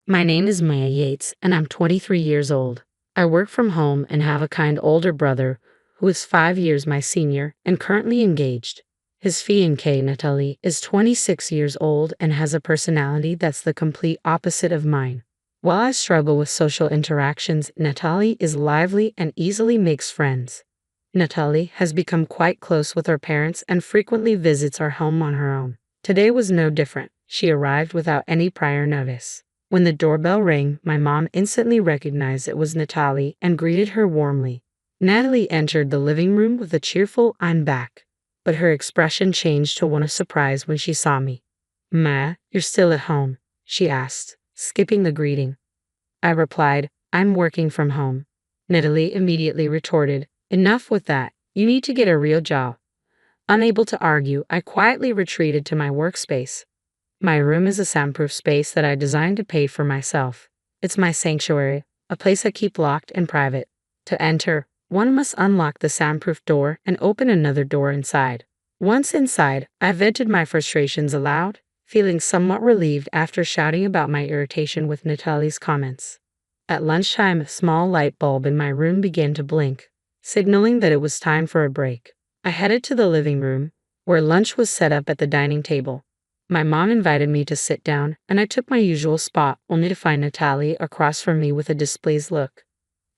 My name is Maya Yates, and I'm 23 years old. I work from home and have a kind older brother who is 5 years my senior and currently engaged. His fiancée, Natalie, is 26 years old and has a personality that's the complete opposite of mine. While I struggle with social interactions, Natalie is lively and easily makes friends. Natalie has become quite close with her parents and frequently visits our home on her own. Today was no different. She arrived without any prior notice. When the doorbell rang, my mom instantly recognized it was Natalie and greeted her warmly. Natalie entered the living room with a cheerful "I'm back," but her expression changed to one of surprise when she saw me. "Ma, you're still at home?" she asked, skipping the greeting. I replied, "I'm working from home." Natalie immediately retorted, "Enough with that. You need to get a real job." Unable to argue, I quietly retreated to my workspace. My room is a soundproof space that I designed to pay for myself. It's my sanctuary, a place I keep locked and private. To enter, one must unlock the soundproof door and open another door inside. Once inside, I vented my frustrations aloud, feeling somewhat relieved after shouting about my irritation with Natalie's comments. At lunchtime, a small light bulb in my room began to blink, signaling that it was time for a break. I headed to the living room, where lunch was set up at the dining table. My mom invited me to sit down, and I took my usual spot, only to find Natalie across from me with a displeased look.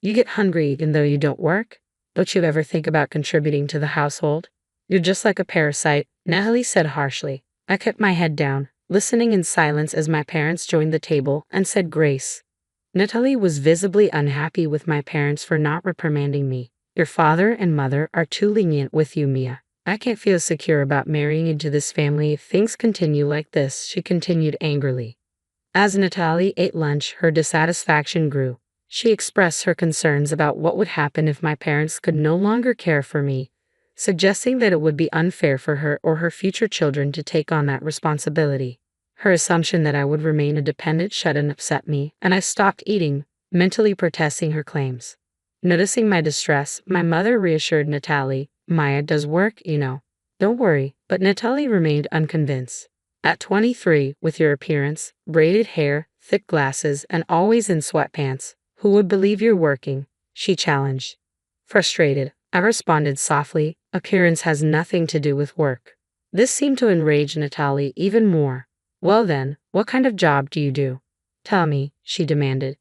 "You get hungry even though you don't work? Don't you ever think about contributing to the household? You're just like a parasite," Natalie said harshly. I kept my head down, listening in silence as my parents joined the table and said grace. Natalie was visibly unhappy with my parents for not reprimanding me. "Your father and mother are too lenient with you, Mia. I can't feel secure about marrying into this family if things continue like this," she continued angrily. As Natalie ate lunch, her dissatisfaction grew. She expressed her concerns about what would happen if my parents could no longer care for me, suggesting that it would be unfair for her or her future children to take on that responsibility. Her assumption that I would remain a dependent shut-in upset me, and I stopped eating, mentally protesting her claims. Noticing my distress, my mother reassured Natalie, "Maya does work, you know. Don't worry," but Natalie remained unconvinced. "At 23, with your appearance, braided hair, thick glasses, and always in sweatpants, who would believe you're working?" she challenged. Frustrated, I responded softly, "Appearance has nothing to do with work." This seemed to enrage Natalie even more. "Well then, what kind of job do you do? Tell me," she demanded.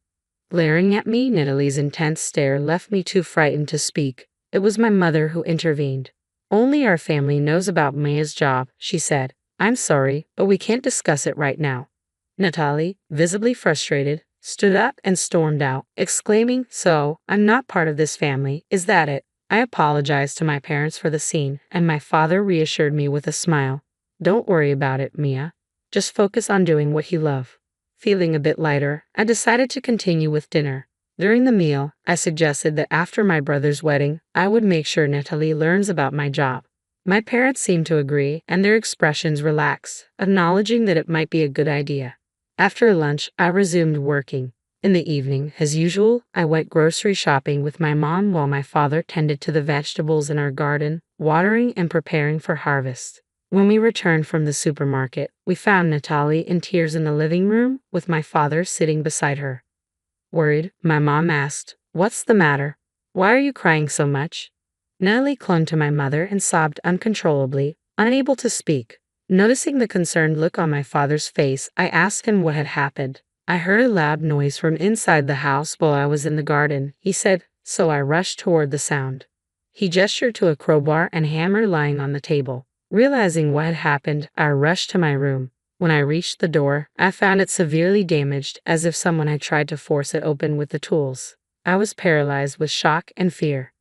Glaring at me, Natalie's intense stare left me too frightened to speak. It was my mother who intervened. "Only our family knows about Maya's job," she said. "I'm sorry, but we can't discuss it right now." Natalie, visibly frustrated, stood up and stormed out, exclaiming, "So, I'm not part of this family, is that it?" I apologized to my parents for the scene, and my father reassured me with a smile. "Don't worry about it, Mia. Just focus on doing what you love." Feeling a bit lighter, I decided to continue with dinner. During the meal, I suggested that after my brother's wedding, I would make sure Natalie learns about my job. My parents seemed to agree, and their expressions relaxed, acknowledging that it might be a good idea. After lunch, I resumed working. In the evening, as usual, I went grocery shopping with my mom while my father tended to the vegetables in our garden, watering and preparing for harvest. When we returned from the supermarket, we found Natalie in tears in the living room, with my father sitting beside her. Worried, my mom asked, "What's the matter? Why are you crying so much?" Natalie clung to my mother and sobbed uncontrollably, unable to speak. Noticing the concerned look on my father's face, I asked him what had happened. "I heard a loud noise from inside the house while I was in the garden," he said, so I rushed toward the sound. He gestured to a crowbar and hammer lying on the table. Realizing what had happened, I rushed to my room. When I reached the door, I found it severely damaged, as if someone had tried to force it open with the tools. I was paralyzed with shock and fear.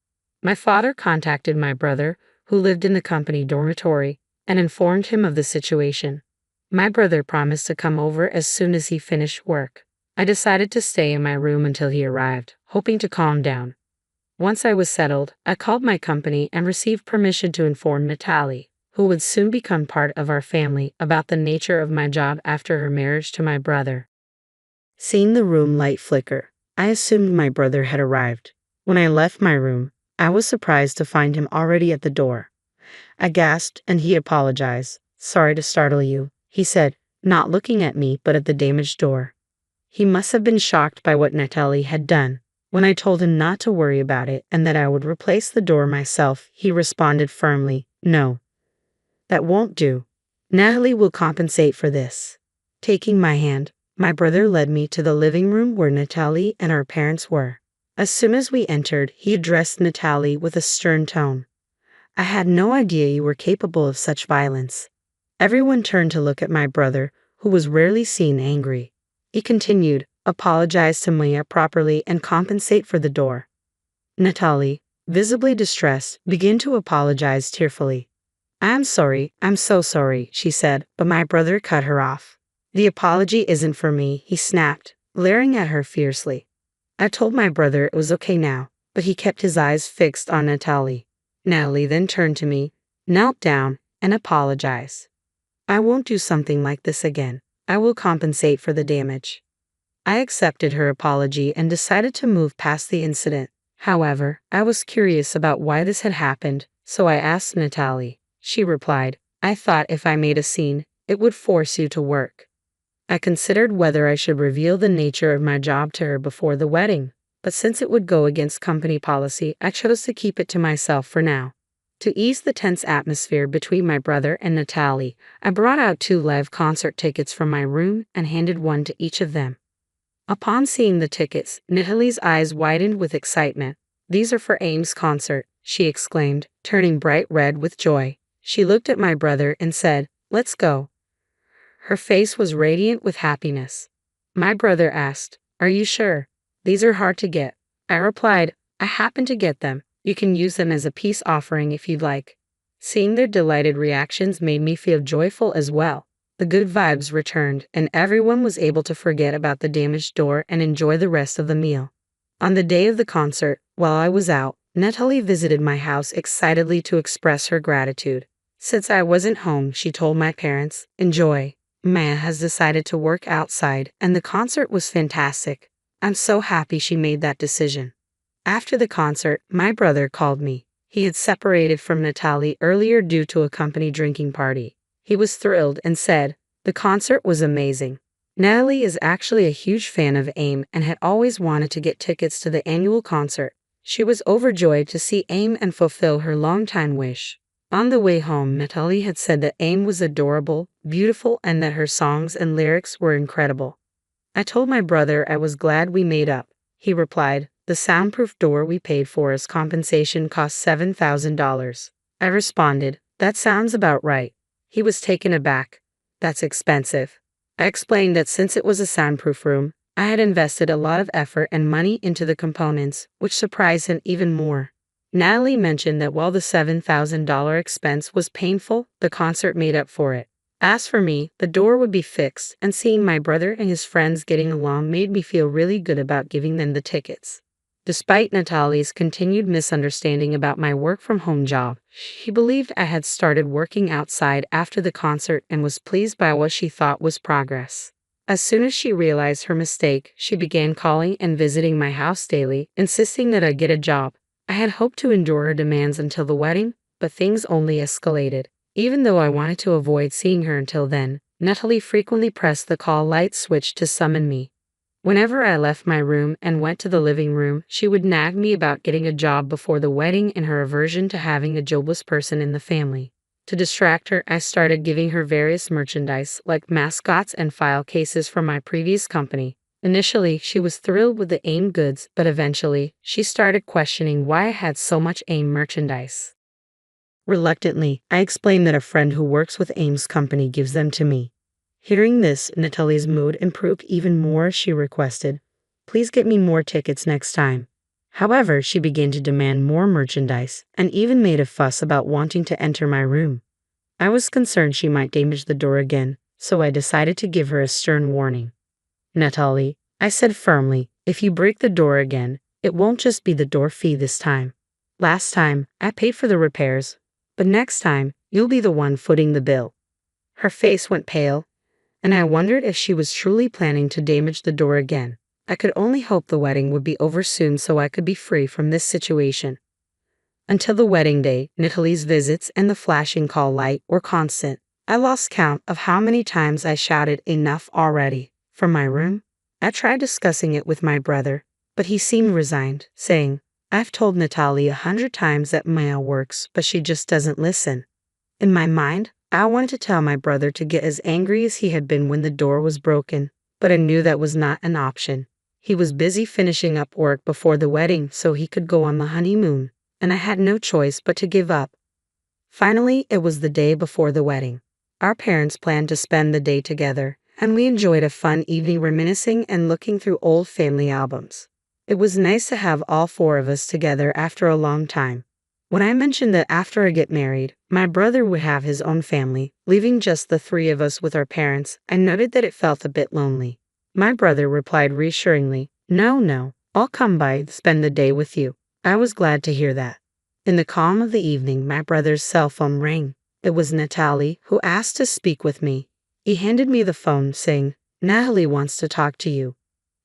My father contacted my brother, who lived in the company dormitory, and informed him of the situation. My brother promised to come over as soon as he finished work. I decided to stay in my room until he arrived, hoping to calm down. Once I was settled, I called my company and received permission to inform Natalie, who would soon become part of our family, about the nature of my job after her marriage to my brother. Seeing the room light flicker, I assumed my brother had arrived. When I left my room, I was surprised to find him already at the door. I gasped, and he apologized. "Sorry to startle you," he said, not looking at me but at the damaged door. He must have been shocked by what Natalie had done. When I told him not to worry about it and that I would replace the door myself, he responded firmly, "No, that won't do. Natalie will compensate for this." Taking my hand, my brother led me to the living room where Natalie and our parents were. As soon as we entered, he addressed Natalie with a stern tone. "I had no idea you were capable of such violence." Everyone turned to look at my brother, who was rarely seen angry. He continued, "Apologize to Maya properly and compensate for the door." Natalie, visibly distressed, began to apologize tearfully. "I'm sorry, I'm so sorry," she said, but my brother cut her off. "The apology isn't for me," he snapped, glaring at her fiercely. I told my brother it was okay now, but he kept his eyes fixed on Natalie. Natalie then turned to me, knelt down, and apologized. "I won't do something like this again. I will compensate for the damage." I accepted her apology and decided to move past the incident. However, I was curious about why this had happened, so I asked Natalie. She replied, "I thought if I made a scene, it would force you to work." I considered whether I should reveal the nature of my job to her before the wedding, but since it would go against company policy, I chose to keep it to myself for now. To ease the tense atmosphere between my brother and Natalie, I brought out 2 live concert tickets from my room and handed one to each of them. Upon seeing the tickets, Natalie's eyes widened with excitement. "These are for Aim's concert," she exclaimed, turning bright red with joy. She looked at my brother and said, "Let's go." Her face was radiant with happiness. My brother asked, "Are you sure? These are hard to get." I replied, "I happen to get them. You can use them as a peace offering if you'd like." Seeing their delighted reactions made me feel joyful as well. The good vibes returned, and everyone was able to forget about the damaged door and enjoy the rest of the meal. On the day of the concert, while I was out, Natalie visited my house excitedly to express her gratitude. Since I wasn't home, she told my parents, "Enjoy. Maya has decided to work outside, and the concert was fantastic. I'm so happy she made that decision." After the concert, my brother called me. He had separated from Natalie earlier due to a company drinking party. He was thrilled and said, "The concert was amazing." Natalie is actually a huge fan of Aim and had always wanted to get tickets to the annual concert. She was overjoyed to see Aim and fulfill her longtime wish. On the way home, Natalie had said that Aim was adorable, beautiful, and that her songs and lyrics were incredible. I told my brother I was glad we made up. He replied, "The soundproof door we paid for as compensation cost $7,000. I responded, "That sounds about right." He was taken aback. "That's expensive." I explained that since it was a soundproof room, I had invested a lot of effort and money into the components, which surprised him even more. Natalie mentioned that while the $7,000 expense was painful, the concert made up for it. As for me, the door would be fixed, and seeing my brother and his friends getting along made me feel really good about giving them the tickets. Despite Natalie's continued misunderstanding about my work-from-home job, she believed I had started working outside after the concert and was pleased by what she thought was progress. As soon as she realized her mistake, she began calling and visiting my house daily, insisting that I get a job. I had hoped to endure her demands until the wedding, but things only escalated. Even though I wanted to avoid seeing her until then, Natalie frequently pressed the call light switch to summon me. Whenever I left my room and went to the living room, she would nag me about getting a job before the wedding and her aversion to having a jobless person in the family. To distract her, I started giving her various merchandise like mascots and file cases from my previous company. Initially, she was thrilled with the AIM goods, but eventually, she started questioning why I had so much AIM merchandise. Reluctantly, I explained that a friend who works with AIM's company gives them to me. Hearing this, Natalie's mood improved even more as she requested, "Please get me more tickets next time." However, she began to demand more merchandise and even made a fuss about wanting to enter my room. I was concerned she might damage the door again, so I decided to give her a stern warning. "Natalie," I said firmly, "if you break the door again, it won't just be the door fee this time. Last time, I paid for the repairs, but next time, you'll be the one footing the bill." Her face went pale, and I wondered if she was truly planning to damage the door again. I could only hope the wedding would be over soon so I could be free from this situation. Until the wedding day, Natalie's visits and the flashing call light were constant. I lost count of how many times I shouted "Enough already" from my room. I tried discussing it with my brother, but he seemed resigned, saying, "I've told Natalie 100 times that Maya works, but she just doesn't listen." In my mind, I wanted to tell my brother to get as angry as he had been when the door was broken, but I knew that was not an option. He was busy finishing up work before the wedding so he could go on the honeymoon, and I had no choice but to give up. Finally, it was the day before the wedding. Our parents planned to spend the day together, and we enjoyed a fun evening reminiscing and looking through old family albums. It was nice to have all four of us together after a long time. When I mentioned that after I get married, my brother would have his own family, leaving just the three of us with our parents, I noted that it felt a bit lonely. My brother replied reassuringly, "No, I'll come by and spend the day with you." I was glad to hear that. In the calm of the evening, my brother's cell phone rang. It was Natalie, who asked to speak with me. He handed me the phone, saying, "Natalie wants to talk to you."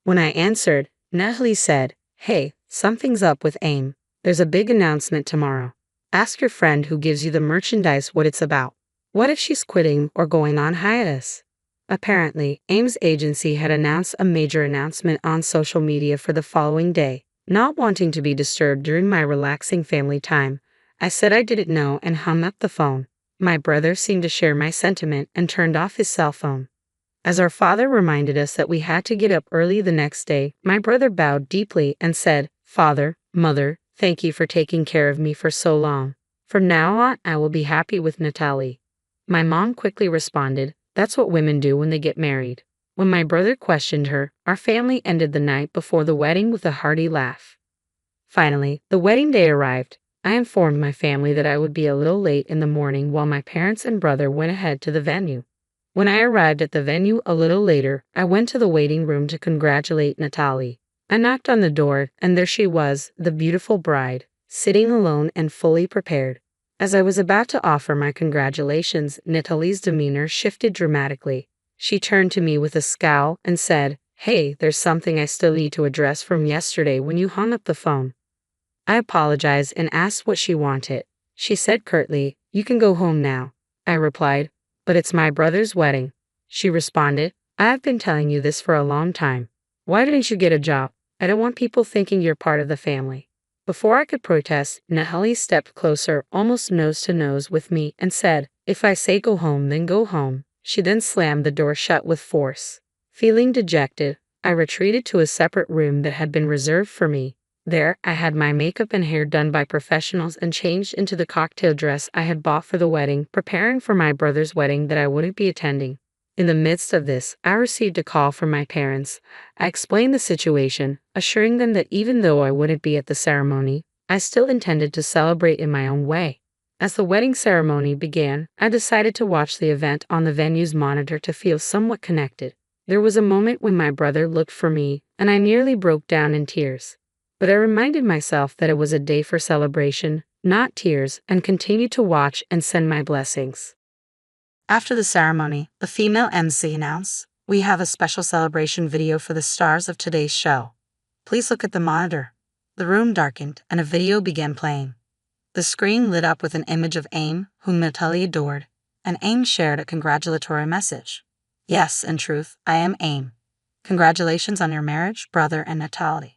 When I answered, Natalie said, "Hey, something's up with AIM. There's a big announcement tomorrow. Ask your friend who gives you the merchandise what it's about. What if she's quitting or going on hiatus?" Apparently, AIM's agency had announced a major announcement on social media for the following day. Not wanting to be disturbed during my relaxing family time, I said I didn't know and hung up the phone. My brother seemed to share my sentiment and turned off his cell phone. As our father reminded us that we had to get up early the next day, my brother bowed deeply and said, "Father, Mother, thank you for taking care of me for so long. From now on, I will be happy with Natalie." My mom quickly responded, "That's what women do when they get married." When my brother questioned her, our family ended the night before the wedding with a hearty laugh. Finally, the wedding day arrived. I informed my family that I would be a little late in the morning while my parents and brother went ahead to the venue. When I arrived at the venue a little later, I went to the waiting room to congratulate Natalie. I knocked on the door, and there she was, the beautiful bride, sitting alone and fully prepared. As I was about to offer my congratulations, Natalie's demeanor shifted dramatically. She turned to me with a scowl and said, "Hey, there's something I still need to address from yesterday when you hung up the phone." I apologized and asked what she wanted. She said curtly, "You can go home now." I replied, "But it's my brother's wedding." She responded, "I have been telling you this for a long time. Why didn't you get a job? I don't want people thinking you're part of the family." Before I could protest, Natalie stepped closer, almost nose to nose with me, and said, "If I say go home, then go home." She then slammed the door shut with force. Feeling dejected, I retreated to a separate room that had been reserved for me. There, I had my makeup and hair done by professionals and changed into the cocktail dress I had bought for the wedding, preparing for my brother's wedding that I wouldn't be attending. In the midst of this, I received a call from my parents. I explained the situation, assuring them that even though I wouldn't be at the ceremony, I still intended to celebrate in my own way. As the wedding ceremony began, I decided to watch the event on the venue's monitor to feel somewhat connected. There was a moment when my brother looked for me, and I nearly broke down in tears. But I reminded myself that it was a day for celebration, not tears, and continued to watch and send my blessings. After the ceremony, the female MC announced, "We have a special celebration video for the stars of today's show. Please look at the monitor." The room darkened, and a video began playing. The screen lit up with an image of AIM, whom Natalie adored, and AIM shared a congratulatory message. "Yes, in truth, I am AIM. Congratulations on your marriage, brother and Natalie."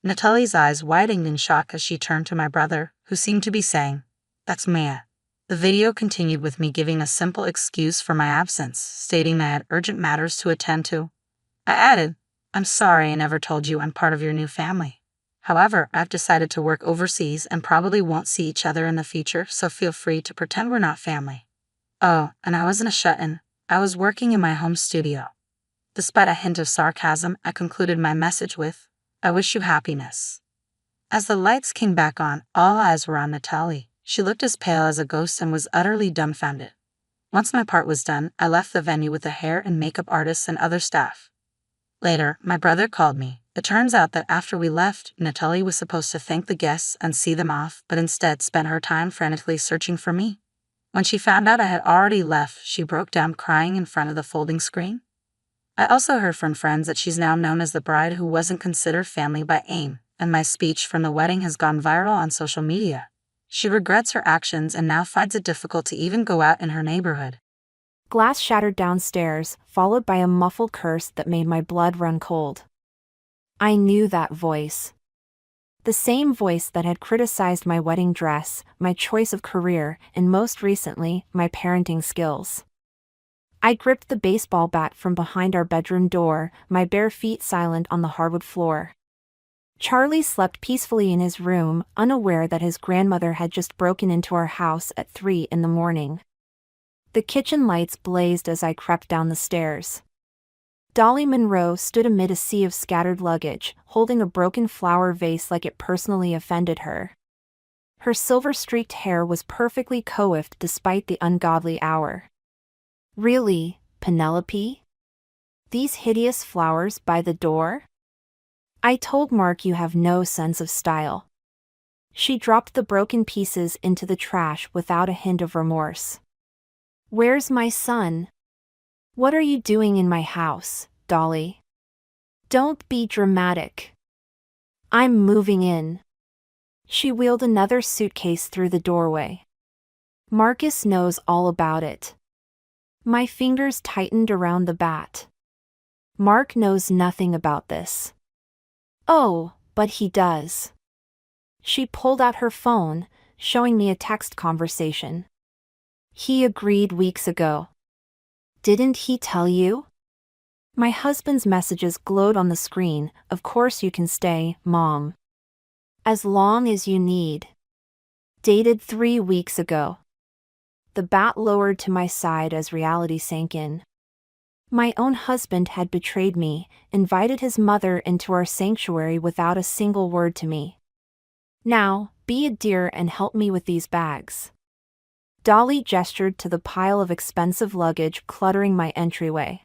Natalie's eyes widened in shock as she turned to my brother, who seemed to be saying, "That's Maya." The video continued with me giving a simple excuse for my absence, stating that I had urgent matters to attend to. I added, "I'm sorry I never told you I'm part of your new family. However, I've decided to work overseas and probably won't see each other in the future, so feel free to pretend we're not family." Oh, and I wasn't a shut-in. I was working in my home studio. Despite a hint of sarcasm, I concluded my message with, "I wish you happiness." As the lights came back on, all eyes were on Natalie. She looked as pale as a ghost and was utterly dumbfounded. Once my part was done, I left the venue with the hair and makeup artists and other staff. Later, my brother called me. It turns out that after we left, Natalie was supposed to thank the guests and see them off, but instead spent her time frantically searching for me. When she found out I had already left, she broke down crying in front of the folding screen. I also heard from friends that she's now known as the bride who wasn't considered family by AIM, and my speech from the wedding has gone viral on social media. She regrets her actions and now finds it difficult to even go out in her neighborhood. Glass shattered downstairs, followed by a muffled curse that made my blood run cold. I knew that voice. The same voice that had criticized my wedding dress, my choice of career, and most recently, my parenting skills. I gripped the baseball bat from behind our bedroom door, my bare feet silent on the hardwood floor. Charlie slept peacefully in his room, unaware that his grandmother had just broken into our house at 3 in the morning. The kitchen lights blazed as I crept down the stairs. Dolly Monroe stood amid a sea of scattered luggage, holding a broken flower vase like it personally offended her. Her silver-streaked hair was perfectly coiffed despite the ungodly hour. Really, Penelope? These hideous flowers by the door? I told Mark you have no sense of style. She dropped the broken pieces into the trash without a hint of remorse. Where's my son? What are you doing in my house, Dolly? Don't be dramatic. I'm moving in. She wheeled another suitcase through the doorway. Marcus knows all about it. My fingers tightened around the bat. Mark knows nothing about this. Oh, but he does. She pulled out her phone, showing me a text conversation. He agreed weeks ago. Didn't he tell you? My husband's messages glowed on the screen. Of course you can stay, Mom. As long as you need. Dated 3 weeks ago. The bat lowered to my side as reality sank in. My own husband had betrayed me, invited his mother into our sanctuary without a single word to me. Now, be a dear and help me with these bags. Dolly gestured to the pile of expensive luggage cluttering my entryway.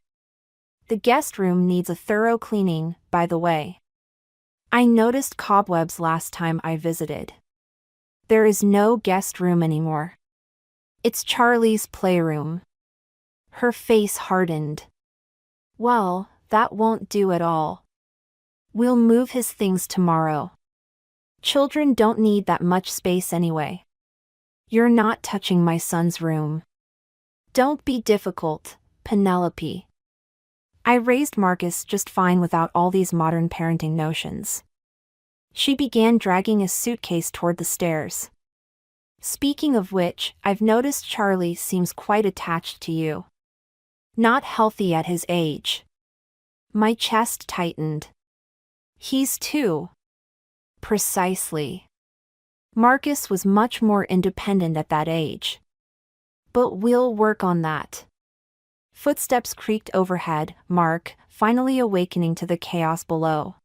The guest room needs a thorough cleaning, by the way. I noticed cobwebs last time I visited. There is no guest room anymore. It's Charlie's playroom. Her face hardened. Well, that won't do at all. We'll move his things tomorrow. Children don't need that much space anyway. You're not touching my son's room. Don't be difficult, Penelope. I raised Marcus just fine without all these modern parenting notions. She began dragging a suitcase toward the stairs. Speaking of which, I've noticed Charlie seems quite attached to you. Not healthy at his age. My chest tightened. He's 2. Precisely. Marcus was much more independent at that age. But we'll work on that. Footsteps creaked overhead, Mark, finally awakening to the chaos below.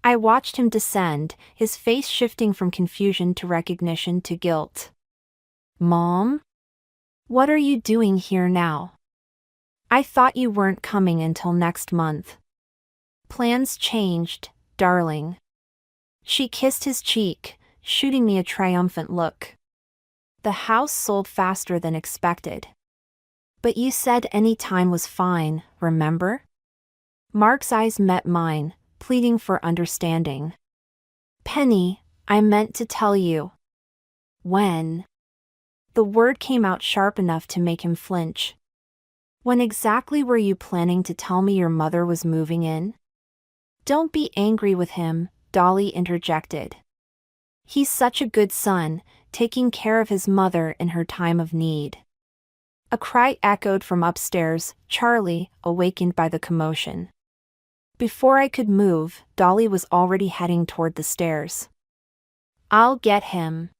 I watched him descend, his face shifting from confusion to recognition to guilt. Mom? What are you doing here now? I thought you weren't coming until next month. Plans changed, darling. She kissed his cheek, shooting me a triumphant look. The house sold faster than expected. But you said any time was fine, remember? Mark's eyes met mine, pleading for understanding. Penny, I meant to tell you. When? The word came out sharp enough to make him flinch. When exactly were you planning to tell me your mother was moving in? Don't be angry with him, Dolly interjected. He's such a good son, taking care of his mother in her time of need. A cry echoed from upstairs, Charlie, awakened by the commotion. Before I could move, Dolly was already heading toward the stairs. I'll get him.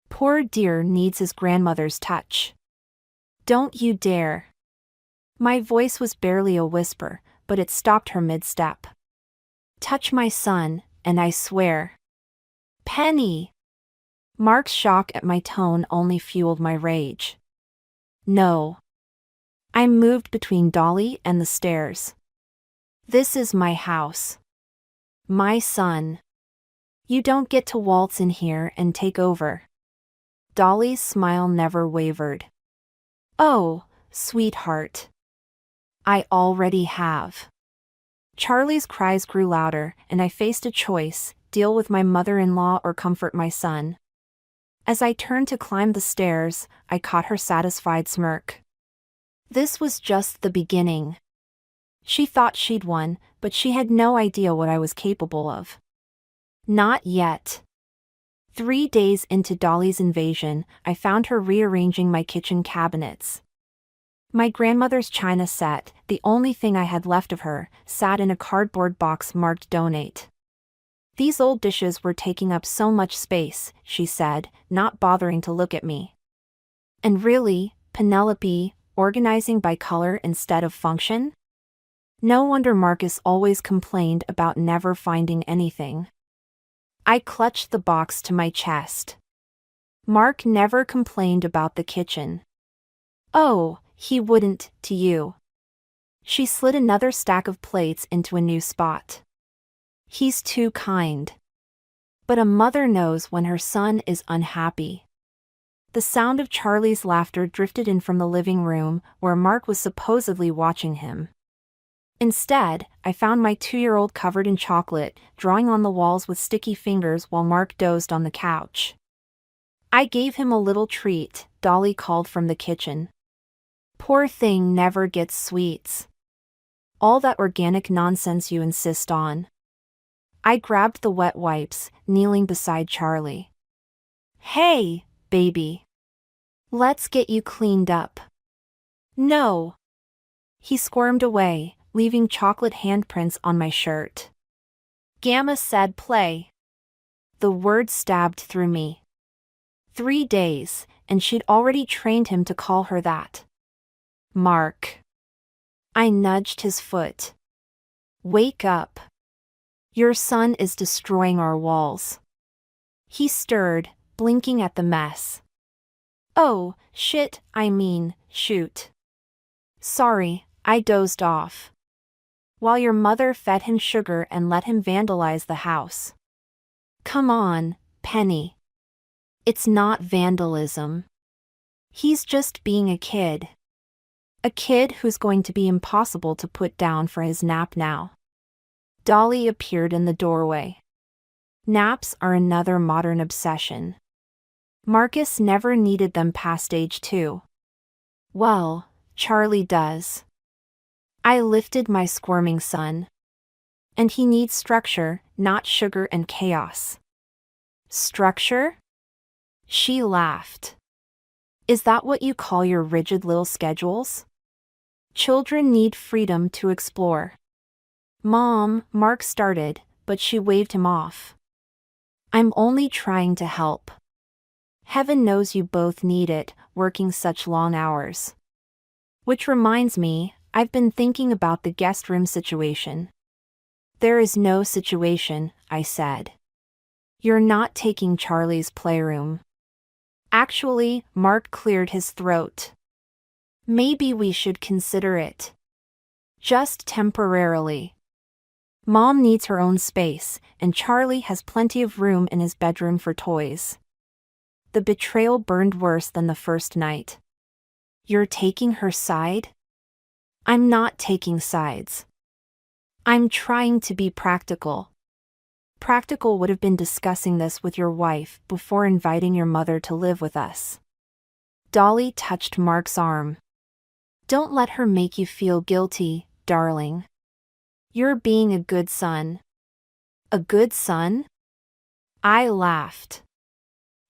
Poor dear needs his grandmother's touch. Don't you dare. My voice was barely a whisper, but it stopped her mid-step. Touch my son, and I swear. Penny! Mark's shock at my tone only fueled my rage. No. I moved between Dolly and the stairs. This is my house. My son. You don't get to waltz in here and take over. Dolly's smile never wavered. Oh, sweetheart. I already have. Charlie's cries grew louder, and I faced a choice: deal with my mother-in-law or comfort my son. As I turned to climb the stairs, I caught her satisfied smirk. This was just the beginning. She thought she'd won, but she had no idea what I was capable of. Not yet. 3 days into Dolly's invasion, I found her rearranging my kitchen cabinets. My grandmother's china set, the only thing I had left of her, sat in a cardboard box marked donate. These old dishes were taking up so much space, she said, not bothering to look at me. And really, Penelope, organizing by color instead of function? No wonder Marcus always complained about never finding anything. I clutched the box to my chest. Mark never complained about the kitchen. Oh, he wouldn't, to you. She slid another stack of plates into a new spot. He's too kind. But a mother knows when her son is unhappy. The sound of Charlie's laughter drifted in from the living room, where Mark was supposedly watching him. Instead, I found my 2-year-old covered in chocolate, drawing on the walls with sticky fingers while Mark dozed on the couch. I gave him a little treat, Dolly called from the kitchen. Poor thing never gets sweets. All that organic nonsense you insist on. I grabbed the wet wipes, kneeling beside Charlie. Hey, baby. Let's get you cleaned up. No. He squirmed away, leaving chocolate handprints on my shirt. Gamma said play. The word stabbed through me. 3 days, and she'd already trained him to call her that. Mark. I nudged his foot. Wake up. Your son is destroying our walls. He stirred, blinking at the mess. Oh, shit, shoot. Sorry, I dozed off. While your mother fed him sugar and let him vandalize the house. Come on, Penny. It's not vandalism. He's just being a kid. A kid who's going to be impossible to put down for his nap now. Dolly appeared in the doorway. Naps are another modern obsession. Marcus never needed them past age 2. Well, Charlie does. I lifted my squirming son. And he needs structure, not sugar and chaos. Structure? She laughed. Is that what you call your rigid little schedules? Children need freedom to explore. Mom, Mark started, but she waved him off. I'm only trying to help. Heaven knows you both need it, working such long hours. Which reminds me, I've been thinking about the guest room situation. There is no situation, I said. You're not taking Charlie's playroom. Actually, Mark cleared his throat. Maybe we should consider it. Just temporarily. Mom needs her own space, and Charlie has plenty of room in his bedroom for toys. The betrayal burned worse than the first night. You're taking her side? I'm not taking sides. I'm trying to be practical. Practical would have been discussing this with your wife before inviting your mother to live with us. Dolly touched Mark's arm. Don't let her make you feel guilty, darling. You're being a good son. A good son? I laughed.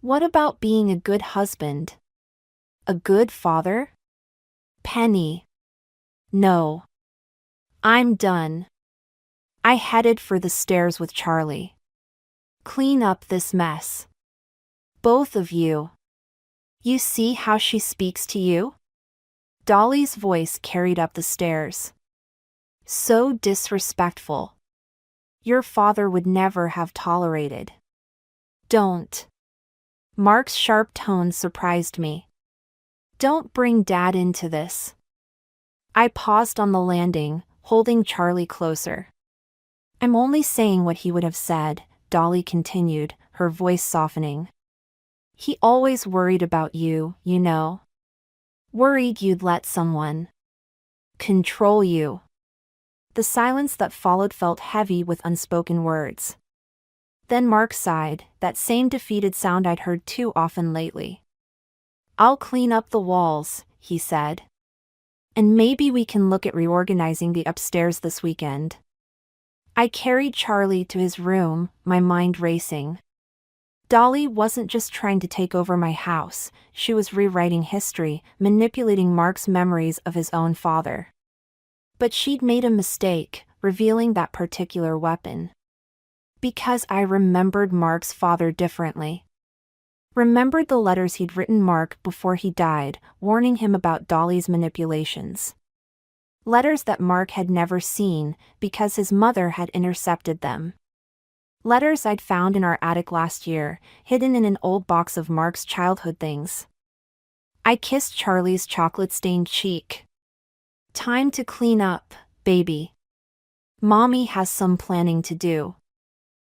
What about being a good husband? A good father? Penny. No. I'm done. I headed for the stairs with Charlie. Clean up this mess. Both of you. You see how she speaks to you? Dolly's voice carried up the stairs. So disrespectful. Your father would never have tolerated. Don't. Mark's sharp tone surprised me. Don't bring Dad into this. I paused on the landing, holding Charlie closer. I'm only saying what he would have said, Dolly continued, her voice softening. He always worried about you, you know. Worried you'd let someone control you. The silence that followed felt heavy with unspoken words. Then Mark sighed, that same defeated sound I'd heard too often lately. I'll clean up the walls, he said. And maybe we can look at reorganizing the upstairs this weekend. I carried Charlie to his room, my mind racing. Dolly wasn't just trying to take over my house, she was rewriting history, manipulating Mark's memories of his own father. But she'd made a mistake, revealing that particular weapon. Because I remembered Mark's father differently. Remembered the letters he'd written Mark before he died, warning him about Dolly's manipulations. Letters that Mark had never seen, because his mother had intercepted them. Letters I'd found in our attic last year, hidden in an old box of Mark's childhood things. I kissed Charlie's chocolate-stained cheek. Time to clean up, baby. Mommy has some planning to do.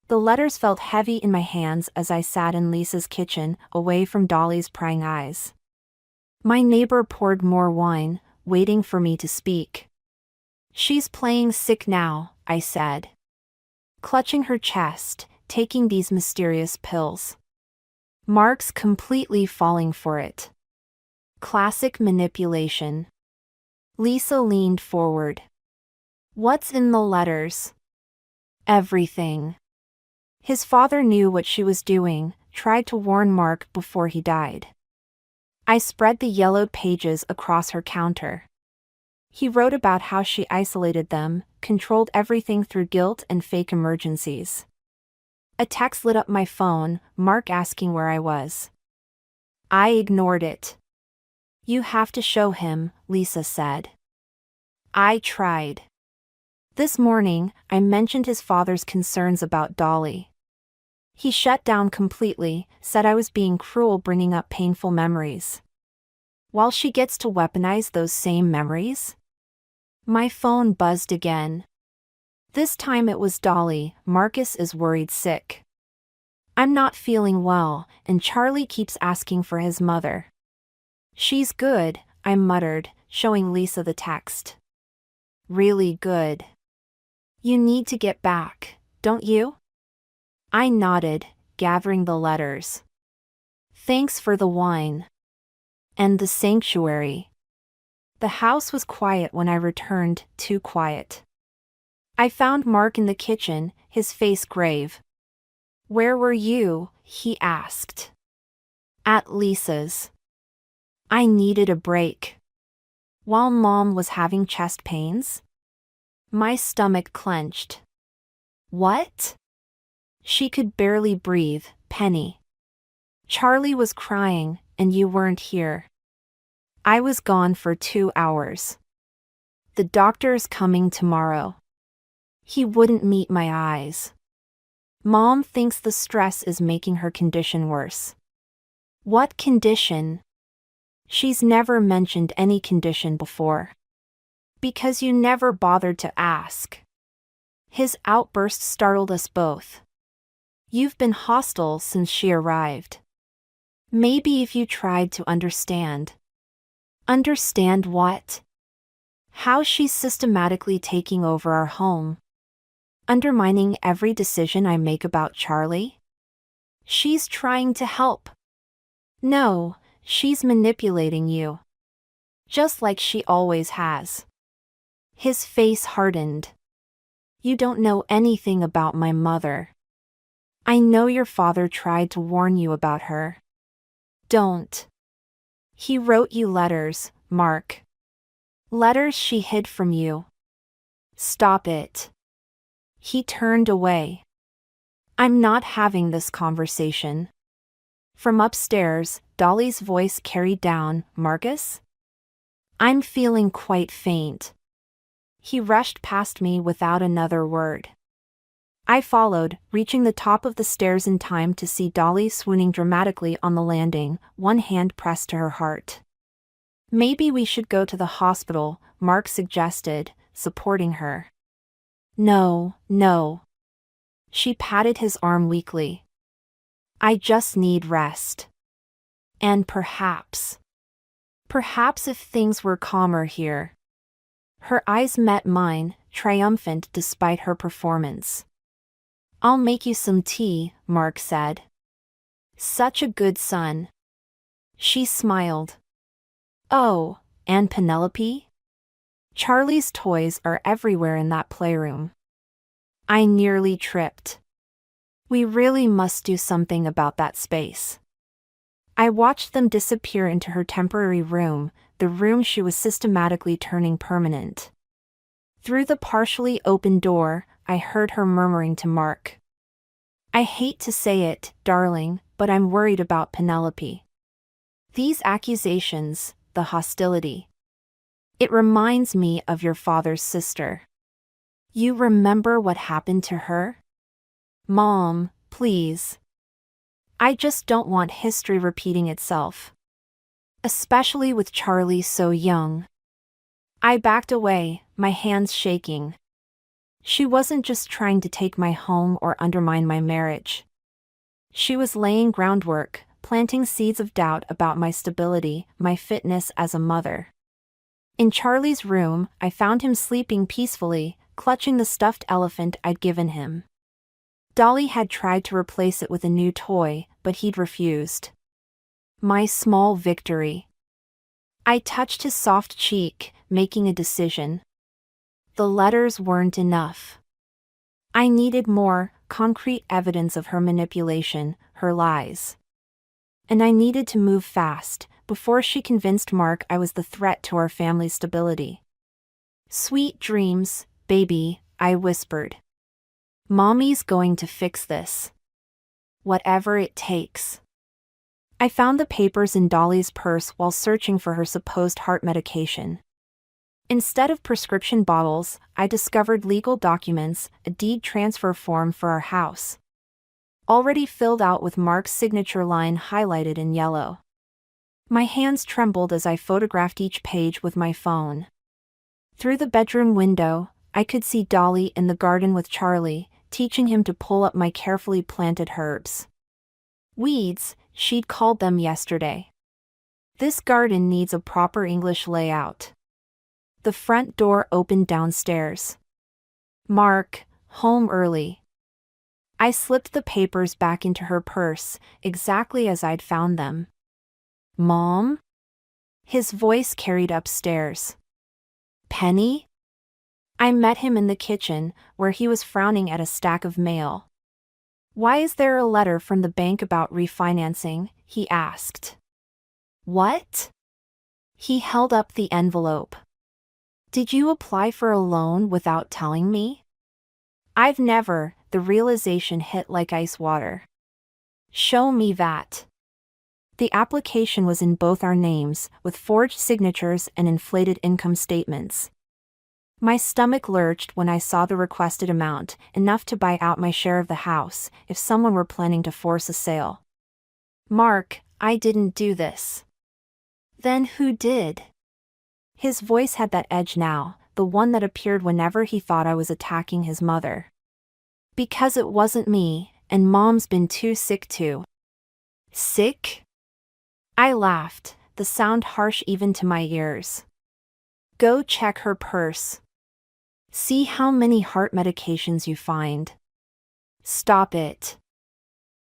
The letters felt heavy in my hands as I sat in Lisa's kitchen, away from Dolly's prying eyes. My neighbor poured more wine, waiting for me to speak. She's playing sick now, I said. Clutching her chest, taking these mysterious pills. Mark's completely falling for it. Classic manipulation. Lisa leaned forward. What's in the letters? Everything. His father knew what she was doing, tried to warn Mark before he died. I spread the yellowed pages across her counter. He wrote about how she isolated them, controlled everything through guilt and fake emergencies. A text lit up my phone, Mark asking where I was. I ignored it. You have to show him, Lisa said. I tried. This morning, I mentioned his father's concerns about Dolly. He shut down completely, said I was being cruel bringing up painful memories. While she gets to weaponize those same memories? My phone buzzed again. This time it was Dolly. Marcus is worried sick. I'm not feeling well, and Charlie keeps asking for his mother. She's good, I muttered, showing Lisa the text. Really good. You need to get back, don't you? I nodded, gathering the letters. Thanks for the wine. And the sanctuary. The house was quiet when I returned, too quiet. I found Mark in the kitchen, his face grave. Where were you? He asked. At Lisa's. I needed a break. While Mom was having chest pains? My stomach clenched. What? She could barely breathe, Penny. Charlie was crying, and you weren't here. I was gone for 2 hours. The doctor's coming tomorrow. He wouldn't meet my eyes. Mom thinks the stress is making her condition worse. What condition? She's never mentioned any condition before. Because you never bothered to ask. His outburst startled us both. You've been hostile since she arrived. Maybe if you tried to understand. Understand what? How she's systematically taking over our home. Undermining every decision I make about Charlie? She's trying to help. No, she's manipulating you. Just like she always has. His face hardened. You don't know anything about my mother. I know your father tried to warn you about her. Don't. He wrote you letters, Mark. Letters she hid from you. Stop it. He turned away. I'm not having this conversation. From upstairs, Dolly's voice carried down, Marcus? I'm feeling quite faint. He rushed past me without another word. I followed, reaching the top of the stairs in time to see Dolly swooning dramatically on the landing, one hand pressed to her heart. Maybe we should go to the hospital, Mark suggested, supporting her. No, no. She patted his arm weakly. I just need rest. And perhaps if things were calmer here. Her eyes met mine, triumphant despite her performance. I'll make you some tea, Mark said. Such a good son. She smiled. Oh, and Penelope? Charlie's toys are everywhere in that playroom. I nearly tripped. We really must do something about that space. I watched them disappear into her temporary room, the room she was systematically turning permanent. Through the partially open door, I heard her murmuring to Mark. I hate to say it, darling, but I'm worried about Penelope. These accusations, the hostility. It reminds me of your father's sister. You remember what happened to her? Mom, please. I just don't want history repeating itself. Especially with Charlie so young. I backed away, my hands shaking. She wasn't just trying to take my home or undermine my marriage. She was laying groundwork, planting seeds of doubt about my stability, my fitness as a mother. In Charlie's room, I found him sleeping peacefully, clutching the stuffed elephant I'd given him. Dolly had tried to replace it with a new toy, but he'd refused. My small victory. I touched his soft cheek, making a decision. The letters weren't enough. I needed more, concrete evidence of her manipulation, her lies. And I needed to move fast, before she convinced Mark I was the threat to our family's stability. Sweet dreams, baby, I whispered. Mommy's going to fix this. Whatever it takes. I found the papers in Dolly's purse while searching for her supposed heart medication. Instead of prescription bottles, I discovered legal documents, a deed transfer form for our house. Already filled out with Mark's signature line highlighted in yellow. My hands trembled as I photographed each page with my phone. Through the bedroom window, I could see Dolly in the garden with Charlie, teaching him to pull up my carefully planted herbs. Weeds, she'd called them yesterday. This garden needs a proper English layout. The front door opened downstairs. Mark, home early. I slipped the papers back into her purse, exactly as I'd found them. Mom? His voice carried upstairs. Penny? I met him in the kitchen, where he was frowning at a stack of mail. Why is there a letter from the bank about refinancing? He asked. What? He held up the envelope. Did you apply for a loan without telling me? I've never, the realization hit like ice water. Show me that. The application was in both our names, with forged signatures and inflated income statements. My stomach lurched when I saw the requested amount, enough to buy out my share of the house, if someone were planning to force a sale. Mark, I didn't do this. Then who did? His voice had that edge now, the one that appeared whenever he thought I was attacking his mother. Because it wasn't me, and Mom's been too sick to. Sick? I laughed, the sound harsh even to my ears. Go check her purse. See how many heart medications you find. Stop it.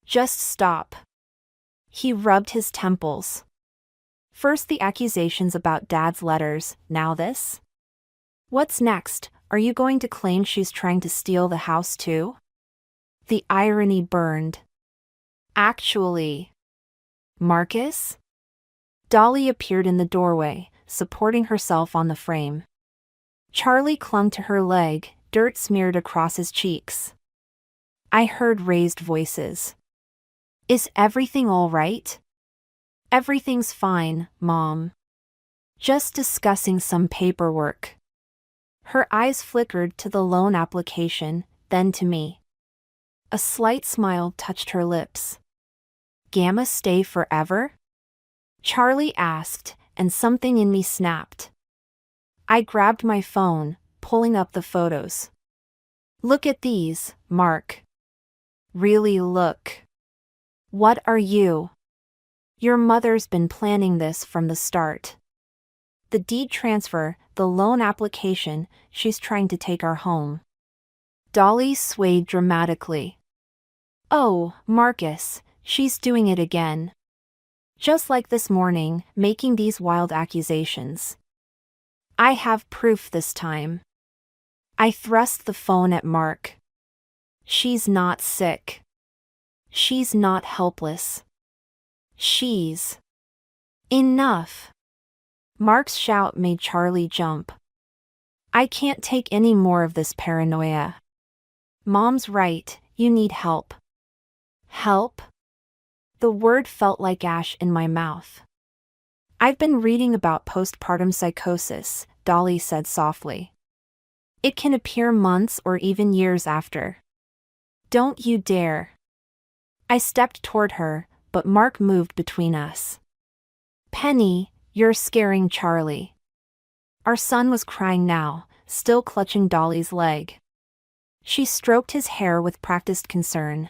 Just stop. He rubbed his temples. First the accusations about Dad's letters, now this? What's next? Are you going to claim she's trying to steal the house too? The irony burned. Actually. Marcus? Dolly appeared in the doorway, supporting herself on the frame. Charlie clung to her leg, dirt smeared across his cheeks. I heard raised voices. Is everything all right? Everything's fine, Mom. Just discussing some paperwork. Her eyes flickered to the loan application, then to me. A slight smile touched her lips. Gamma stay forever? Charlie asked, and something in me snapped. I grabbed my phone, pulling up the photos. Look at these, Mark. Really look. What are you? Your mother's been planning this from the start. The deed transfer, the loan application, she's trying to take our home. Dolly swayed dramatically. Oh, Marcus, she's doing it again. Just like this morning, making these wild accusations. I have proof this time. I thrust the phone at Mark. She's not sick. She's not helpless. She's... Enough! Mark's shout made Charlie jump. I can't take any more of this paranoia. Mom's right, you need help. Help? The word felt like ash in my mouth. I've been reading about postpartum psychosis, Dolly said softly. It can appear months or even years after. Don't you dare. I stepped toward her, but Mark moved between us. Penny, you're scaring Charlie. Our son was crying now, still clutching Dolly's leg. She stroked his hair with practiced concern.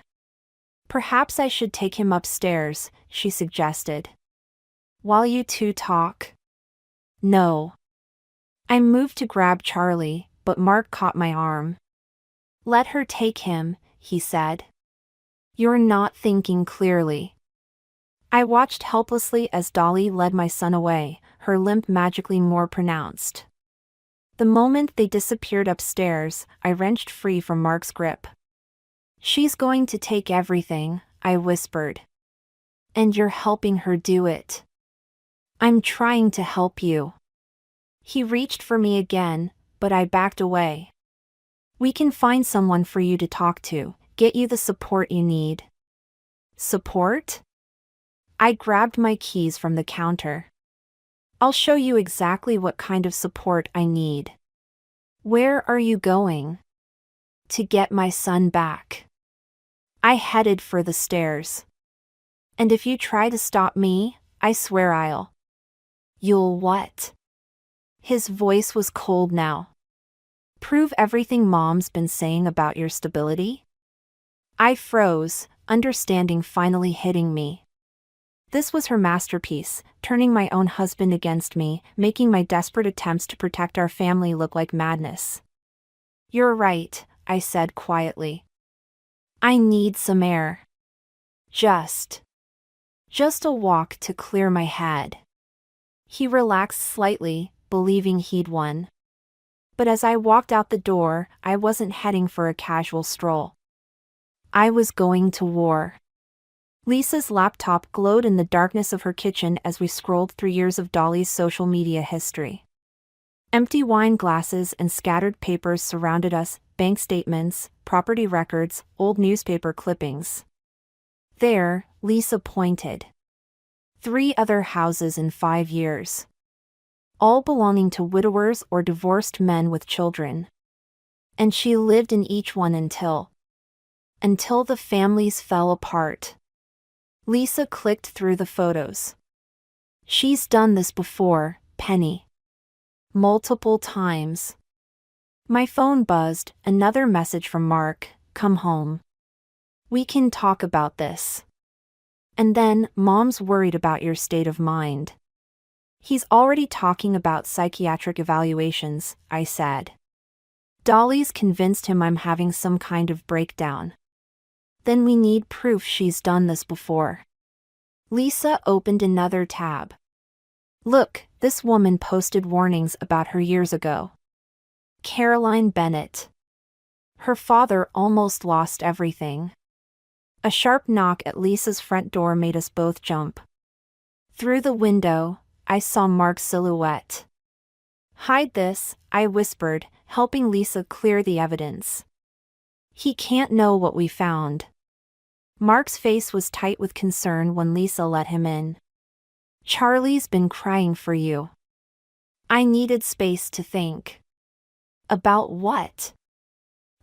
Perhaps I should take him upstairs, she suggested. While you two talk? No. I moved to grab Charlie, but Mark caught my arm. Let her take him, he said. You're not thinking clearly. I watched helplessly as Dolly led my son away, her limp magically more pronounced. The moment they disappeared upstairs, I wrenched free from Mark's grip. She's going to take everything, I whispered. And you're helping her do it. I'm trying to help you. He reached for me again, but I backed away. We can find someone for you to talk to, get you the support you need. Support? I grabbed my keys from the counter. I'll show you exactly what kind of support I need. Where are you going? To get my son back. I headed for the stairs. And if you try to stop me, I swear I'll. You'll what? His voice was cold now. Prove everything Mom's been saying about your stability? I froze, understanding finally hitting me. This was her masterpiece, turning my own husband against me, making my desperate attempts to protect our family look like madness. You're right, I said quietly. I need some air. Just a walk to clear my head. He relaxed slightly, believing he'd won. But as I walked out the door, I wasn't heading for a casual stroll. I was going to war. Lisa's laptop glowed in the darkness of her kitchen as we scrolled through years of Dolly's social media history. Empty wine glasses and scattered papers surrounded us, bank statements, property records, old newspaper clippings. There, Lisa pointed. 3 other houses in 5 years. All belonging to widowers or divorced men with children. And she lived in each one until the families fell apart. Lisa clicked through the photos. She's done this before, Penny. Multiple times. My phone buzzed, another message from Mark, come home. We can talk about this. And then, Mom's worried about your state of mind. He's already talking about psychiatric evaluations, I said. Dolly's convinced him I'm having some kind of breakdown. Then we need proof she's done this before. Lisa opened another tab. Look, this woman posted warnings about her years ago. Caroline Bennett. Her father almost lost everything. A sharp knock at Lisa's front door made us both jump. Through the window, I saw Mark's silhouette. Hide this, I whispered, helping Lisa clear the evidence. He can't know what we found. Mark's face was tight with concern when Lisa let him in. Charlie's been crying for you. I needed space to think. About what?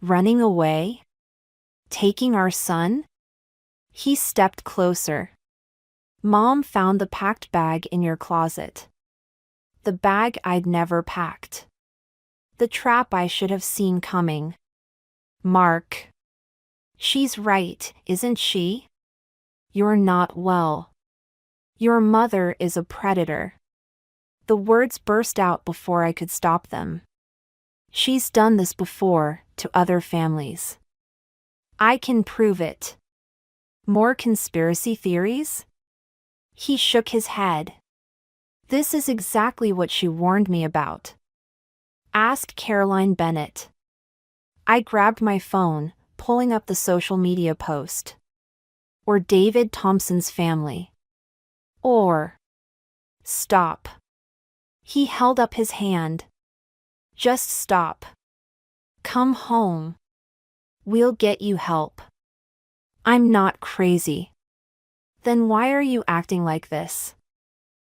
Running away? Taking our son? He stepped closer. Mom found the packed bag in your closet. The bag I'd never packed. The trap I should have seen coming. Mark. She's right, isn't she? You're not well. Your mother is a predator. The words burst out before I could stop them. She's done this before, to other families. I can prove it. More conspiracy theories? He shook his head. This is exactly what she warned me about. asked Caroline Bennett. I grabbed my phone, pulling up the social media post. Or David Thompson's family. Or. Stop. He held up his hand. Just stop. Come home. We'll get you help. I'm not crazy. Then why are you acting like this?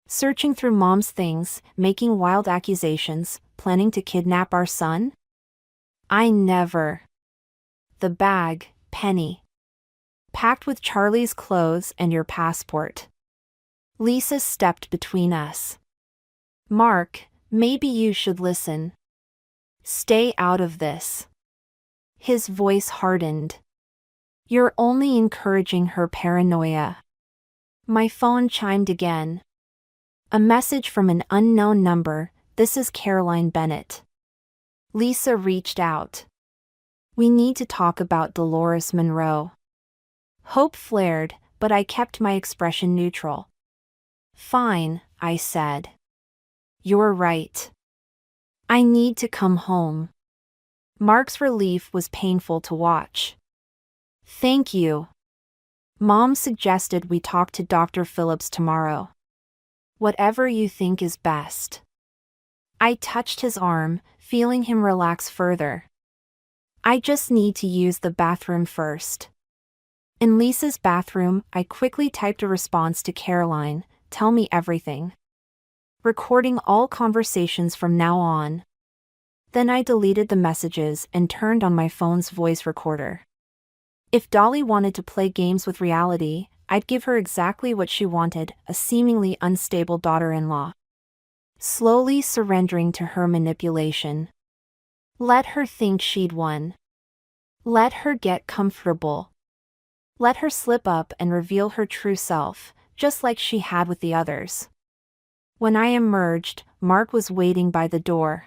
Searching through Mom's things, making wild accusations, planning to kidnap our son? I never. The bag, Penny. Packed with Charlie's clothes and your passport. Lisa stepped between us. Mark, maybe you should listen. Stay out of this. His voice hardened. You're only encouraging her paranoia. My phone chimed again. A message from an unknown number. This is Caroline Bennett. Lisa reached out. We need to talk about Dolores Monroe. Hope flared, but I kept my expression neutral. Fine, I said. You're right. I need to come home. Mark's relief was painful to watch. Thank you. Mom suggested we talk to Dr. Phillips tomorrow. Whatever you think is best. I touched his arm, feeling him relax further. I just need to use the bathroom first. In Lisa's bathroom, I quickly typed a response to Caroline, tell me everything. Recording all conversations from now on. Then I deleted the messages and turned on my phone's voice recorder. If Dolly wanted to play games with reality, I'd give her exactly what she wanted, a seemingly unstable daughter-in-law. Slowly surrendering to her manipulation. Let her think she'd won. Let her get comfortable. Let her slip up and reveal her true self, just like she had with the others. When I emerged, Mark was waiting by the door.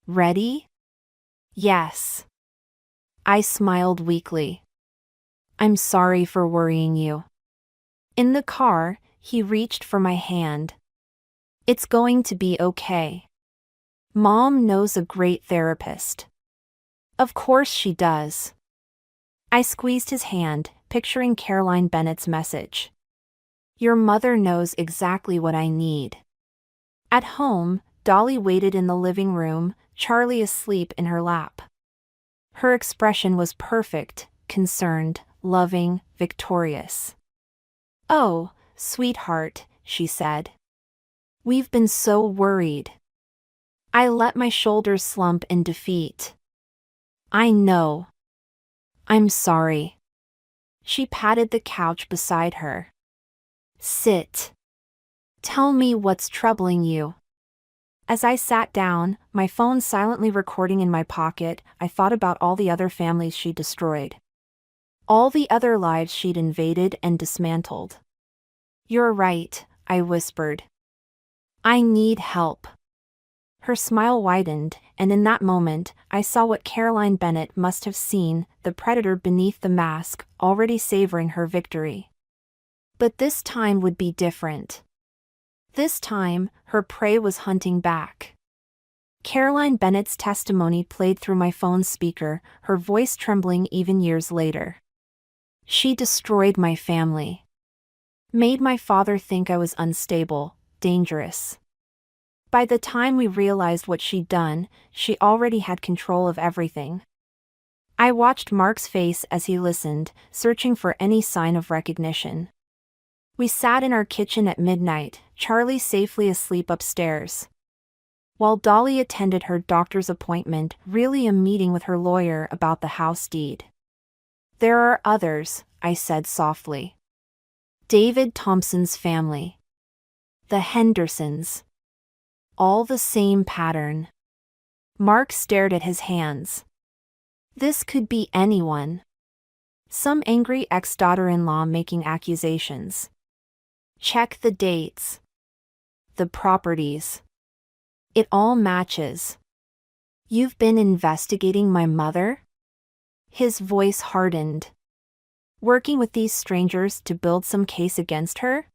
Ready? Yes. I smiled weakly. I'm sorry for worrying you. In the car, he reached for my hand. It's going to be okay. Mom knows a great therapist. Of course she does. I squeezed his hand, picturing Caroline Bennett's message. Your mother knows exactly what I need. At home, Dolly waited in the living room, Charlie asleep in her lap. Her expression was perfect, concerned, loving, victorious. Oh, sweetheart, she said. We've been so worried. I let my shoulders slump in defeat. I know. I'm sorry. She patted the couch beside her. Sit. Tell me what's troubling you. As I sat down, my phone silently recording in my pocket, I thought about all the other families she'd destroyed. All the other lives she'd invaded and dismantled. You're right, I whispered. I need help. Her smile widened, and in that moment, I saw what Caroline Bennett must have seen, the predator beneath the mask, already savoring her victory. But this time would be different. This time, her prey was hunting back. Caroline Bennett's testimony played through my phone's speaker, her voice trembling even years later. She destroyed my family. Made my father think I was unstable, dangerous. By the time we realized what she'd done, she already had control of everything. I watched Mark's face as he listened, searching for any sign of recognition. We sat in our kitchen at midnight, Charlie safely asleep upstairs. While Dolly attended her doctor's appointment, really a meeting with her lawyer about the house deed. There are others, I said softly. David Thompson's family. The Hendersons. All the same pattern. Mark stared at his hands. This could be anyone. Some angry ex-daughter-in-law making accusations. Check the dates. The properties. It all matches. You've been investigating my mother? His voice hardened. Working with these strangers to build some case against her?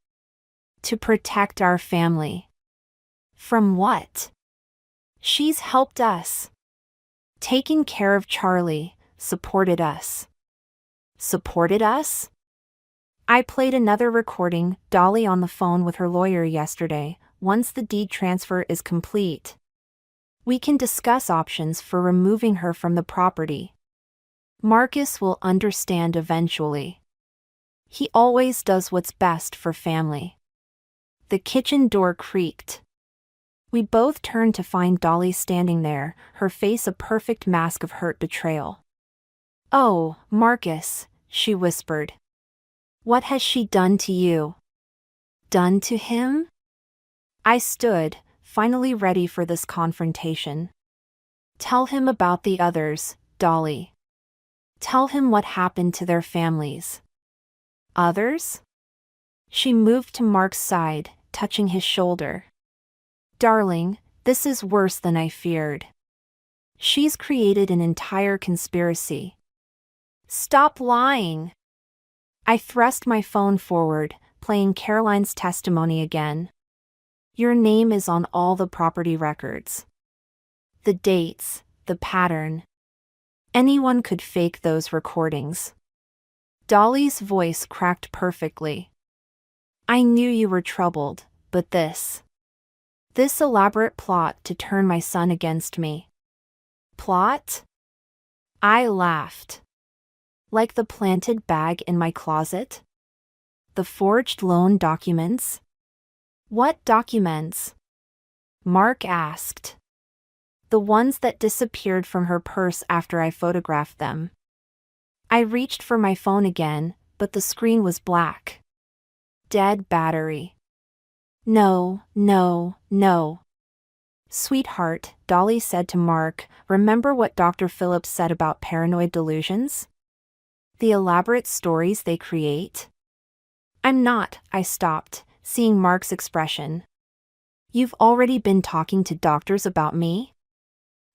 To protect our family. From what? She's helped us. Taken care of Charlie, supported us. Supported us? I played another recording, Dolly on the phone with her lawyer yesterday. Once the deed transfer is complete, we can discuss options for removing her from the property. Marcus will understand eventually. He always does what's best for family. The kitchen door creaked. We both turned to find Dolly standing there, her face a perfect mask of hurt betrayal. "Oh, Marcus," she whispered. "What has she done to you?" Done to him? I stood, finally ready for this confrontation. Tell him about the others, Dolly. Tell him what happened to their families. Others? She moved to Mark's side, touching his shoulder. Darling, this is worse than I feared. She's created an entire conspiracy. Stop lying. I thrust my phone forward, playing Caroline's testimony again. Your name is on all the property records. The dates, the pattern. Anyone could fake those recordings. Dolly's voice cracked perfectly. I knew you were troubled, but this elaborate plot to turn my son against me. Plot? I laughed. Like the planted bag in my closet? The forged loan documents? What documents? Mark asked. The ones that disappeared from her purse after I photographed them. I reached for my phone again, but the screen was black. Dead battery. No, no, no. Sweetheart, Dolly said to Mark, remember what Dr. Phillips said about paranoid delusions? The elaborate stories they create? I'm not, I stopped, seeing Mark's expression. You've already been talking to doctors about me?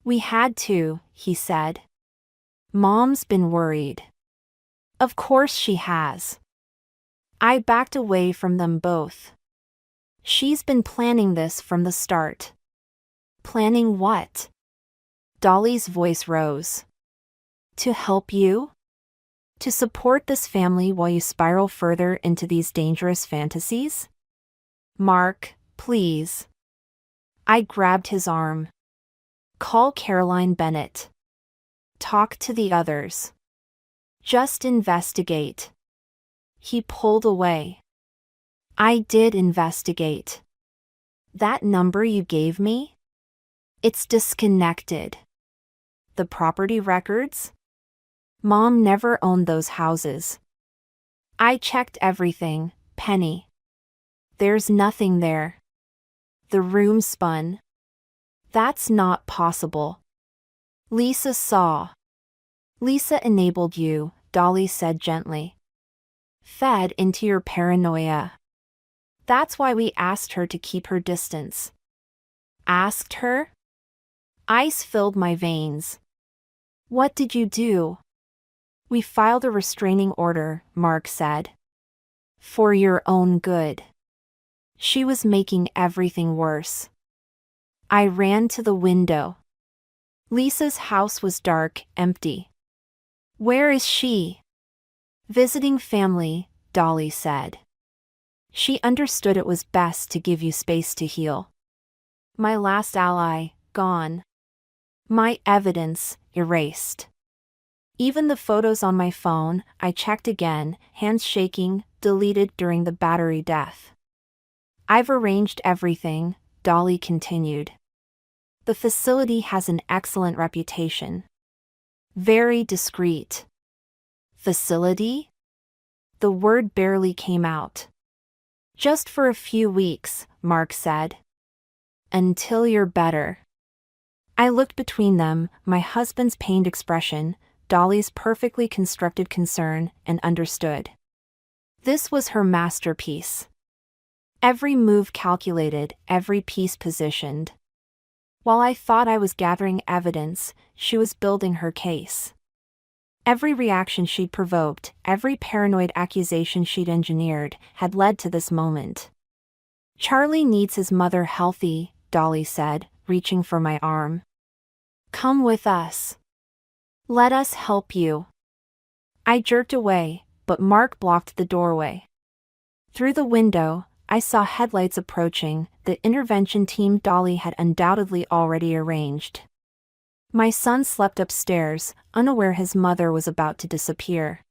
We had to, he said. Mom's been worried. Of course she has. I backed away from them both. She's been planning this from the start. Planning what? Dolly's voice rose. To help you? To support this family while you spiral further into these dangerous fantasies? Mark, please. I grabbed his arm. Call Caroline Bennett. Talk to the others. Just investigate. He pulled away. I did investigate. That number you gave me? It's disconnected. The property records? Mom never owned those houses. I checked everything, Penny. There's nothing there. The room spun. That's not possible. Lisa saw. Lisa enabled you, Dolly said gently. Fed into your paranoia. That's why we asked her to keep her distance. Asked her? Ice filled my veins. What did you do? We filed a restraining order, Mark said. For your own good. She was making everything worse. I ran to the window. Lisa's house was dark, empty. Where is she? Visiting family, Dolly said. She understood it was best to give you space to heal. My last ally, gone. My evidence, erased. Even the photos on my phone, I checked again, hands shaking, deleted during the battery death. I've arranged everything, Dolly continued. The facility has an excellent reputation. Very discreet. Facility? The word barely came out. Just for a few weeks, Mark said. Until you're better. I looked between them, my husband's pained expression, Dolly's perfectly constructed concern, and understood. This was her masterpiece. Every move calculated, every piece positioned. While I thought I was gathering evidence, she was building her case. Every reaction she'd provoked, every paranoid accusation she'd engineered, had led to this moment. Charlie needs his mother healthy, Dolly said, reaching for my arm. "Come with us. Let us help you." I jerked away, but Mark blocked the doorway. Through the window, I saw headlights approaching, the intervention team Dolly had undoubtedly already arranged. My son slept upstairs, unaware his mother was about to disappear.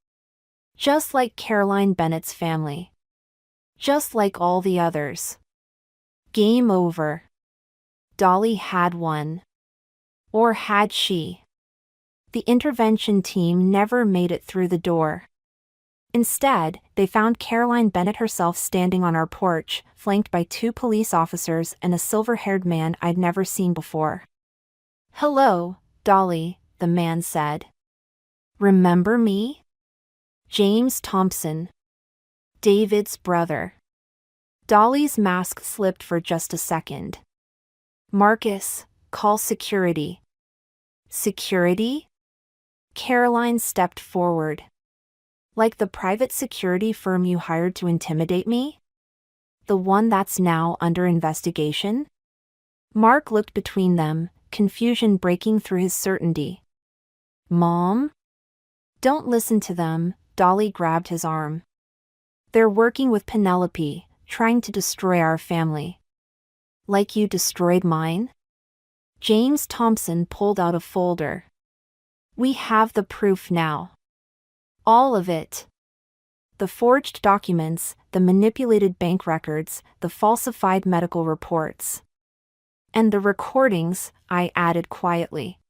Just like Caroline Bennett's family. Just like all the others. Game over. Dolly had won. Or had she? The intervention team never made it through the door. Instead, they found Caroline Bennett herself standing on our porch, flanked by 2 police officers and a silver-haired man I'd never seen before. "Hello, Dolly," the man said. "Remember me? James Thompson. David's brother." Dolly's mask slipped for just a second. "Marcus, call security." "Security?" Caroline stepped forward. "Like the private security firm you hired to intimidate me? The one that's now under investigation?" Mark looked between them, confusion breaking through his certainty. "Mom?" "Don't listen to them," Dolly grabbed his arm. "They're working with Penelope, trying to destroy our family." "Like you destroyed mine?" James Thompson pulled out a folder. "We have the proof now. All of it. The forged documents, the manipulated bank records, the falsified medical reports. And the recordings," I added quietly.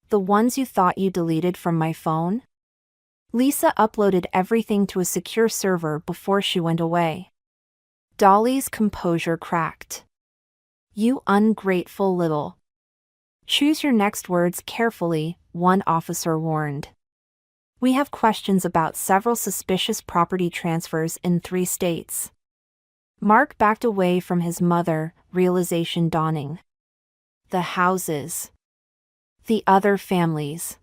"The ones you thought you deleted from my phone?" Lisa uploaded everything to a secure server before she went away. Dolly's composure cracked. "You ungrateful little." "Choose your next words carefully," one officer warned. "We have questions about several suspicious property transfers in 3 states. Mark backed away from his mother, realization dawning. The houses. The other families.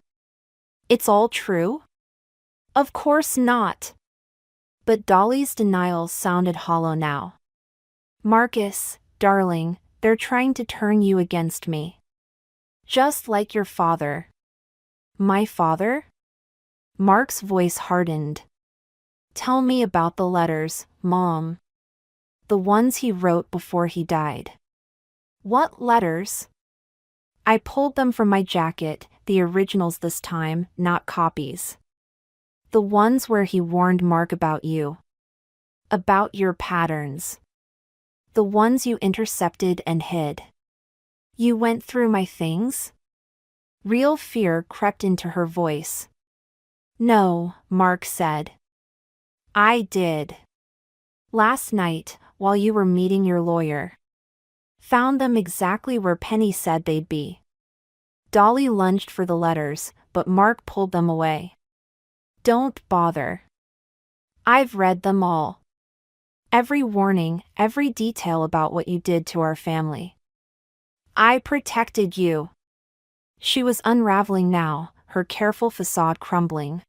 It's all true? Of course not. But Dolly's denial sounded hollow now. "Marcus, darling, they're trying to turn you against me. Just like your father." "My father?" Mark's voice hardened. "Tell me about the letters, Mom. The ones he wrote before he died." "What letters?" I pulled them from my jacket, the originals this time, not copies. "The ones where he warned Mark about you. About your patterns. The ones you intercepted and hid. You went through my things?" Real fear crept into her voice. "No," Mark said. "I did. Last night, while you were meeting your lawyer. Found them exactly where Penny said they'd be." Dolly lunged for the letters, but Mark pulled them away. "Don't bother. I've read them all. Every warning, every detail about what you did to our family. I protected you." She was unraveling now, her careful facade crumbling.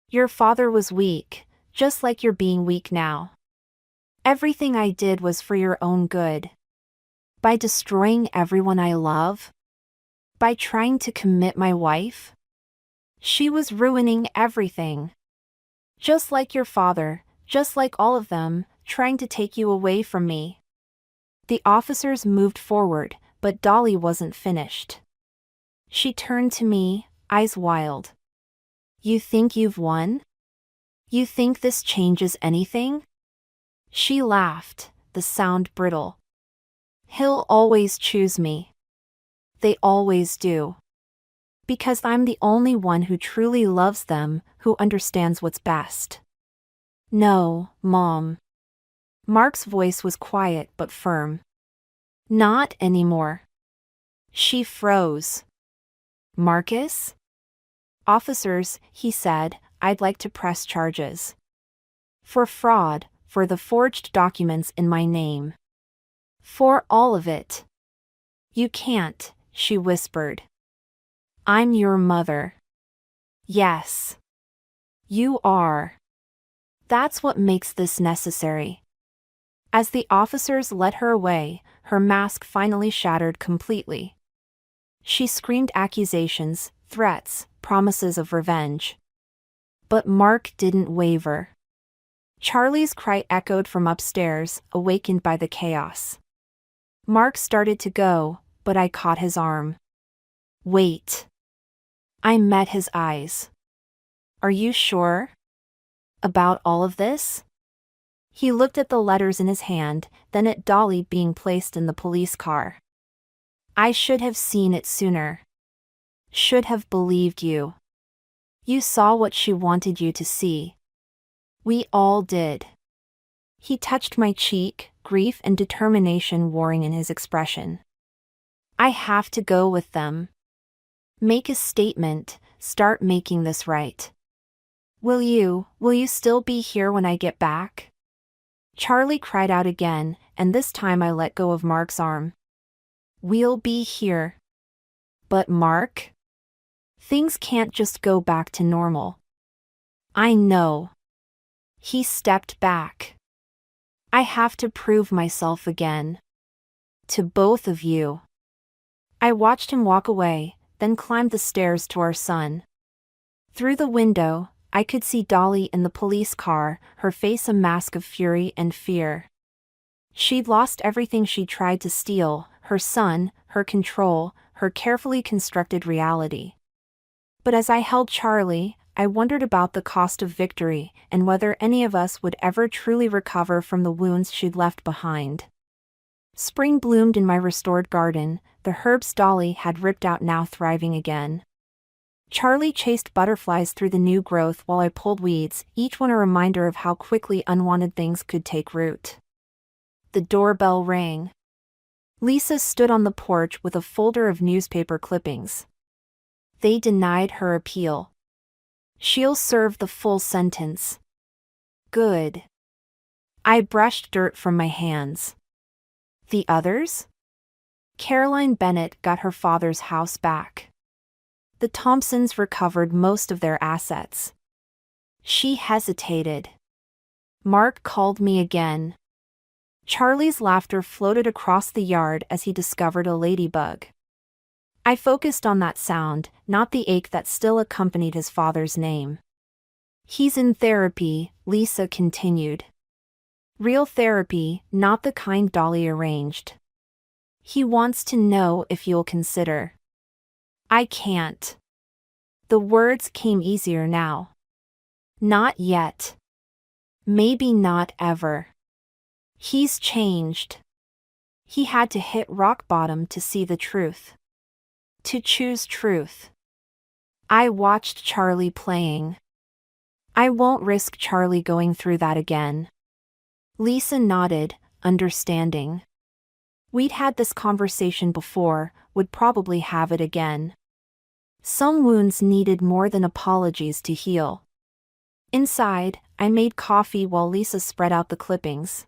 "Your father was weak, just like you're being weak now. Everything I did was for your own good. By destroying everyone I love? By trying to commit my wife? She was ruining everything. Just like your father, just like all of them, trying to take you away from me." The officers moved forward, but Dolly wasn't finished. She turned to me, eyes wild. "You think you've won? You think this changes anything?" She laughed, the sound brittle. "He'll always choose me. They always do. Because I'm the only one who truly loves them, who understands what's best." "No, Mom." Mark's voice was quiet but firm. "Not anymore." She froze. "Marcus?" "Officers," he said, "I'd like to press charges. For fraud, for the forged documents in my name. For all of it." "You can't," she whispered. "I'm your mother." "Yes. You are. That's what makes this necessary." As the officers led her away, her mask finally shattered completely. She screamed accusations, threats, promises of revenge. But Mark didn't waver. Charlie's cry echoed from upstairs, awakened by the chaos. Mark started to go, but I caught his arm. Wait. I met his eyes. Are you sure? About all of this? He looked at the letters in his hand, then at Dolly being placed in the police car. I should have seen it sooner. Should have believed you. You saw what she wanted you to see. We all did. He touched my cheek, grief and determination warring in his expression. I have to go with them. Make a statement, start making this right. Will you still be here when I get back? Charlie cried out again, and this time I let go of Mark's arm. We'll be here. But Mark? Things can't just go back to normal. I know. He stepped back. I have to prove myself again. To both of you. I watched him walk away, then climbed the stairs to our son. Through the window, I could see Dolly in the police car, her face a mask of fury and fear. She'd lost everything she tried to steal, her son, her control, her carefully constructed reality. But as I held Charlie, I wondered about the cost of victory and whether any of us would ever truly recover from the wounds she'd left behind. Spring bloomed in my restored garden, the herbs Dolly had ripped out now thriving again. Charlie chased butterflies through the new growth while I pulled weeds, each one a reminder of how quickly unwanted things could take root. The doorbell rang. Lisa stood on the porch with a folder of newspaper clippings. They denied her appeal. She'll serve the full sentence. Good. I brushed dirt from my hands. The others? Caroline Bennett got her father's house back. The Thompsons recovered most of their assets. She hesitated. Mark called me again. Charlie's laughter floated across the yard as he discovered a ladybug. I focused on that sound, not the ache that still accompanied his father's name. He's in therapy, Lisa continued. Real therapy, not the kind Dolly arranged. He wants to know if you'll consider. I can't. The words came easier now. Not yet. Maybe not ever. He's changed. He had to hit rock bottom to see the truth. To choose truth. I watched Charlie playing. I won't risk Charlie going through that again. Lisa nodded, understanding. We'd had this conversation before, would probably have it again. Some wounds needed more than apologies to heal. Inside, I made coffee while Lisa spread out the clippings.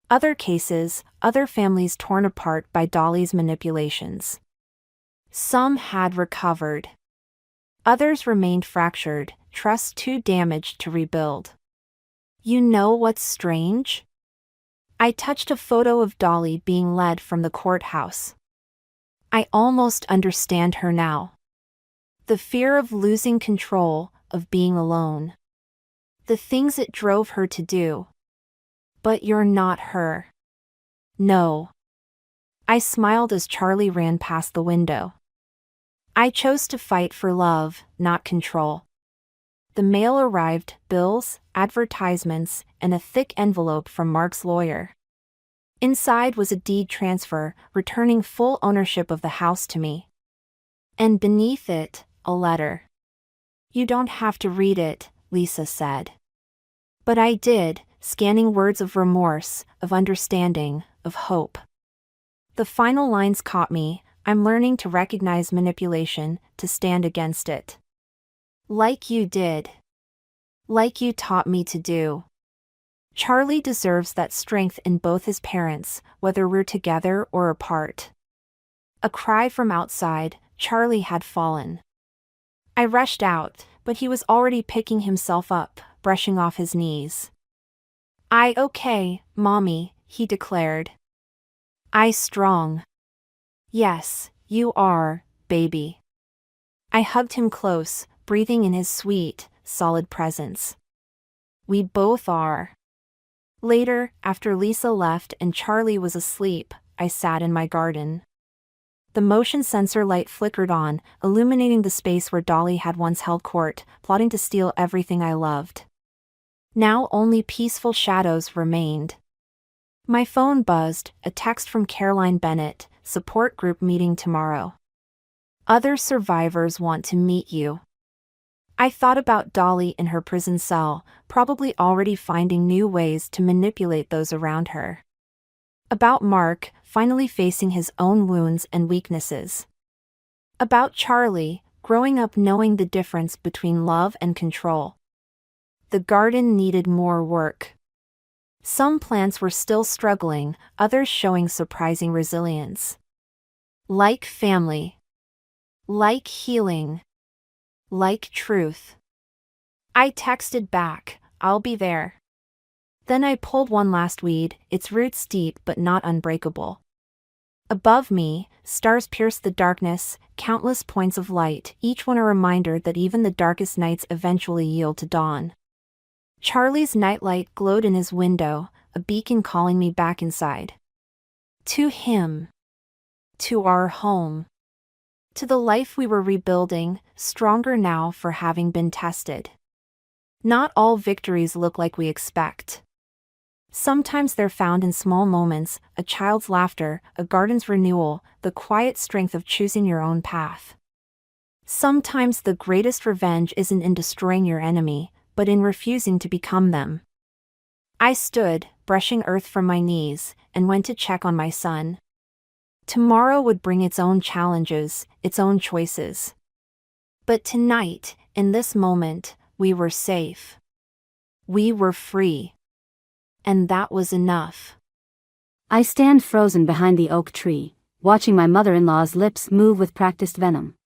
Other cases, other families torn apart by Dolly's manipulations. Some had recovered. Others remained fractured, trust too damaged to rebuild. You know what's strange? I touched a photo of Dolly being led from the courthouse. I almost understand her now. The fear of losing control, of being alone. The things it drove her to do. But you're not her. No. I smiled as Charlie ran past the window. I chose to fight for love, not control. The mail arrived, bills, advertisements, and a thick envelope from Mark's lawyer. Inside was a deed transfer, returning full ownership of the house to me. And beneath it, a letter. You don't have to read it, Lisa said. But I did, scanning words of remorse, of understanding, of hope. The final lines caught me. I'm learning to recognize manipulation, to stand against it. Like you did. Like you taught me to do. Charlie deserves that strength in both his parents, whether we're together or apart. A cry from outside, Charlie had fallen. I rushed out, but he was already picking himself up, brushing off his knees. Okay, Mommy, he declared. I strong. Yes, you are, baby. I hugged him close, breathing in his sweet, solid presence. We both are. Later, after Lisa left and Charlie was asleep, I sat in my garden. The motion sensor light flickered on, illuminating the space where Dolly had once held court, plotting to steal everything I loved. Now only peaceful shadows remained. My phone buzzed, a text from Caroline Bennett, support group meeting tomorrow. Other survivors want to meet you. I thought about Dolly in her prison cell, probably already finding new ways to manipulate those around her. About Mark, finally facing his own wounds and weaknesses. About Charlie, growing up knowing the difference between love and control. The garden needed more work. Some plants were still struggling, others showing surprising resilience. Like family. Like healing. Like truth. I texted back, I'll be there. Then I pulled one last weed, its roots deep but not unbreakable. Above me, stars pierced the darkness, countless points of light, each one a reminder that even the darkest nights eventually yield to dawn. Charlie's nightlight glowed in his window, a beacon calling me back inside. To him. To our home. To the life we were rebuilding, stronger now for having been tested. Not all victories look like we expect. Sometimes they're found in small moments, a child's laughter, a garden's renewal, the quiet strength of choosing your own path. Sometimes the greatest revenge isn't in destroying your enemy, but in refusing to become them. I stood, brushing earth from my knees, and went to check on my son. Tomorrow would bring its own challenges, its own choices. But tonight, in this moment, we were safe. We were free. And that was enough. I stand frozen behind the oak tree, watching my mother-in-law's lips move with practiced venom.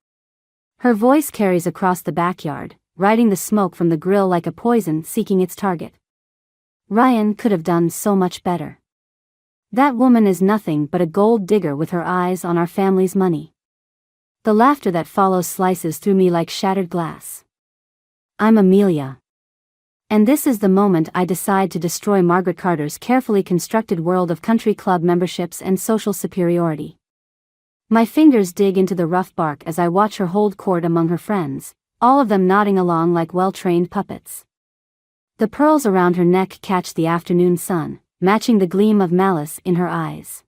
Her voice carries across the backyard, riding the smoke from the grill like a poison seeking its target. Ryan could have done so much better. That woman is nothing but a gold digger with her eyes on our family's money. The laughter that follows slices through me like shattered glass. I'm Amelia. And this is the moment I decide to destroy Margaret Carter's carefully constructed world of country club memberships and social superiority. My fingers dig into the rough bark as I watch her hold court among her friends, all of them nodding along like well-trained puppets. The pearls around her neck catch the afternoon sun, matching the gleam of malice in her eyes.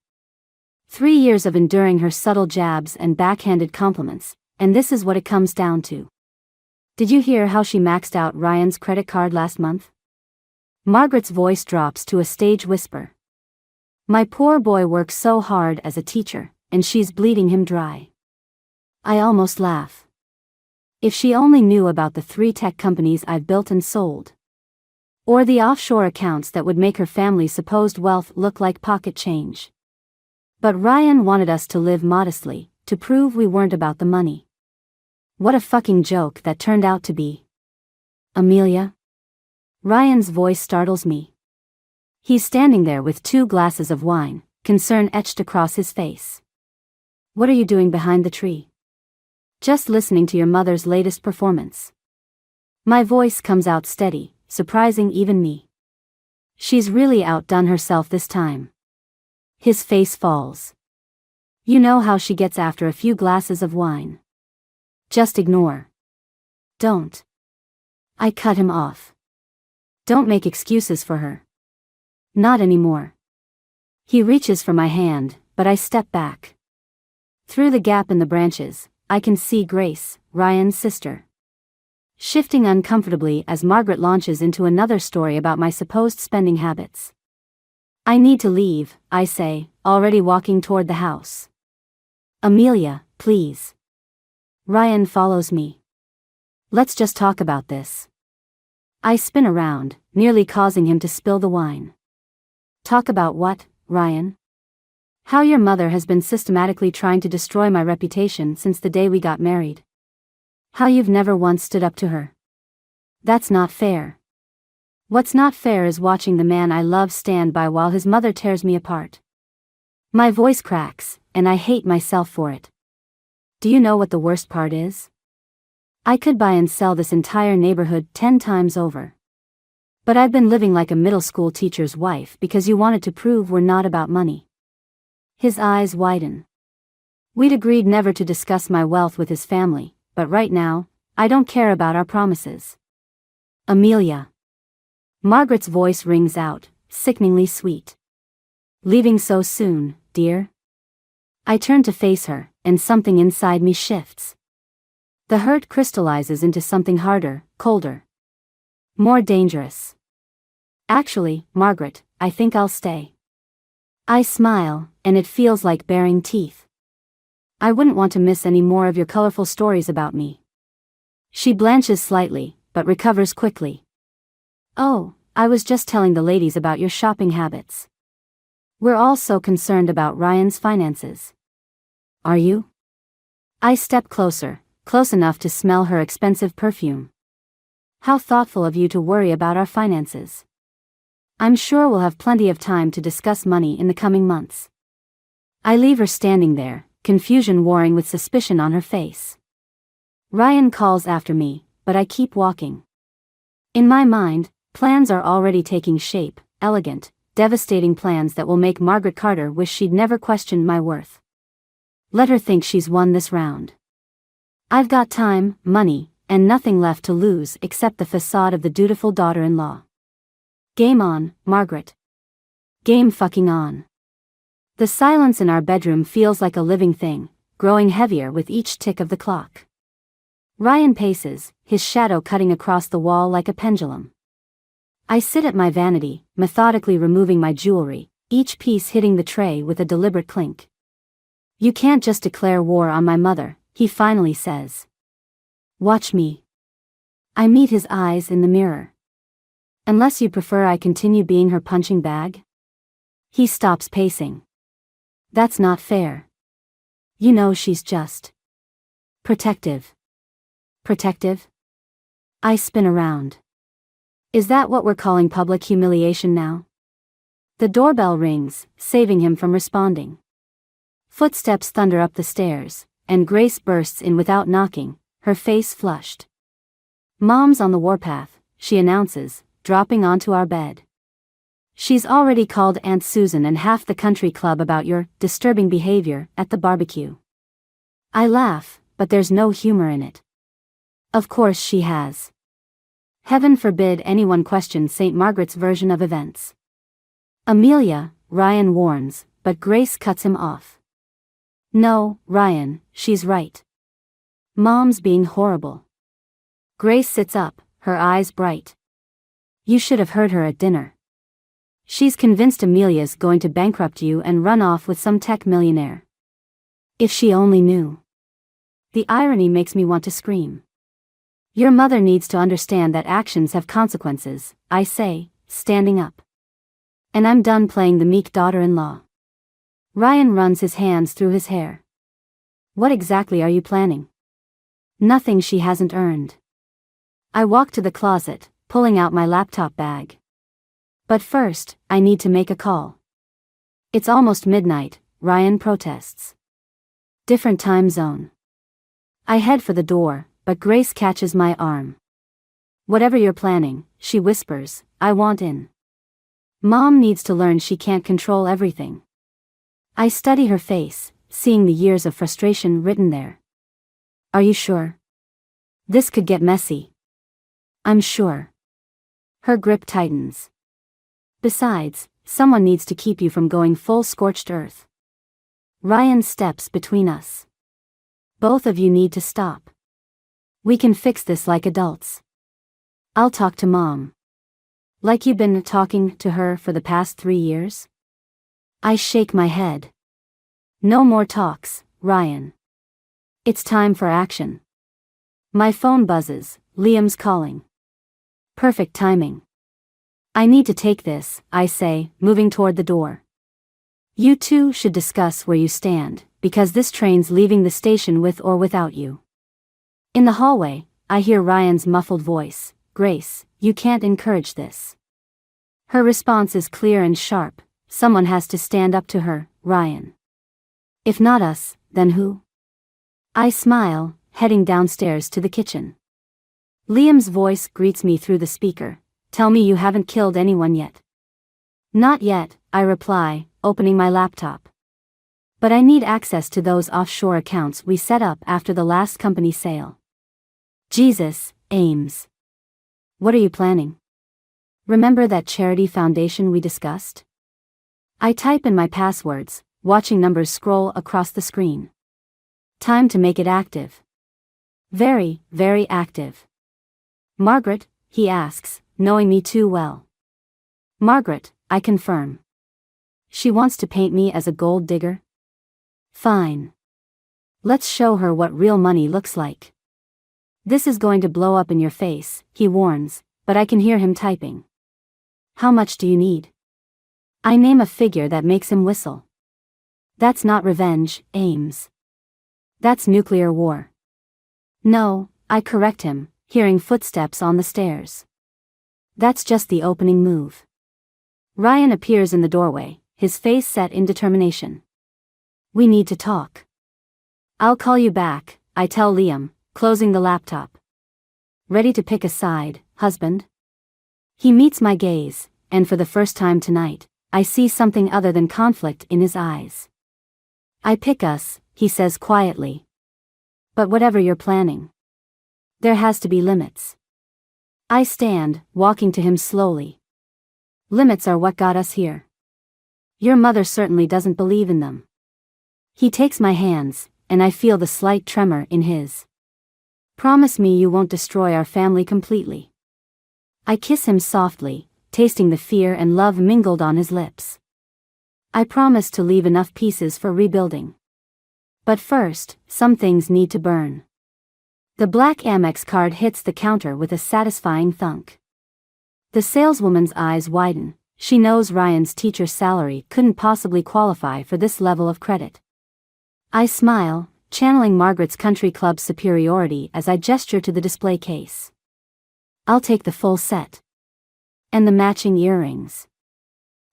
3 years of enduring her subtle jabs and backhanded compliments, and this is what it comes down to. Did you hear how she maxed out Ryan's credit card last month? Margaret's voice drops to a stage whisper. My poor boy works so hard as a teacher, and she's bleeding him dry. I almost laugh. If she only knew about the 3 tech companies I've built and sold. Or the offshore accounts that would make her family's supposed wealth look like pocket change. But Ryan wanted us to live modestly, to prove we weren't about the money. What a fucking joke that turned out to be. Amelia? Ryan's voice startles me. He's standing there with 2 glasses of wine, concern etched across his face. What are you doing behind the tree? Just listening to your mother's latest performance. My voice comes out steady, surprising even me. She's really outdone herself this time. His face falls. You know how she gets after a few glasses of wine. Just ignore. Don't. I cut him off. Don't make excuses for her. Not anymore. He reaches for my hand, but I step back. Through the gap in the branches, I can see Grace, Ryan's sister. Shifting uncomfortably as Margaret launches into another story about my supposed spending habits. I need to leave, I say, already walking toward the house. Amelia, please. Ryan follows me. Let's just talk about this. I spin around, nearly causing him to spill the wine. Talk about what, Ryan? How your mother has been systematically trying to destroy my reputation since the day we got married. How you've never once stood up to her. That's not fair. What's not fair is watching the man I love stand by while his mother tears me apart. My voice cracks, and I hate myself for it. Do you know what the worst part is? I could buy and sell this entire neighborhood 10 times over. But I've been living like a middle school teacher's wife because you wanted to prove we're not about money. His eyes widen. We'd agreed never to discuss my wealth with his family, but right now, I don't care about our promises. Amelia. Margaret's voice rings out, sickeningly sweet. Leaving so soon, dear? I turn to face her, and something inside me shifts. The hurt crystallizes into something harder, colder. More dangerous. Actually, Margaret, I think I'll stay. I smile, and it feels like baring teeth. I wouldn't want to miss any more of your colorful stories about me. She blanches slightly, but recovers quickly. Oh, I was just telling the ladies about your shopping habits. We're all so concerned about Ryan's finances. Are you? I step closer, close enough to smell her expensive perfume. How thoughtful of you to worry about our finances. I'm sure we'll have plenty of time to discuss money in the coming months. I leave her standing there, confusion warring with suspicion on her face. Ryan calls after me, but I keep walking. In my mind, plans are already taking shape, elegant, devastating plans that will make Margaret Carter wish she'd never questioned my worth. Let her think she's won this round. I've got time, money, and nothing left to lose except the facade of the dutiful daughter-in-law. Game on, Margaret. Game fucking on. The silence in our bedroom feels like a living thing, growing heavier with each tick of the clock. Ryan paces, his shadow cutting across the wall like a pendulum. I sit at my vanity, methodically removing my jewelry, each piece hitting the tray with a deliberate clink. You can't just declare war on my mother, he finally says. Watch me. I meet his eyes in the mirror. Unless you prefer I continue being her punching bag? He stops pacing. That's not fair. You know she's just protective. Protective? I spin around. Is that what we're calling public humiliation now? The doorbell rings, saving him from responding. Footsteps thunder up the stairs, and Grace bursts in without knocking, her face flushed. Mom's on the warpath, she announces, dropping onto our bed. She's already called Aunt Susan and half the country club about your disturbing behavior at the barbecue. I laugh, but there's no humor in it. Of course she has. Heaven forbid anyone question St. Margaret's version of events. Amelia, Ryan warns, but Grace cuts him off. No, Ryan, she's right. Mom's being horrible. Grace sits up, her eyes bright. You should have heard her at dinner. She's convinced Amelia's going to bankrupt you and run off with some tech millionaire. If she only knew. The irony makes me want to scream. Your mother needs to understand that actions have consequences, I say, standing up. And I'm done playing the meek daughter-in-law. Ryan runs his hands through his hair. What exactly are you planning? Nothing she hasn't earned. I walk to the closet, pulling out my laptop bag. But first, I need to make a call. It's almost midnight, Ryan protests. Different time zone. I head for the door, but Grace catches my arm. Whatever you're planning, she whispers, I want in. Mom needs to learn she can't control everything. I study her face, seeing the years of frustration written there. Are you sure? This could get messy. I'm sure. Her grip tightens. Besides, someone needs to keep you from going full scorched earth. Ryan steps between us. Both of you need to stop. We can fix this like adults. I'll talk to Mom. Like you've been talking to her for the past 3 years? I shake my head. No more talks, Ryan. It's time for action. My phone buzzes, Liam's calling. Perfect timing. I need to take this, I say, moving toward the door. You two should discuss where you stand, because this train's leaving the station with or without you. In the hallway, I hear Ryan's muffled voice, Grace, you can't encourage this. Her response is clear and sharp, someone has to stand up to her, Ryan. If not us, then who? I smile, heading downstairs to the kitchen. Liam's voice greets me through the speaker. Tell me you haven't killed anyone yet. Not yet, I reply, opening my laptop. But I need access to those offshore accounts we set up after the last company sale. Jesus, Ames. What are you planning? Remember that charity foundation we discussed? I type in my passwords, watching numbers scroll across the screen. Time to make it active. Very, very active. Margaret, he asks, knowing me too well. Margaret, I confirm. She wants to paint me as a gold digger? Fine. Let's show her what real money looks like. This is going to blow up in your face, he warns, but I can hear him typing. How much do you need? I name a figure that makes him whistle. That's not revenge, Ames. That's nuclear war. No, I correct him, hearing footsteps on the stairs. That's just the opening move. Ryan appears in the doorway, his face set in determination. We need to talk. I'll call you back, I tell Liam, closing the laptop. Ready to pick a side, husband? He meets my gaze, and for the first time tonight, I see something other than conflict in his eyes. I pick us, he says quietly. But whatever you're planning, there has to be limits. I stand, walking to him slowly. Limits are what got us here. Your mother certainly doesn't believe in them. He takes my hands, and I feel the slight tremor in his. Promise me you won't destroy our family completely. I kiss him softly, tasting the fear and love mingled on his lips. I promise to leave enough pieces for rebuilding. But first, some things need to burn. The black Amex card hits the counter with a satisfying thunk. The saleswoman's eyes widen. She knows Ryan's teacher's salary couldn't possibly qualify for this level of credit. I smile, channeling Margaret's country club superiority as I gesture to the display case. I'll take the full set. And the matching earrings.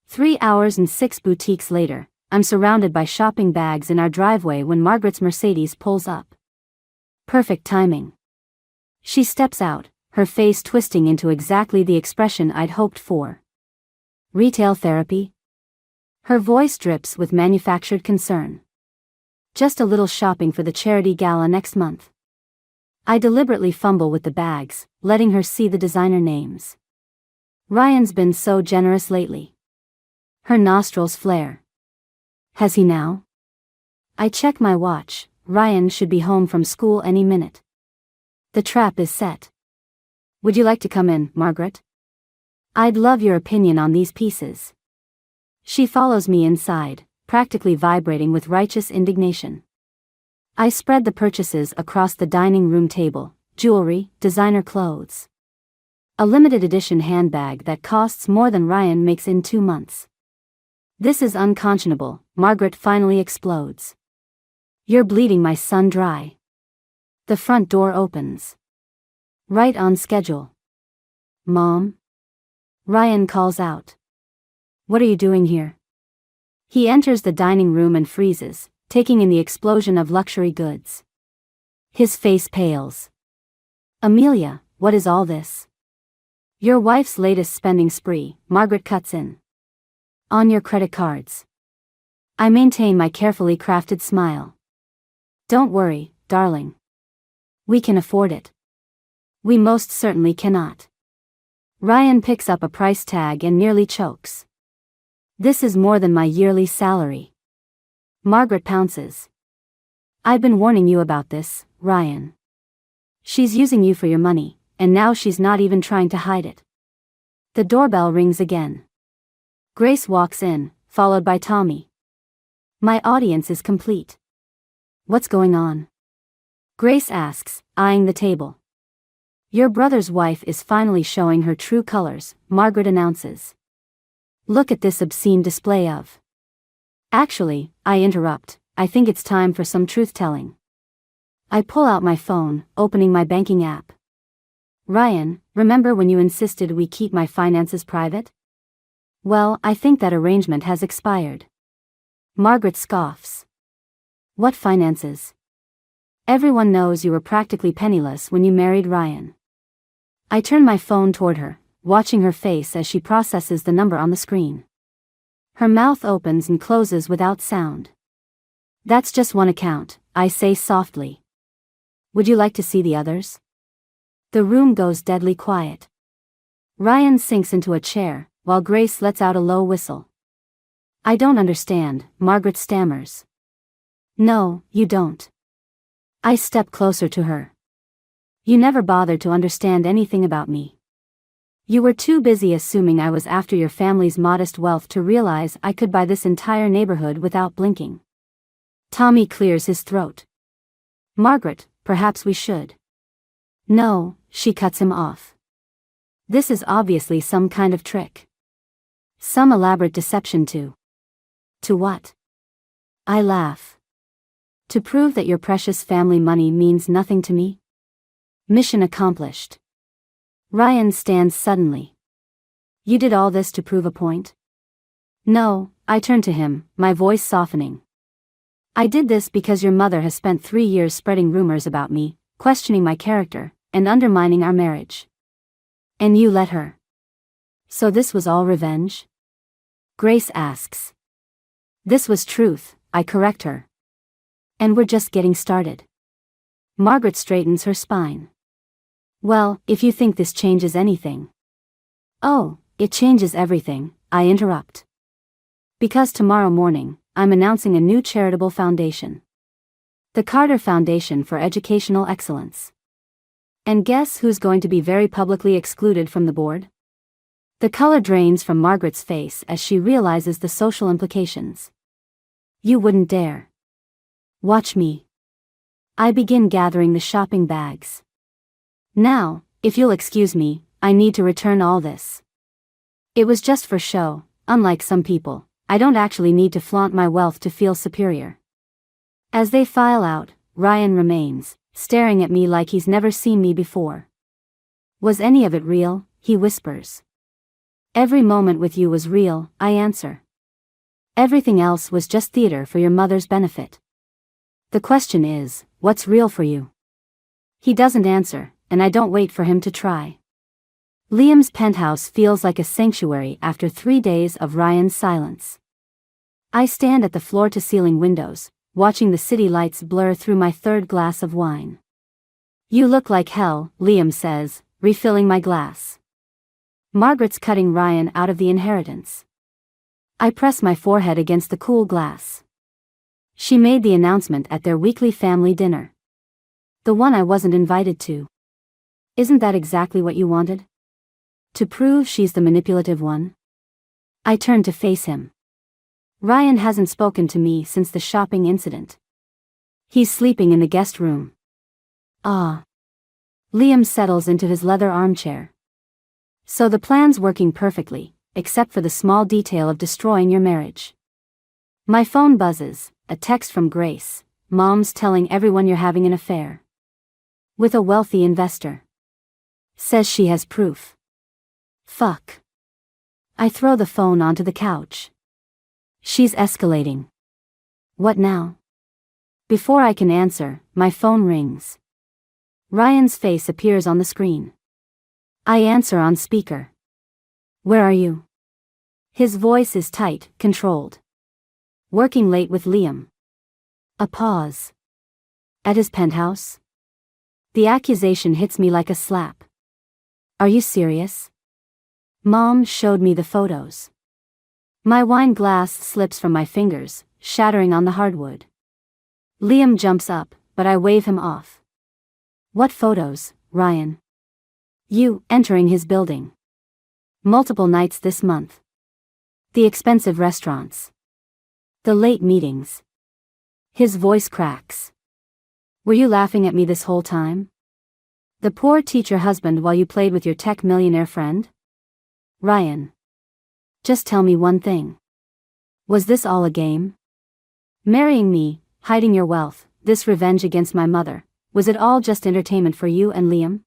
3 hours and 6 boutiques later, I'm surrounded by shopping bags in our driveway when Margaret's Mercedes pulls up. Perfect timing. She steps out, her face twisting into exactly the expression I'd hoped for. Retail therapy? Her voice drips with manufactured concern. Just a little shopping for the charity gala next month. I deliberately fumble with the bags, letting her see the designer names. Ryan's been so generous lately. Her nostrils flare. Has he now? I check my watch. Ryan should be home from school any minute. The trap is set. Would you like to come in, Margaret? I'd love your opinion on these pieces. She follows me inside, practically vibrating with righteous indignation. I spread the purchases across the dining room table: jewelry, designer clothes. A limited edition handbag that costs more than Ryan makes in 2 months. This is unconscionable, Margaret finally explodes. You're bleeding my son dry. The front door opens. Right on schedule. Mom? Ryan calls out. What are you doing here? He enters the dining room and freezes, taking in the explosion of luxury goods. His face pales. Amelia, what is all this? Your wife's latest spending spree, Margaret cuts in. On your credit cards. I maintain my carefully crafted smile. Don't worry, darling. We can afford it. We most certainly cannot. Ryan picks up a price tag and nearly chokes. This is more than my yearly salary. Margaret pounces. I've been warning you about this, Ryan. She's using you for your money, and now she's not even trying to hide it. The doorbell rings again. Grace walks in, followed by Tommy. My audience is complete. What's going on? Grace asks, eyeing the table. Your brother's wife is finally showing her true colors, Margaret announces. Look at this obscene display of. Actually, I interrupt, I think it's time for some truth-telling. I pull out my phone, opening my banking app. Ryan, remember when you insisted we keep my finances private? Well, I think that arrangement has expired. Margaret scoffs. What finances? Everyone knows you were practically penniless when you married Ryan. I turn my phone toward her, watching her face as she processes the number on the screen. Her mouth opens and closes without sound. That's just one account, I say softly. Would you like to see the others? The room goes deadly quiet. Ryan sinks into a chair, while Grace lets out a low whistle. I don't understand, Margaret stammers. No, you don't. I step closer to her. You never bothered to understand anything about me. You were too busy assuming I was after your family's modest wealth to realize I could buy this entire neighborhood without blinking. Tommy clears his throat. Margaret, perhaps we should. No, she cuts him off. This is obviously some kind of trick. Some elaborate deception to. To what? I laugh. To prove that your precious family money means nothing to me? Mission accomplished. Ryan stands suddenly. You did all this to prove a point? No, I turn to him, my voice softening. I did this because your mother has spent 3 years spreading rumors about me, questioning my character, and undermining our marriage. And you let her. So this was all revenge? Grace asks. This was truth, I correct her. And we're just getting started. Margaret straightens her spine. Well, if you think this changes anything. Oh, it changes everything, I interrupt. Because tomorrow morning, I'm announcing a new charitable foundation. The Carter Foundation for Educational Excellence. And guess who's going to be very publicly excluded from the board? The color drains from Margaret's face as she realizes the social implications. You wouldn't dare. Watch me. I begin gathering the shopping bags. Now, if you'll excuse me, I need to return all this. It was just for show, unlike some people, I don't actually need to flaunt my wealth to feel superior. As they file out, Ryan remains, staring at me like he's never seen me before. Was any of it real? He whispers. Every moment with you was real, I answer. Everything else was just theater for your mother's benefit. The question is, what's real for you? He doesn't answer, and I don't wait for him to try. Liam's penthouse feels like a sanctuary after 3 days of Ryan's silence. I stand at the floor-to-ceiling windows, watching the city lights blur through my third glass of wine. You look like hell, Liam says, refilling my glass. Margaret's cutting Ryan out of the inheritance. I press my forehead against the cool glass. She made the announcement at their weekly family dinner. The one I wasn't invited to. Isn't that exactly what you wanted? To prove she's the manipulative one? I turn to face him. Ryan hasn't spoken to me since the shopping incident. He's sleeping in the guest room. Ah. Liam settles into his leather armchair. So the plan's working perfectly, except for the small detail of destroying your marriage. My phone buzzes, a text from Grace. Mom's telling everyone you're having an affair. With a wealthy investor. Says she has proof. Fuck. I throw the phone onto the couch. She's escalating. What now? Before I can answer, my phone rings. Ryan's face appears on the screen. I answer on speaker. Where are you? His voice is tight, controlled. Working late with Liam. A pause. At his penthouse? The accusation hits me like a slap. Are you serious? Mom showed me the photos. My wine glass slips from my fingers, shattering on the hardwood. Liam jumps up, but I wave him off. What photos, Ryan? You, entering his building. Multiple nights this month. The expensive restaurants. The late meetings. His voice cracks. Were you laughing at me this whole time? The poor teacher husband while you played with your tech millionaire friend? Ryan. Just tell me one thing. Was this all a game? Marrying me, hiding your wealth, this revenge against my mother, was it all just entertainment for you and Liam?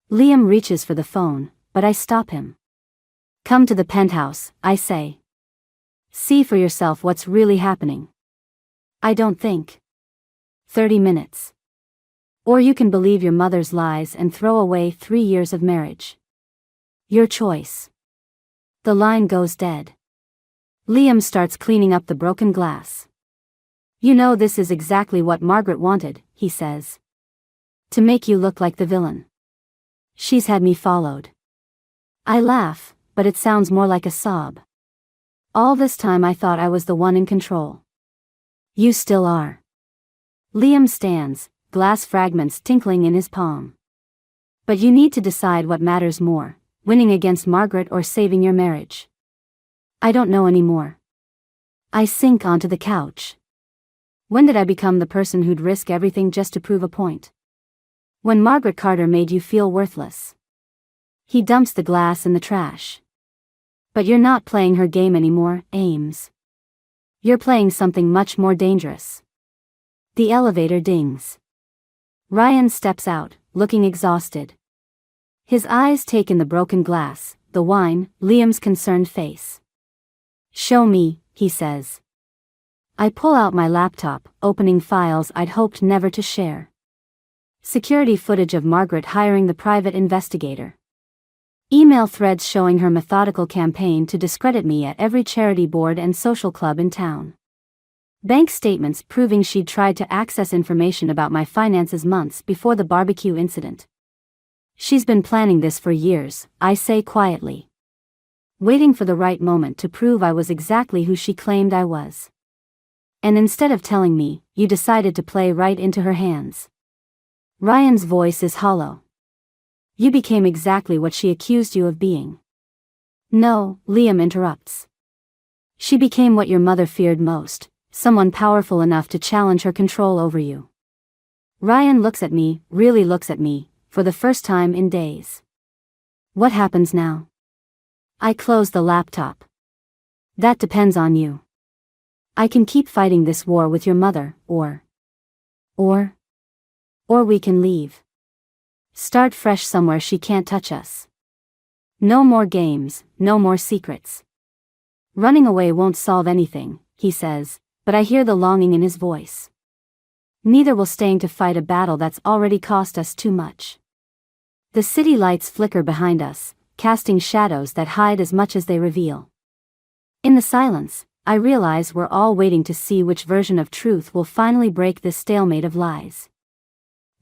Liam reaches for the phone, but I stop him. Come to the penthouse, I say. See for yourself what's really happening. I don't think. 30 minutes. Or you can believe your mother's lies and throw away 3 years of marriage. Your choice. The line goes dead. Liam starts cleaning up the broken glass. You know, this is exactly what Margaret wanted, he says. To make you look like the villain. She's had me followed. I laugh, but it sounds more like a sob. All this time I thought I was the one in control. You still are. Liam stands, glass fragments tinkling in his palm. But you need to decide what matters more, winning against Margaret or saving your marriage. I don't know anymore. I sink onto the couch. When did I become the person who'd risk everything just to prove a point? When Margaret Carter made you feel worthless. He dumps the glass in the trash. But you're not playing her game anymore, Ames. You're playing something much more dangerous. The elevator dings. Ryan steps out, looking exhausted. His eyes take in the broken glass, the wine, Liam's concerned face. Show me, he says. I pull out my laptop, opening files I'd hoped never to share. Security footage of Margaret hiring the private investigator. Email threads showing her methodical campaign to discredit me at every charity board and social club in town. Bank statements proving she'd tried to access information about my finances months before the barbecue incident. She's been planning this for years, I say quietly. Waiting for the right moment to prove I was exactly who she claimed I was. And instead of telling me, you decided to play right into her hands. Ryan's voice is hollow. You became exactly what she accused you of being. No, Liam interrupts. She became what your mother feared most, someone powerful enough to challenge her control over you. Ryan looks at me, really looks at me, for the first time in days. What happens now? I close the laptop. That depends on you. I can keep fighting this war with your mother, or we can leave. Start fresh somewhere she can't touch us. No more games, no more secrets. Running away won't solve anything, he says, but I hear the longing in his voice. Neither will staying to fight a battle that's already cost us too much. The city lights flicker behind us, casting shadows that hide as much as they reveal. In the silence, I realize we're all waiting to see which version of truth will finally break this stalemate of lies.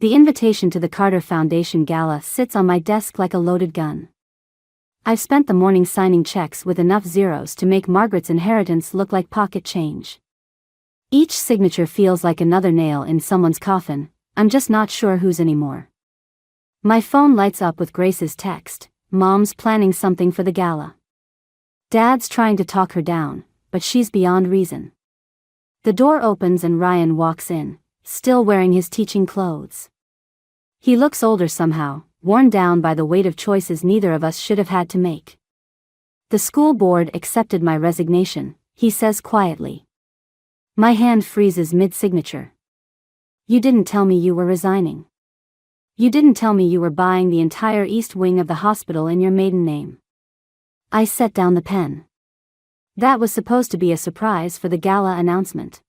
The invitation to the Carter Foundation Gala sits on my desk like a loaded gun. I've spent the morning signing checks with enough zeros to make Margaret's inheritance look like pocket change. Each signature feels like another nail in someone's coffin, I'm just not sure whose anymore. My phone lights up with Grace's text, Mom's planning something for the gala. Dad's trying to talk her down, but she's beyond reason. The door opens and Ryan walks in, still wearing his teaching clothes. He looks older somehow, worn down by the weight of choices neither of us should have had to make. The school board accepted my resignation, he says quietly. My hand freezes mid-signature. You didn't tell me you were resigning. You didn't tell me you were buying the entire east wing of the hospital in your maiden name. I set down the pen. That was supposed to be a surprise for the gala announcement.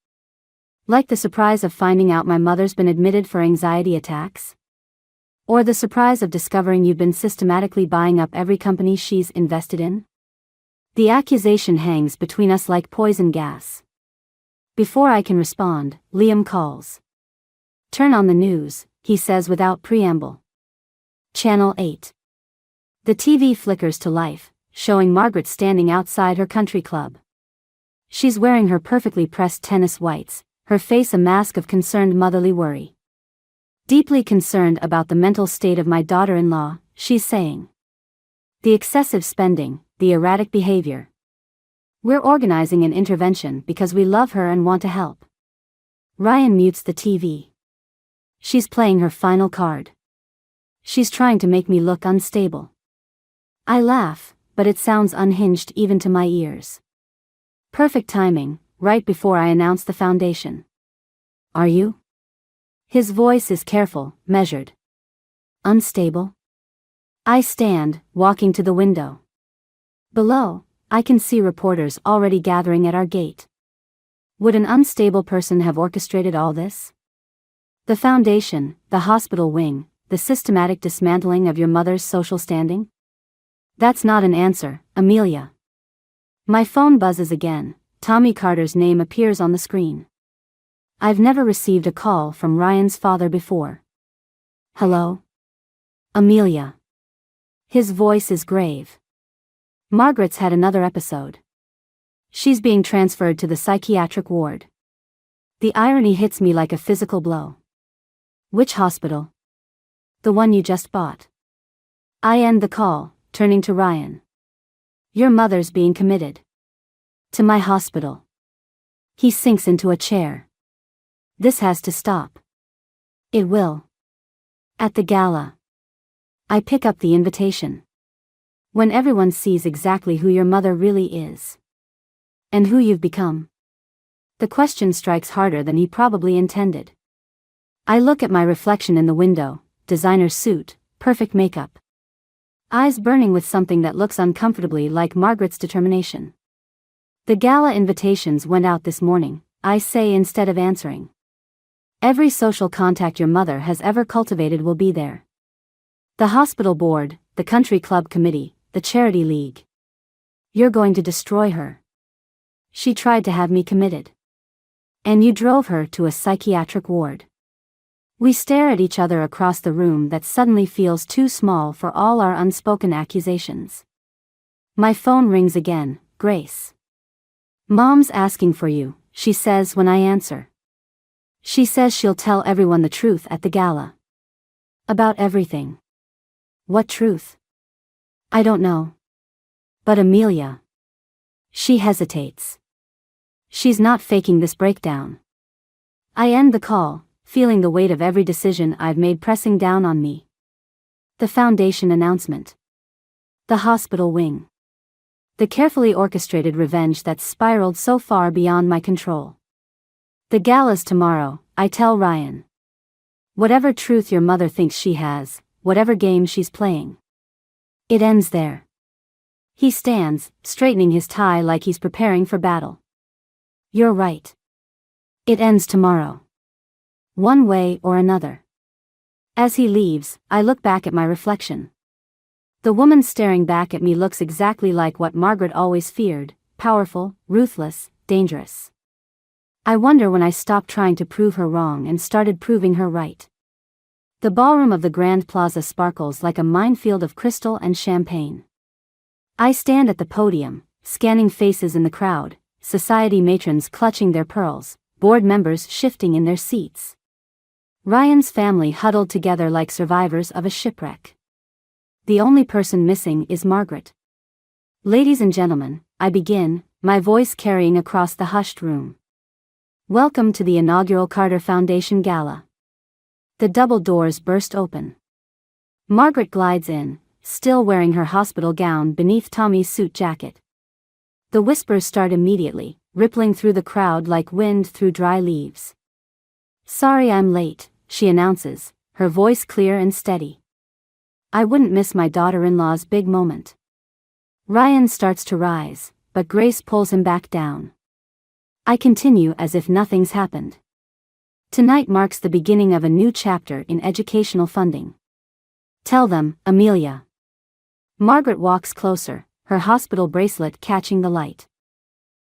Like the surprise of finding out my mother's been admitted for anxiety attacks? Or the surprise of discovering you've been systematically buying up every company she's invested in? The accusation hangs between us like poison gas. Before I can respond, Liam calls. Turn on the news, he says without preamble. Channel 8. The TV flickers to life, showing Margaret standing outside her country club. She's wearing her perfectly pressed tennis whites, her face a mask of concerned motherly worry. Deeply concerned about the mental state of my daughter-in-law, she's saying. The excessive spending, the erratic behavior. We're organizing an intervention because we love her and want to help. Ryan mutes the TV. She's playing her final card. She's trying to make me look unstable. I laugh, but it sounds unhinged even to my ears. Perfect timing, right before I announce the foundation. Are you? His voice is careful, measured. Unstable? I stand, walking to the window. Below, I can see reporters already gathering at our gate. Would an unstable person have orchestrated all this? The foundation, the hospital wing, the systematic dismantling of your mother's social standing? That's not an answer, Amelia. My phone buzzes again. Tommy Carter's name appears on the screen. I've never received a call from Ryan's father before. Hello? Amelia. His voice is grave. Margaret's had another episode. She's being transferred to the psychiatric ward. The irony hits me like a physical blow. Which hospital? The one you just bought. I end the call, turning to Ryan. Your mother's being committed. To my hospital. He sinks into a chair. This has to stop. It will. At the gala. I pick up the invitation. When everyone sees exactly who your mother really is. And who you've become. The question strikes harder than he probably intended. I look at my reflection in the window, designer suit, perfect makeup. Eyes burning with something that looks uncomfortably like Margaret's determination. The gala invitations went out this morning, I say instead of answering. Every social contact your mother has ever cultivated will be there. The hospital board, the country club committee, the charity league. You're going to destroy her. She tried to have me committed. And you drove her to a psychiatric ward. We stare at each other across the room that suddenly feels too small for all our unspoken accusations. My phone rings again, Grace. Mom's asking for you, she says when I answer. She says she'll tell everyone the truth at the gala. About everything. What truth? I don't know. But Amelia. She hesitates. She's not faking this breakdown. I end the call, feeling the weight of every decision I've made pressing down on me. The foundation announcement. The hospital wing. The carefully orchestrated revenge that's spiraled so far beyond my control. The gala's tomorrow, I tell Ryan. Whatever truth your mother thinks she has, whatever game she's playing. It ends there. He stands, straightening his tie like he's preparing for battle. You're right. It ends tomorrow. One way or another. As he leaves, I look back at my reflection. The woman staring back at me looks exactly like what Margaret always feared, powerful, ruthless, dangerous. I wonder when I stopped trying to prove her wrong and started proving her right. The ballroom of the Grand Plaza sparkles like a minefield of crystal and champagne. I stand at the podium, scanning faces in the crowd, society matrons clutching their pearls, board members shifting in their seats. Ryan's family huddled together like survivors of a shipwreck. The only person missing is Margaret. Ladies and gentlemen, I begin, my voice carrying across the hushed room. Welcome to the inaugural Carter Foundation Gala. The double doors burst open. Margaret glides in, still wearing her hospital gown beneath Tommy's suit jacket. The whispers start immediately, rippling through the crowd like wind through dry leaves. Sorry I'm late, she announces, her voice clear and steady. I wouldn't miss my daughter-in-law's big moment. Ryan starts to rise, but Grace pulls him back down. I continue as if nothing's happened. Tonight marks the beginning of a new chapter in educational funding. Tell them, Amelia. Margaret walks closer, her hospital bracelet catching the light.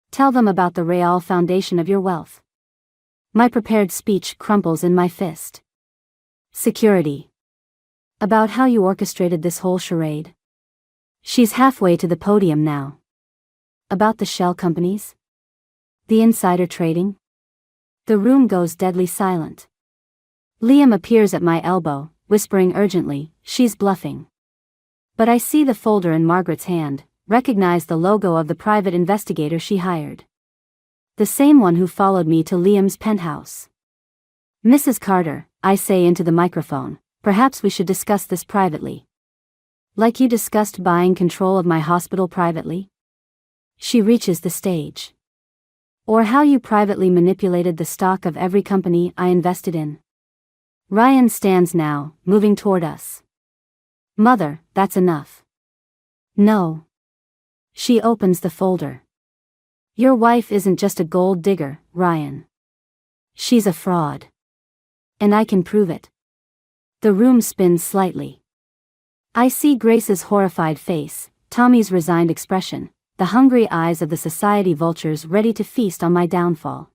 Tell them about the real foundation of your wealth. My prepared speech crumples in my fist. Security. About how you orchestrated this whole charade. She's halfway to the podium now. About the shell companies? The insider trading? The room goes deadly silent. Liam appears at my elbow, whispering urgently, she's bluffing. But I see the folder in Margaret's hand, recognize the logo of the private investigator she hired. The same one who followed me to Liam's penthouse. Mrs. Carter, I say into the microphone, perhaps we should discuss this privately. Like you discussed buying control of my hospital privately? She reaches the stage. Or how you privately manipulated the stock of every company I invested in. Ryan stands now, moving toward us. Mother, that's enough. No. She opens the folder. Your wife isn't just a gold digger, Ryan. She's a fraud. And I can prove it. The room spins slightly. I see Grace's horrified face, Tommy's resigned expression, the hungry eyes of the society vultures ready to feast on my downfall.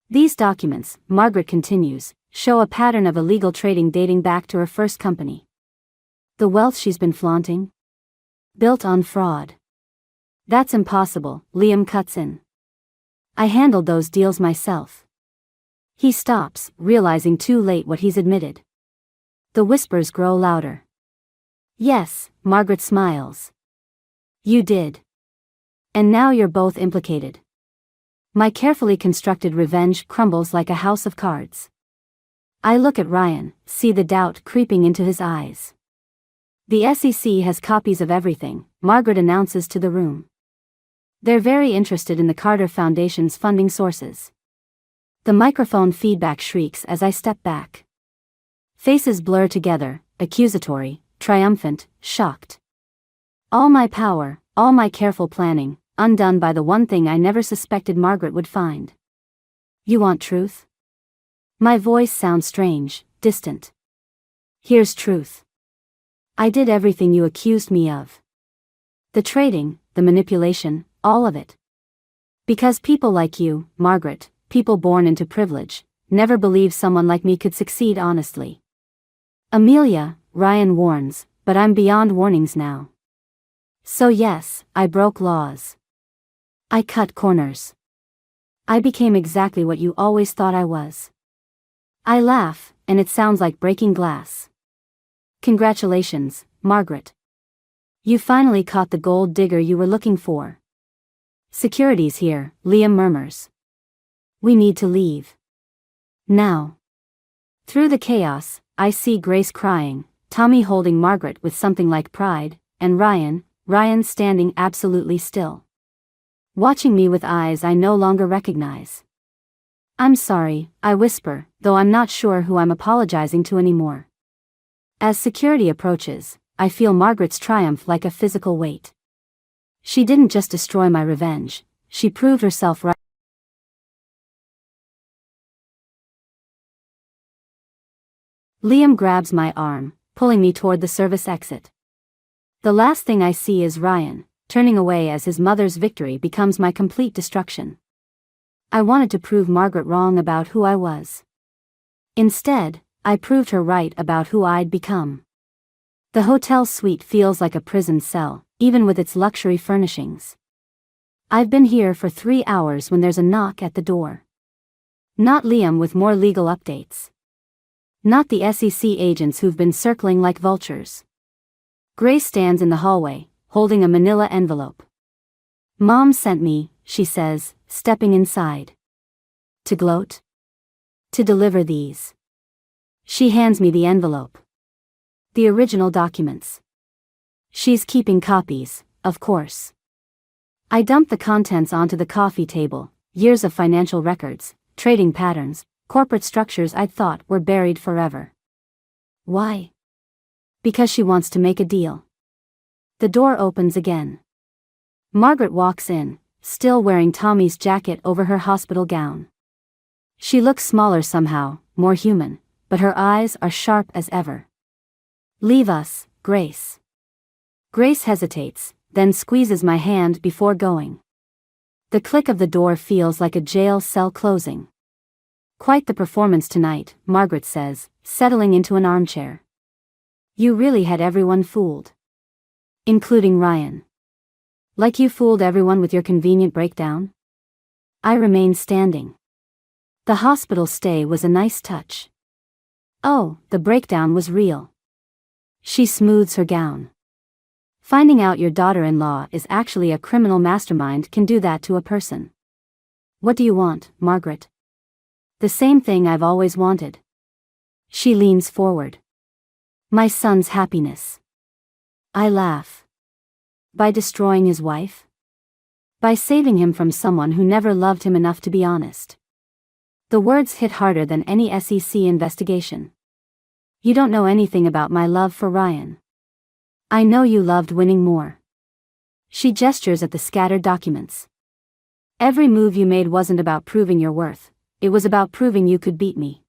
These documents, Margaret continues, show a pattern of illegal trading dating back to her first company. The wealth she's been flaunting? Built on fraud. That's impossible, Liam cuts in. I handled those deals myself. He stops, realizing too late what he's admitted. The whispers grow louder. Yes, Margaret smiles. You did. And now you're both implicated. My carefully constructed revenge crumbles like a house of cards. I look at Ryan, see the doubt creeping into his eyes. The SEC has copies of everything, Margaret announces to the room. They're very interested in the Carter Foundation's funding sources. The microphone feedback shrieks as I step back. Faces blur together, accusatory, triumphant, shocked. All my power, all my careful planning, undone by the one thing I never suspected Margaret would find. You want truth? My voice sounds strange, distant. Here's truth. I did everything you accused me of. The trading, the manipulation, all of it. Because people like you, Margaret, people born into privilege, never believed someone like me could succeed honestly. Amelia, Ryan warns, but I'm beyond warnings now. So yes, I broke laws. I cut corners. I became exactly what you always thought I was. I laugh, and it sounds like breaking glass. Congratulations, Margaret. You finally caught the gold digger you were looking for. Security's here, Liam murmurs. We need to leave. Now. Through the chaos, I see Grace crying, Tommy holding Margaret with something like pride, and Ryan standing absolutely still. Watching me with eyes I no longer recognize. I'm sorry, I whisper, though I'm not sure who I'm apologizing to anymore. As security approaches, I feel Margaret's triumph like a physical weight. She didn't just destroy my revenge, she proved herself right. Liam grabs my arm, pulling me toward the service exit. The last thing I see is Ryan, turning away as his mother's victory becomes my complete destruction. I wanted to prove Margaret wrong about who I was. Instead, I proved her right about who I'd become. The hotel suite feels like a prison cell, even with its luxury furnishings. I've been here for 3 hours when there's a knock at the door. Not Liam with more legal updates. Not the SEC agents who've been circling like vultures. Grace stands in the hallway, holding a manila envelope. Mom sent me, she says, stepping inside. To gloat? To deliver these. She hands me the envelope. The original documents. She's keeping copies, of course. I dump the contents onto the coffee table, years of financial records, trading patterns, corporate structures I'd thought were buried forever. Why? Because she wants to make a deal. The door opens again. Margaret walks in, still wearing Tommy's jacket over her hospital gown. She looks smaller somehow, more human, but her eyes are sharp as ever. Leave us, Grace. Grace hesitates, then squeezes my hand before going. The click of the door feels like a jail cell closing. Quite the performance tonight, Margaret says, settling into an armchair. You really had everyone fooled. Including Ryan. Like you fooled everyone with your convenient breakdown? I remain standing. The hospital stay was a nice touch. Oh, the breakdown was real. She smooths her gown. Finding out your daughter-in-law is actually a criminal mastermind can do that to a person. What do you want, Margaret? The same thing I've always wanted. She leans forward. My son's happiness. I laugh. By destroying his wife? By saving him from someone who never loved him enough to be honest. The words hit harder than any SEC investigation. You don't know anything about my love for Ryan. I know you loved winning more. She gestures at the scattered documents. Every move you made wasn't about proving your worth, it was about proving you could beat me.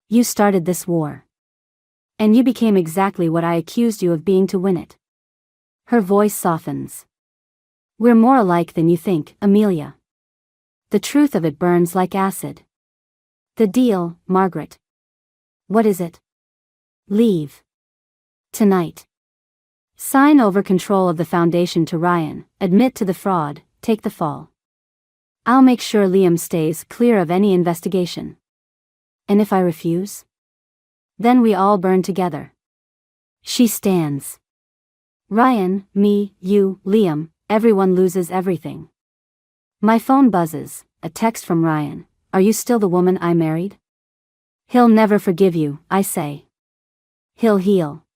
You started this war. And you became exactly what I accused you of being to win it. Her voice softens. We're more alike than you think, Amelia. The truth of it burns like acid. The deal, Margaret. What is it? Leave. Tonight. Sign over control of the foundation to Ryan, admit to the fraud, take the fall. I'll make sure Liam stays clear of any investigation. And if I refuse? Then we all burn together. She stands. Ryan, me, you, Liam, everyone loses everything. My phone buzzes, a text from Ryan. Are you still the woman I married? He'll never forgive you, I say. He'll heal.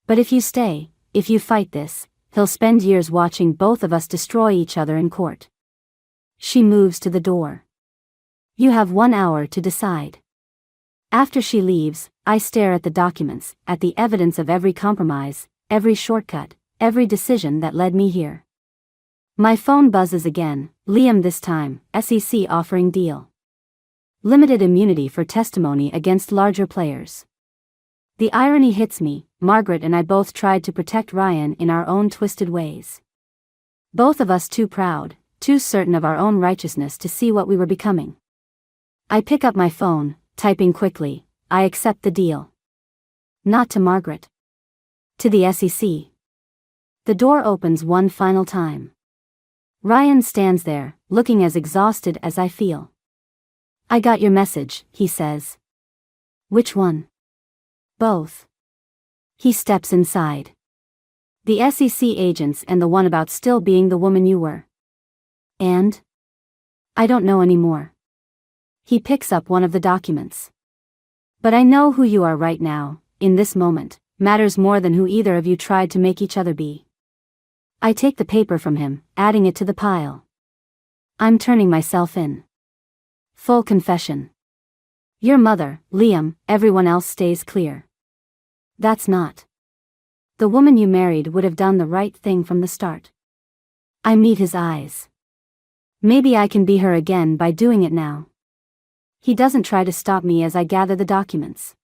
But if you stay, if you fight this, he'll spend years watching both of us destroy each other in court. She moves to the door. You have 1 hour to decide. After she leaves, I stare at the documents, at the evidence of every compromise, every shortcut, every decision that led me here. My phone buzzes again, Liam this time, SEC offering deal. Limited immunity for testimony against larger players. The irony hits me, Margaret and I both tried to protect Ryan in our own twisted ways. Both of us too proud, too certain of our own righteousness to see what we were becoming. I pick up my phone, typing quickly, I accept the deal. Not to Margaret. To the SEC. The door opens one final time. Ryan stands there, looking as exhausted as I feel. I got your message, he says. Which one? Both. He steps inside. The SEC agents and the one about still being the woman you were. And? I don't know anymore. He picks up one of the documents. But I know who you are right now, in this moment, matters more than who either of you tried to make each other be. I take the paper from him, adding it to the pile. I'm turning myself in. Full confession. Your mother, Liam, everyone else stays clear. That's not. The woman you married would have done the right thing from the start. I meet his eyes. Maybe I can be her again by doing it now. He doesn't try to stop me as I gather the documents.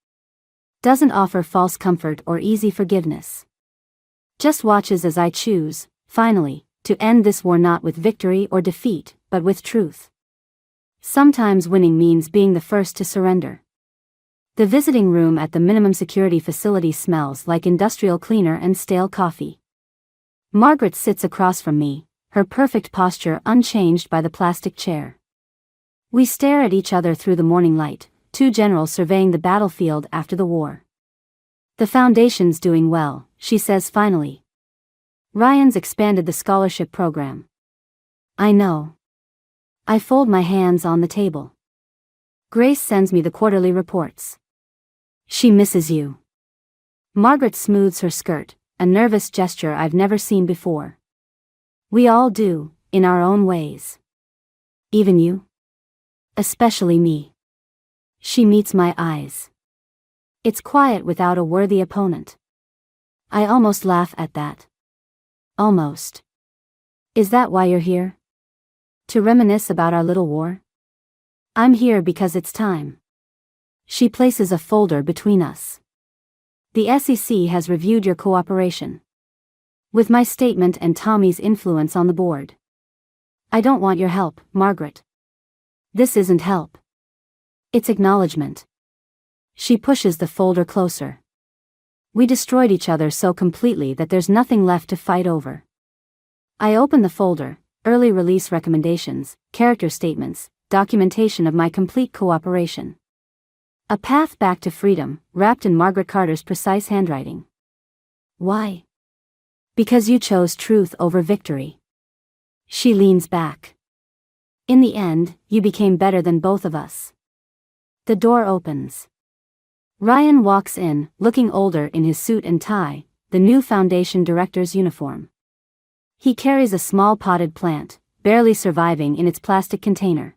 Doesn't offer false comfort or easy forgiveness. Just watches as I choose, finally, to end this war not with victory or defeat, but with truth. Sometimes winning means being the first to surrender. The visiting room at the minimum security facility smells like industrial cleaner and stale coffee. Margaret sits across from me, her perfect posture unchanged by the plastic chair. We stare at each other through the morning light, two generals surveying the battlefield after the war. The foundation's doing well, she says finally. Ryan's expanded the scholarship program. I know. I fold my hands on the table. Grace sends me the quarterly reports. She misses you. Margaret smooths her skirt, a nervous gesture I've never seen before. We all do, in our own ways. Even you? Especially me. She meets my eyes. It's quiet without a worthy opponent. I almost laugh at that. Almost. Is that why you're here? To reminisce about our little war? I'm here because it's time. She places a folder between us. The SEC has reviewed your cooperation. With my statement and Tommy's influence on the board. I don't want your help, Margaret. This isn't help. It's acknowledgement. She pushes the folder closer. We destroyed each other so completely that there's nothing left to fight over. I open the folder, early release recommendations, character statements, documentation of my complete cooperation. A path back to freedom, wrapped in Margaret Carter's precise handwriting. Why? Because you chose truth over victory. She leans back. In the end, you became better than both of us. The door opens. Ryan walks in, looking older in his suit and tie, the new foundation director's uniform. He carries a small potted plant, barely surviving in its plastic container.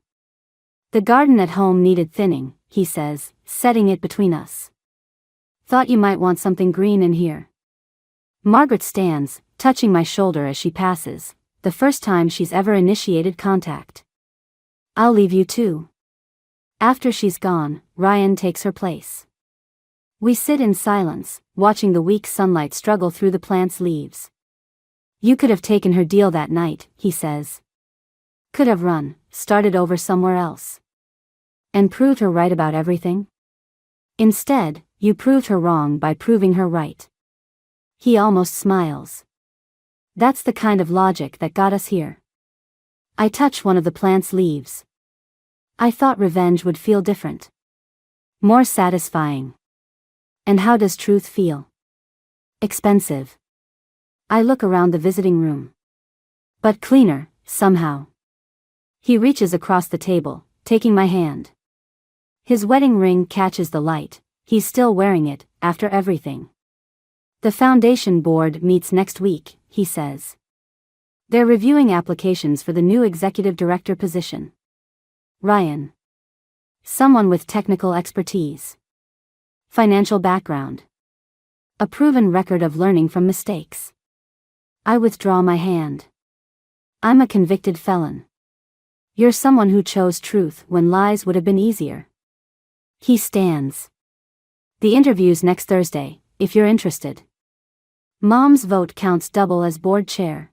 The garden at home needed thinning, he says, setting it between us. Thought you might want something green in here. Margaret stands, touching my shoulder as she passes, the first time she's ever initiated contact. I'll leave you too. After she's gone, Ryan takes her place. We sit in silence, watching the weak sunlight struggle through the plant's leaves. You could have taken her deal that night, he says. Could have run, started over somewhere else. And proved her right about everything? Instead, you proved her wrong by proving her right. He almost smiles. That's the kind of logic that got us here. I touch one of the plant's leaves. I thought revenge would feel different. More satisfying. And how does truth feel? Expensive. I look around the visiting room. But cleaner, somehow. He reaches across the table, taking my hand. His wedding ring catches the light. He's still wearing it, after everything. The foundation board meets next week, he says. They're reviewing applications for the new executive director position. Ryan. Someone with technical expertise. Financial background. A proven record of learning from mistakes. I withdraw my hand. I'm a convicted felon. You're someone who chose truth when lies would have been easier. He stands. The interview's next Thursday, if you're interested. Mom's vote counts double as board chair.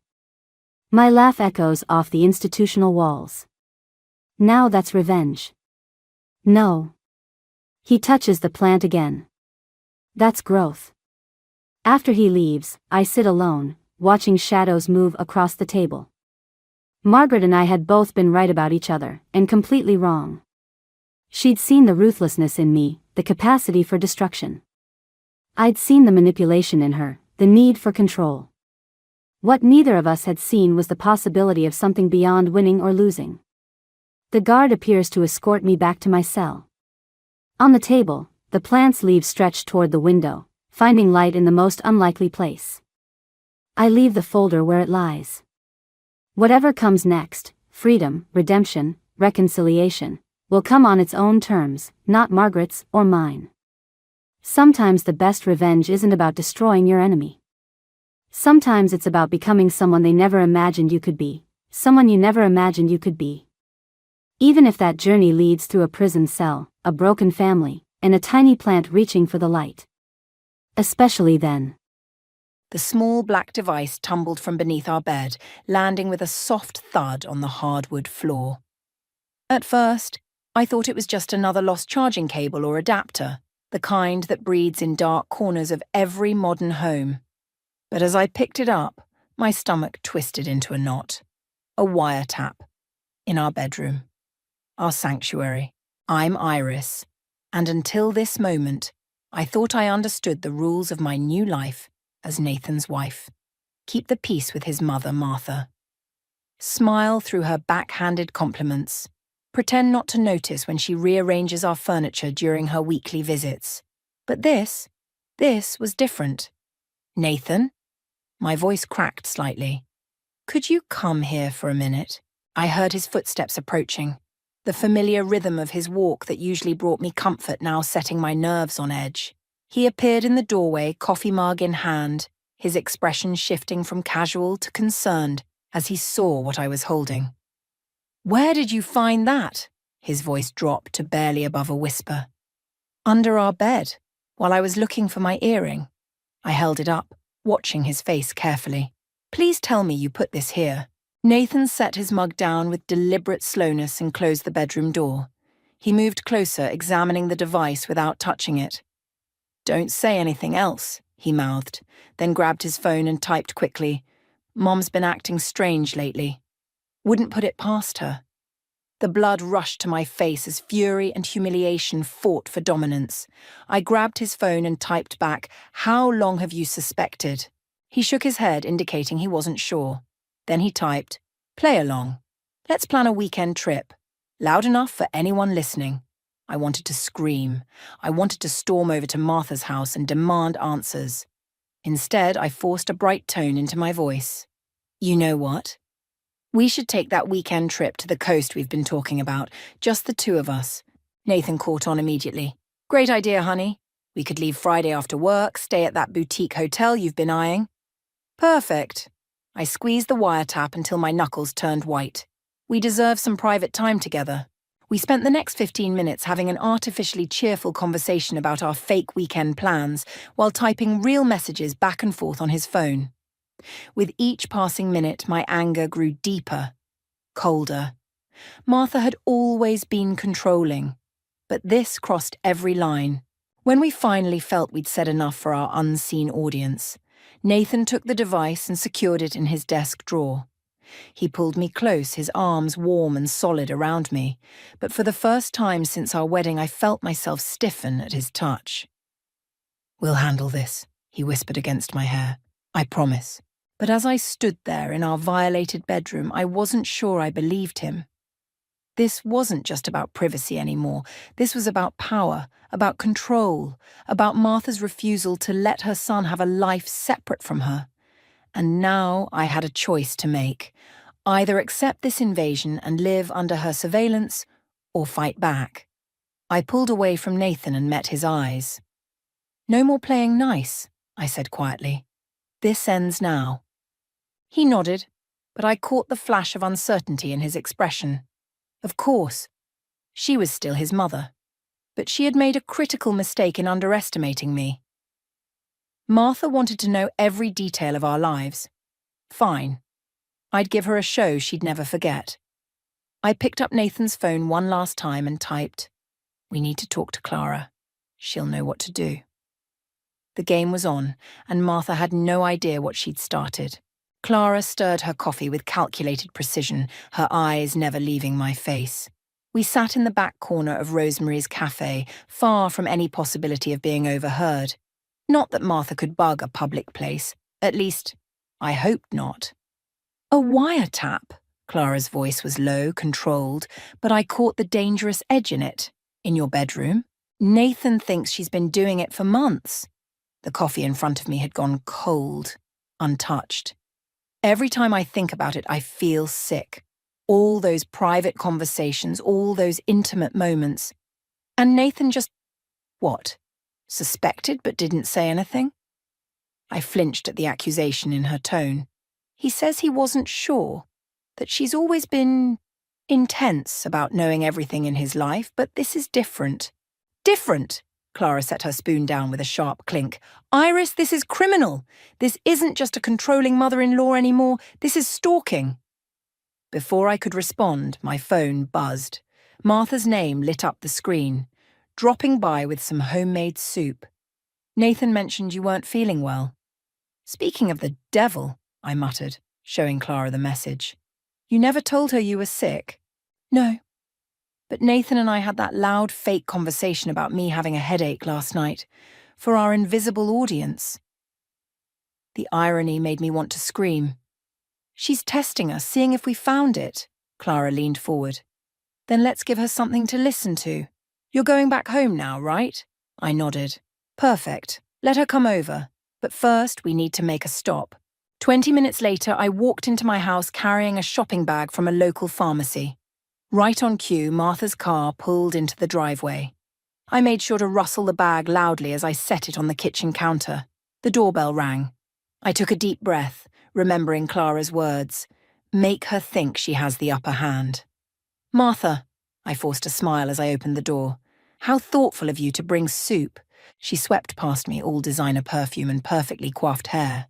My laugh echoes off the institutional walls. Now that's revenge. No. He touches the plant again. That's growth. After he leaves, I sit alone, watching shadows move across the table. Margaret and I had both been right about each other, and completely wrong. She'd seen the ruthlessness in me, the capacity for destruction. I'd seen the manipulation in her, the need for control. What neither of us had seen was the possibility of something beyond winning or losing. The guard appears to escort me back to my cell. On the table, the plant's leaves stretch toward the window, finding light in the most unlikely place. I leave the folder where it lies. Whatever comes next, freedom, redemption, reconciliation, will come on its own terms, not Margaret's or mine. Sometimes the best revenge isn't about destroying your enemy. Sometimes it's about becoming someone they never imagined you could be, someone you never imagined you could be. Even if that journey leads through a prison cell, a broken family, and a tiny plant reaching for the light. Especially then. The small black device tumbled from beneath our bed, landing with a soft thud on the hardwood floor. At first, I thought it was just another lost charging cable or adapter, the kind that breeds in dark corners of every modern home. But as I picked it up, my stomach twisted into a knot. A wiretap. In our bedroom. Our sanctuary. I'm Iris. And until this moment, I thought I understood the rules of my new life as Nathan's wife. Keep the peace with his mother, Martha. Smile through her backhanded compliments. Pretend not to notice when she rearranges our furniture during her weekly visits. But this was different. Nathan? My voice cracked slightly. Could you come here for a minute? I heard his footsteps approaching. The familiar rhythm of his walk that usually brought me comfort now setting my nerves on edge. He appeared in the doorway, coffee mug in hand, his expression shifting from casual to concerned as he saw what I was holding. Where did you find that? His voice dropped to barely above a whisper. Under our bed, while I was looking for my earring. I held it up, watching his face carefully. Please tell me you put this here. Nathan set his mug down with deliberate slowness and closed the bedroom door. He moved closer, examining the device without touching it. Don't say anything else, he mouthed, then grabbed his phone and typed quickly. Mom's been acting strange lately. Wouldn't put it past her. The blood rushed to my face as fury and humiliation fought for dominance. I grabbed his phone and typed back, "How long have you suspected?" He shook his head, indicating he wasn't sure. Then he typed, "Play along. Let's plan a weekend trip. Loud enough for anyone listening." I wanted to scream. I wanted to storm over to Martha's house and demand answers. Instead, I forced a bright tone into my voice. You know what? We should take that weekend trip to the coast we've been talking about, just the two of us. Nathan caught on immediately. Great idea, honey. We could leave Friday after work, stay at that boutique hotel you've been eyeing. Perfect. I squeezed the wiretap until my knuckles turned white. We deserve some private time together. We spent the next 15 minutes having an artificially cheerful conversation about our fake weekend plans while typing real messages back and forth on his phone. With each passing minute, my anger grew deeper, colder. Martha had always been controlling, but this crossed every line. When we finally felt we'd said enough for our unseen audience, Nathan took the device and secured it in his desk drawer. He pulled me close, his arms warm and solid around me, but for the first time since our wedding I felt myself stiffen at his touch. "We'll handle this," he whispered against my hair. "I promise." But as I stood there in our violated bedroom, I wasn't sure I believed him. This wasn't just about privacy anymore. This was about power, about control, about Martha's refusal to let her son have a life separate from her. And now I had a choice to make. Either accept this invasion and live under her surveillance, or fight back. I pulled away from Nathan and met his eyes. "No more playing nice," I said quietly. "This ends now." He nodded, but I caught the flash of uncertainty in his expression. Of course, she was still his mother, but she had made a critical mistake in underestimating me. Martha wanted to know every detail of our lives. Fine. I'd give her a show she'd never forget. I picked up Nathan's phone one last time and typed, "We need to talk to Clara. She'll know what to do." The game was on, and Martha had no idea what she'd started. Clara stirred her coffee with calculated precision, her eyes never leaving my face. We sat in the back corner of Rosemary's cafe, far from any possibility of being overheard. Not that Martha could bug a public place. At least, I hoped not. "A wiretap." Clara's voice was low, controlled, but I caught the dangerous edge in it. "In your bedroom? Nathan thinks she's been doing it for months." The coffee in front of me had gone cold, untouched. Every time I think about it, I feel sick. All those private conversations, all those intimate moments. And Nathan just, what? Suspected but didn't say anything? I flinched at the accusation in her tone. He says he wasn't sure, that she's always been intense about knowing everything in his life, but this is different. Different! Clara set her spoon down with a sharp clink. "Iris, this is criminal. This isn't just a controlling mother-in-law anymore. This is stalking." Before I could respond, my phone buzzed. Martha's name lit up the screen. "Dropping by with some homemade soup. Nathan mentioned you weren't feeling well." "Speaking of the devil," I muttered, showing Clara the message. "You never told her you were sick?" "No. But Nathan and I had that loud, fake conversation about me having a headache last night, for our invisible audience." The irony made me want to scream. "She's testing us, seeing if we found it." Clara leaned forward. "Then let's give her something to listen to. You're going back home now, right?" I nodded. "Perfect. Let her come over. But first, we need to make a stop." 20 minutes later, I walked into my house carrying a shopping bag from a local pharmacy. Right on cue, Martha's car pulled into the driveway. I made sure to rustle the bag loudly as I set it on the kitchen counter. The doorbell rang. I took a deep breath, remembering Clara's words. Make her think she has the upper hand. "Martha," I forced a smile as I opened the door. "How thoughtful of you to bring soup." She swept past me, all designer perfume and perfectly coiffed hair.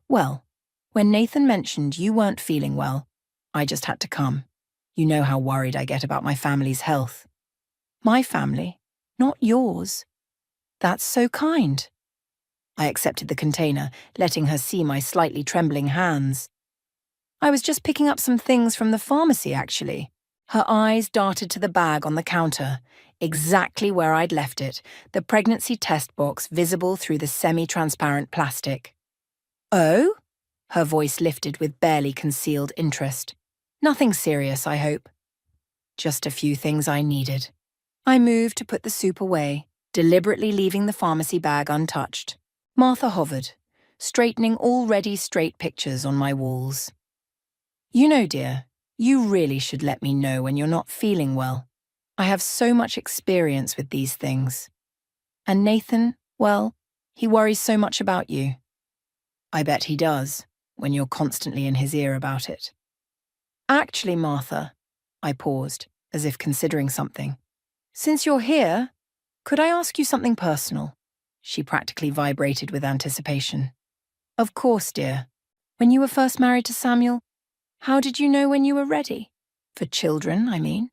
"Well, when Nathan mentioned you weren't feeling well, I just had to come. You know how worried I get about my family's health." "My family, not yours." "That's so kind." I accepted the container, letting her see my slightly trembling hands. "I was just picking up some things from the pharmacy, actually." Her eyes darted to the bag on the counter, exactly where I'd left it, the pregnancy test box visible through the semi-transparent plastic. "Oh?" Her voice lifted with barely concealed interest. "Nothing serious, I hope." "Just a few things I needed." I moved to put the soup away, deliberately leaving the pharmacy bag untouched. Martha hovered, straightening already straight pictures on my walls. "You know, dear, you really should let me know when you're not feeling well. I have so much experience with these things. And Nathan, well, he worries so much about you." I bet he does, when you're constantly in his ear about it. Actually, Martha, I paused, as if considering something. Since you're here, could I ask you something personal? She practically vibrated with anticipation. Of course, dear. When you were first married to Samuel, how did you know when you were ready? For children, I mean.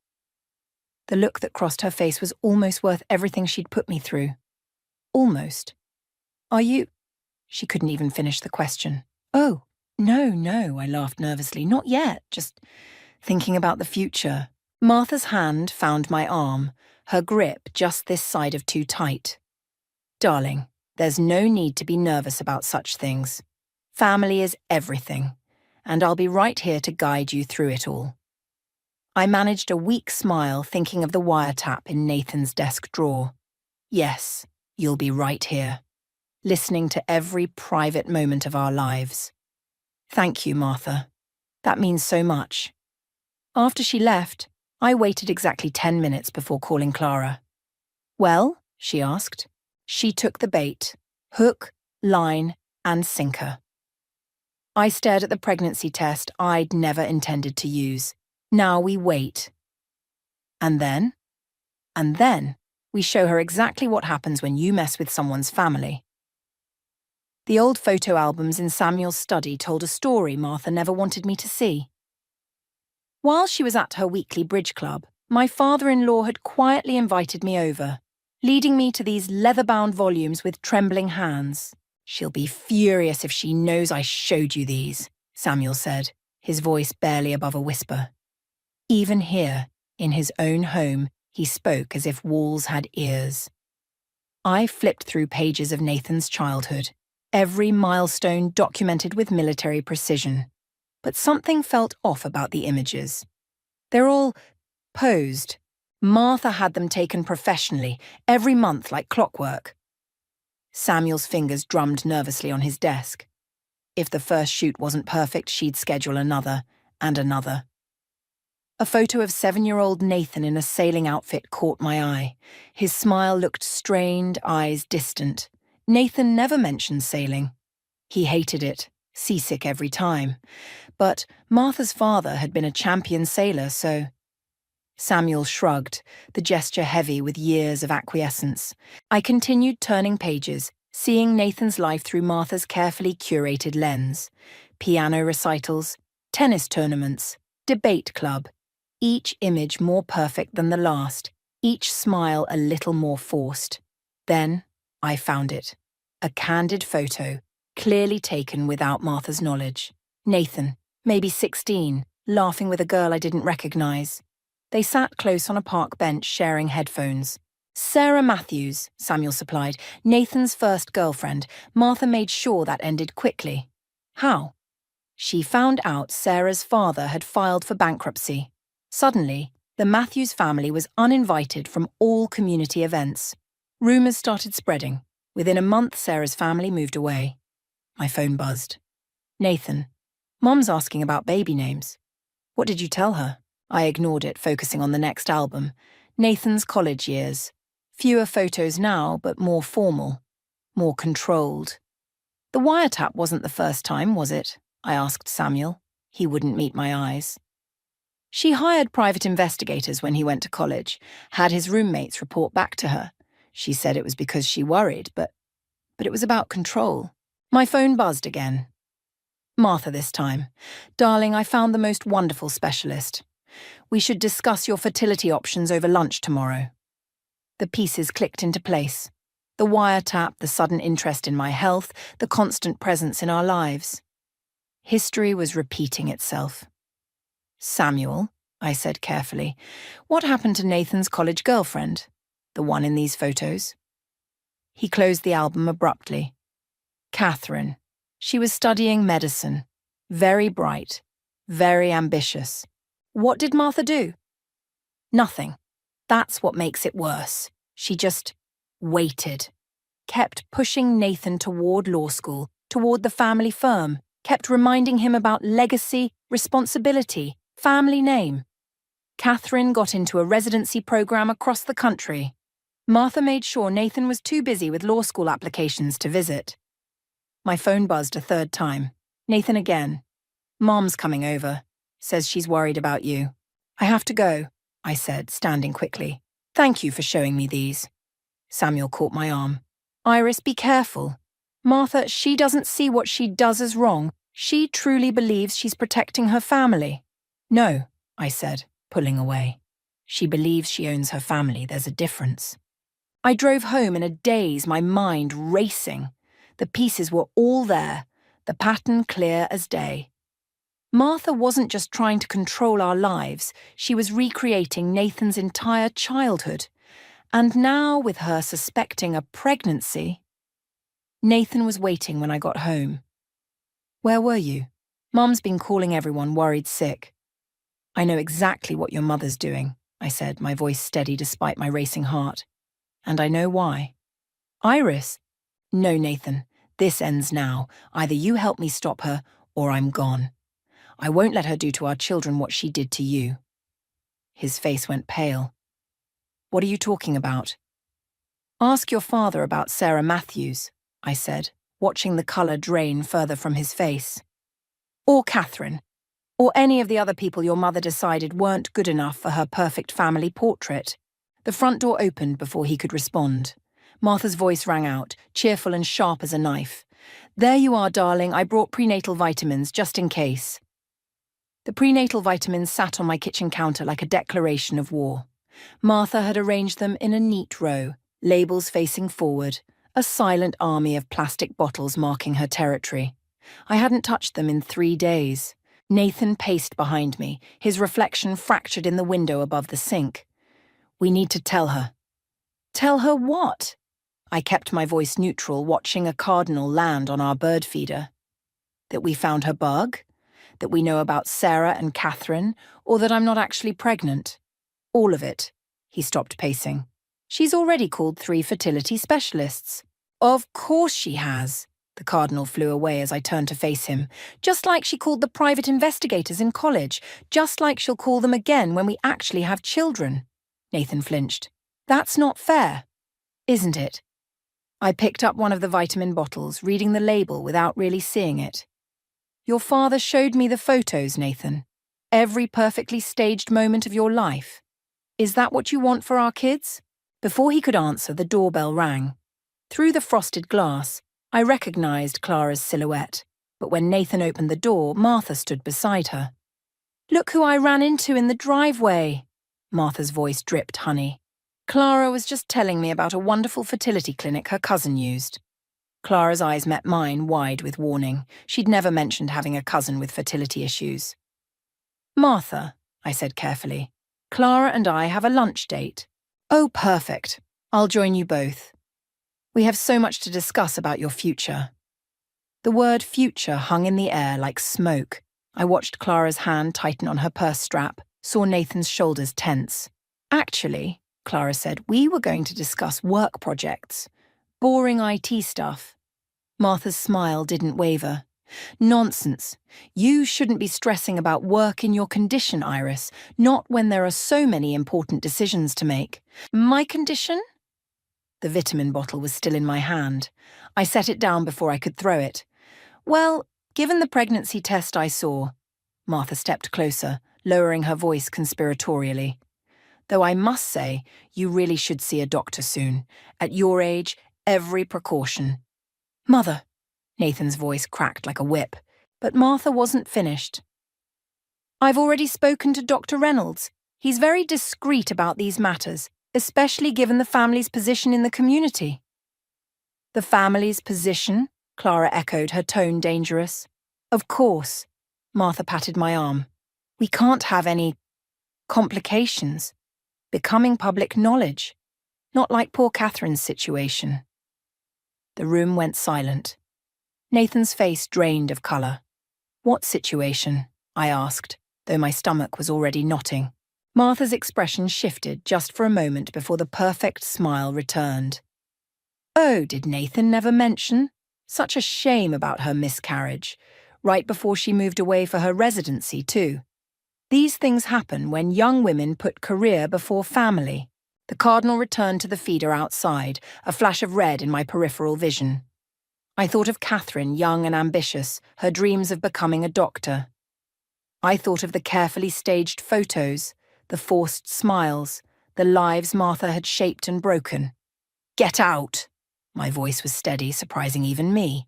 The look that crossed her face was almost worth everything she'd put me through. Almost. Are you... She couldn't even finish the question. Oh, no, I laughed nervously. Not yet, just thinking about the future. Martha's hand found my arm, her grip just this side of too tight. Darling, there's no need to be nervous about such things. Family is everything, and I'll be right here to guide you through it all. I managed a weak smile thinking of the wiretap in Nathan's desk drawer. Yes, you'll be right here, listening to every private moment of our lives. Thank you, Martha. That means so much. After she left, I waited exactly 10 minutes before calling Clara. Well, she asked. She took the bait, hook, line, and sinker. I stared at the pregnancy test I'd never intended to use. Now we wait. And then we show her exactly what happens when you mess with someone's family. The old photo albums in Samuel's study told a story Martha never wanted me to see. While she was at her weekly bridge club, my father-in-law had quietly invited me over, leading me to these leather-bound volumes with trembling hands. She'll be furious if she knows I showed you these, Samuel said, his voice barely above a whisper. Even here, in his own home, he spoke as if walls had ears. I flipped through pages of Nathan's childhood, every milestone documented with military precision. But something felt off about the images. They're all posed. Martha had them taken professionally, every month like clockwork. Samuel's fingers drummed nervously on his desk. If the first shoot wasn't perfect, she'd schedule another and another. A photo of 7-year-old Nathan in a sailing outfit caught my eye. His smile looked strained, eyes distant. Nathan never mentioned sailing. He hated it, seasick every time. But Martha's father had been a champion sailor, so... Samuel shrugged, the gesture heavy with years of acquiescence. I continued turning pages, seeing Nathan's life through Martha's carefully curated lens. Piano recitals, tennis tournaments, debate club. Each image more perfect than the last, each smile a little more forced. Then I found it. A candid photo, clearly taken without Martha's knowledge. Nathan, maybe 16, laughing with a girl I didn't recognize. They sat close on a park bench sharing headphones. Sarah Matthews, Samuel supplied, Nathan's first girlfriend. Martha made sure that ended quickly. How? She found out Sarah's father had filed for bankruptcy. Suddenly, the Matthews family was uninvited from all community events. Rumors started spreading. Within a month, Sarah's family moved away. My phone buzzed. Nathan, Mom's asking about baby names. What did you tell her? I ignored it, focusing on the next album. Nathan's college years. Fewer photos now, but more formal. More controlled. The wiretap wasn't the first time, was it? I asked Samuel. He wouldn't meet my eyes. She hired private investigators when he went to college, had his roommates report back to her. She said it was because she worried, but it was about control. My phone buzzed again. Martha this time. Darling, I found the most wonderful specialist. We should discuss your fertility options over lunch tomorrow. The pieces clicked into place. The wiretap, the sudden interest in my health, the constant presence in our lives. History was repeating itself. Samuel, I said carefully, what happened to Nathan's college girlfriend? The one in these photos? He closed the album abruptly. Catherine. She was studying medicine. Very bright. Very ambitious. What did Martha do? Nothing. That's what makes it worse. She just waited. Kept pushing Nathan toward law school, toward the family firm, kept reminding him about legacy, responsibility, family name. Catherine got into a residency program across the country. Martha made sure Nathan was too busy with law school applications to visit. My phone buzzed a third time. Nathan again. Mom's coming over. Says she's worried about you. I have to go, I said, standing quickly. Thank you for showing me these. Samuel caught my arm. Iris, be careful. Martha, she doesn't see what she does as wrong. She truly believes she's protecting her family. No, I said, pulling away. She believes she owns her family. There's a difference. I drove home in a daze, my mind racing. The pieces were all there, the pattern clear as day. Martha wasn't just trying to control our lives, she was recreating Nathan's entire childhood. And now, with her suspecting a pregnancy... Nathan was waiting when I got home. Where were you? Mum's been calling everyone worried sick. I know exactly what your mother's doing, I said, my voice steady despite my racing heart. And I know why. Iris? No, Nathan, this ends now. Either you help me stop her, or I'm gone. I won't let her do to our children what she did to you. His face went pale. What are you talking about? Ask your father about Sarah Matthews, I said, watching the colour drain further from his face. Or Catherine, or any of the other people your mother decided weren't good enough for her perfect family portrait. The front door opened before he could respond. Martha's voice rang out, cheerful and sharp as a knife. There you are, darling, I brought prenatal vitamins, just in case. The prenatal vitamins sat on my kitchen counter like a declaration of war. Martha had arranged them in a neat row, labels facing forward, a silent army of plastic bottles marking her territory. I hadn't touched them in 3 days. Nathan paced behind me, his reflection fractured in the window above the sink. We need to tell her. Tell her what? I kept my voice neutral, watching a cardinal land on our bird feeder. That we found her bug? That we know about Sarah and Catherine? Or that I'm not actually pregnant? All of it. He stopped pacing. She's already called 3 fertility specialists. Of course she has. The cardinal flew away as I turned to face him. Just like she called the private investigators in college. Just like she'll call them again when we actually have children. Nathan flinched. That's not fair, isn't it? I picked up one of the vitamin bottles, reading the label without really seeing it. Your father showed me the photos, Nathan. Every perfectly staged moment of your life. Is that what you want for our kids? Before he could answer, the doorbell rang. Through the frosted glass, I recognized Clara's silhouette, but when Nathan opened the door, Martha stood beside her. Look who I ran into in the driveway. Martha's voice dripped honey. Clara was just telling me about a wonderful fertility clinic her cousin used. Clara's eyes met mine, wide with warning. She'd never mentioned having a cousin with fertility issues. Martha, I said carefully, Clara and I have a lunch date. Oh, perfect. I'll join you both. We have so much to discuss about your future. The word future hung in the air like smoke. I watched Clara's hand tighten on her purse strap, saw Nathan's shoulders tense. Actually, Clara said, we were going to discuss work projects. Boring IT stuff. Martha's smile didn't waver. Nonsense. You shouldn't be stressing about work in your condition, Iris, not when there are so many important decisions to make. My condition? The vitamin bottle was still in my hand. I set it down before I could throw it. Well, given the pregnancy test I saw. Martha stepped closer, lowering her voice conspiratorially. Though I must say, you really should see a doctor soon. At your age, every precaution. Mother, Nathan's voice cracked like a whip, but Martha wasn't finished. I've already spoken to Dr. Reynolds. He's very discreet about these matters, especially given the family's position in the community. The family's position? Clara echoed, her tone dangerous. Of course. Martha patted my arm. We can't have any complications. Becoming public knowledge. Not like poor Catherine's situation. The room went silent. Nathan's face drained of colour. What situation? I asked, though my stomach was already knotting. Martha's expression shifted just for a moment before the perfect smile returned. Oh, did Nathan never mention? Such a shame about her miscarriage. Right before she moved away for her residency, too. These things happen when young women put career before family. The cardinal returned to the feeder outside, a flash of red in my peripheral vision. I thought of Catherine, young and ambitious, her dreams of becoming a doctor. I thought of the carefully staged photos, the forced smiles, the lives Martha had shaped and broken. Get out! My voice was steady, surprising even me.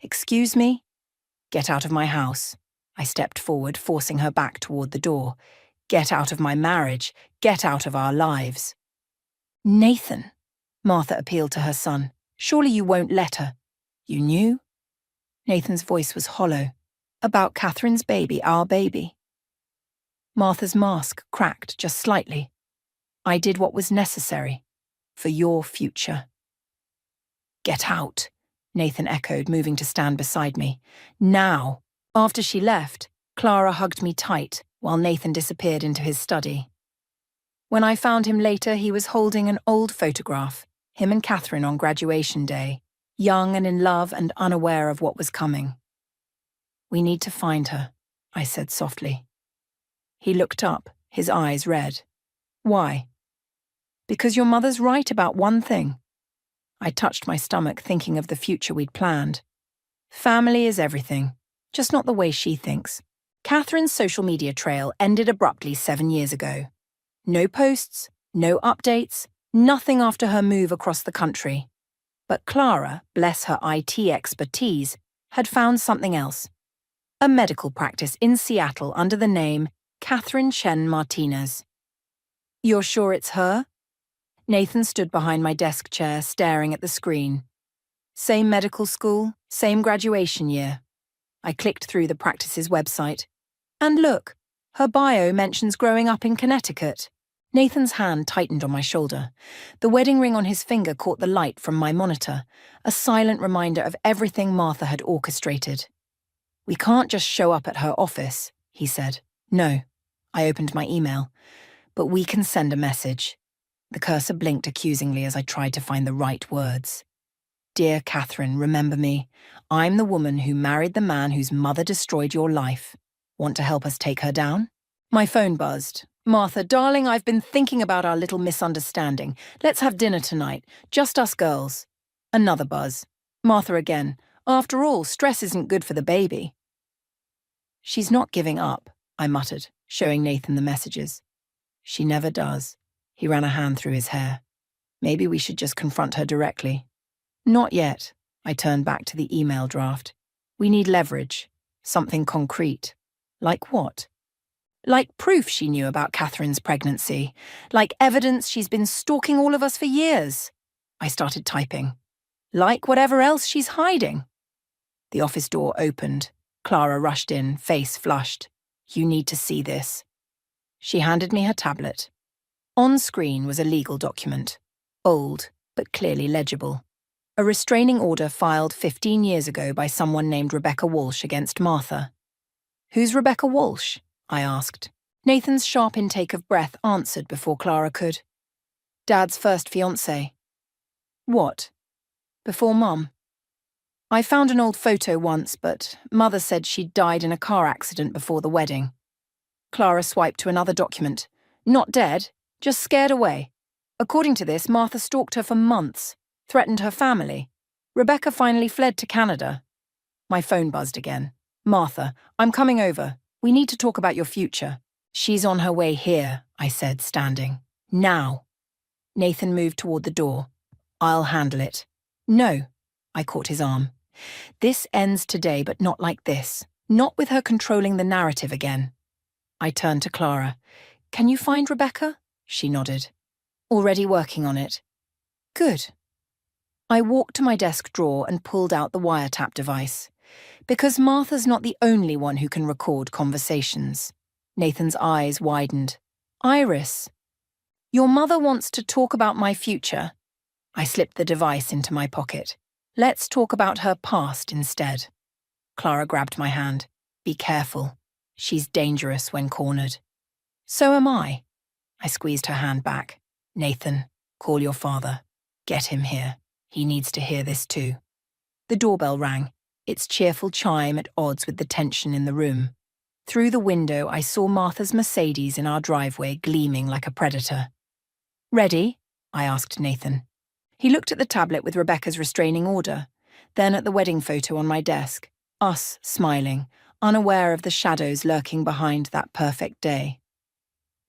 Excuse me? Get out of my house. I stepped forward, forcing her back toward the door. Get out of my marriage. Get out of our lives. Nathan, Martha appealed to her son. Surely you won't let her. You knew? Nathan's voice was hollow. About Catherine's baby, our baby. Martha's mask cracked just slightly. I did what was necessary. For your future. Get out, Nathan echoed, moving to stand beside me. Now. After she left, Clara hugged me tight while Nathan disappeared into his study. When I found him later, he was holding an old photograph, him and Catherine on graduation day, young and in love and unaware of what was coming. We need to find her, I said softly. He looked up, his eyes red. Why? Because your mother's right about one thing. I touched my stomach, thinking of the future we'd planned. Family is everything, just not the way she thinks. Catherine's social media trail ended abruptly 7 years ago. No posts, no updates, nothing after her move across the country. But Clara, bless her IT expertise, had found something else. A medical practice in Seattle under the name Catherine Chen Martinez. You're sure it's her? Nathan stood behind my desk chair, staring at the screen. Same medical school, same graduation year. I clicked through the practice's website. And look, her bio mentions growing up in Connecticut. Nathan's hand tightened on my shoulder. The wedding ring on his finger caught the light from my monitor, a silent reminder of everything Martha had orchestrated. We can't just show up at her office, he said. No. I opened my email. But we can send a message. The cursor blinked accusingly as I tried to find the right words. Dear Catherine, remember me. I'm the woman who married the man whose mother destroyed your life. Want to help us take her down? My phone buzzed. Martha, darling, I've been thinking about our little misunderstanding. Let's have dinner tonight. Just us girls. Another buzz. Martha again. After all, stress isn't good for the baby. She's not giving up, I muttered, showing Nathan the messages. She never does. He ran a hand through his hair. Maybe we should just confront her directly. Not yet. I turned back to the email draft. We need leverage. Something concrete. Like what? Like proof she knew about Catherine's pregnancy. Like evidence she's been stalking all of us for years. I started typing. Like whatever else she's hiding. The office door opened. Clara rushed in, face flushed. You need to see this. She handed me her tablet. On screen was a legal document. Old, but clearly legible. A restraining order filed 15 years ago by someone named Rebecca Walsh against Martha. Who's Rebecca Walsh? I asked. Nathan's sharp intake of breath answered before Clara could. Dad's first fiancée. What? Before Mum. I found an old photo once, but Mother said she'd died in a car accident before the wedding. Clara swiped to another document. Not dead, just scared away. According to this, Martha stalked her for months, threatened her family. Rebecca finally fled to Canada. My phone buzzed again. Martha, I'm coming over. We need to talk about your future. She's on her way here, I said, standing. Now. Nathan moved toward the door. I'll handle it. No. I caught his arm. This ends today, but not like this. Not with her controlling the narrative again. I turned to Clara. Can you find Rebecca? She nodded. Already working on it. Good. I walked to my desk drawer and pulled out the wiretap device. Because Martha's not the only one who can record conversations. Nathan's eyes widened. Iris. Your mother wants to talk about my future. I slipped the device into my pocket. Let's talk about her past instead. Clara grabbed my hand. Be careful. She's dangerous when cornered. So am I. I squeezed her hand back. Nathan, call your father. Get him here. He needs to hear this too. The doorbell rang, its cheerful chime at odds with the tension in the room. Through the window, I saw Martha's Mercedes in our driveway gleaming like a predator. Ready? I asked Nathan. He looked at the tablet with Rebecca's restraining order. then at the wedding photo on my desk, us smiling, unaware of the shadows lurking behind that perfect day.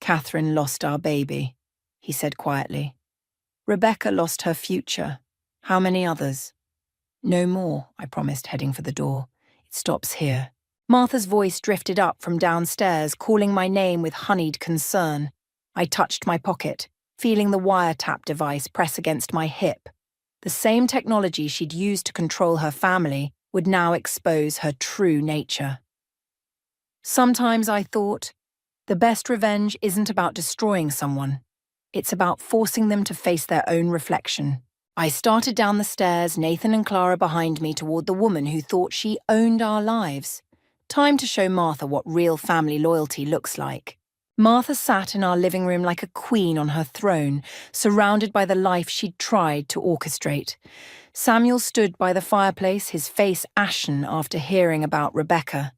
Catherine lost our baby, he said quietly. Rebecca lost her future. How many others? No more, I promised, heading for the door. It stops here. Martha's voice drifted up from downstairs, calling my name with honeyed concern. I touched my pocket, feeling the wiretap device press against my hip. The same technology she'd used to control her family would now expose her true nature. Sometimes I thought, the best revenge isn't about destroying someone. It's about forcing them to face their own reflection. I started down the stairs, Nathan and Clara behind me, toward the woman who thought she owned our lives. Time to show Martha what real family loyalty looks like. Martha sat in our living room like a queen on her throne, surrounded by the life she'd tried to orchestrate. Samuel stood by the fireplace, his face ashen after hearing about Rebecca.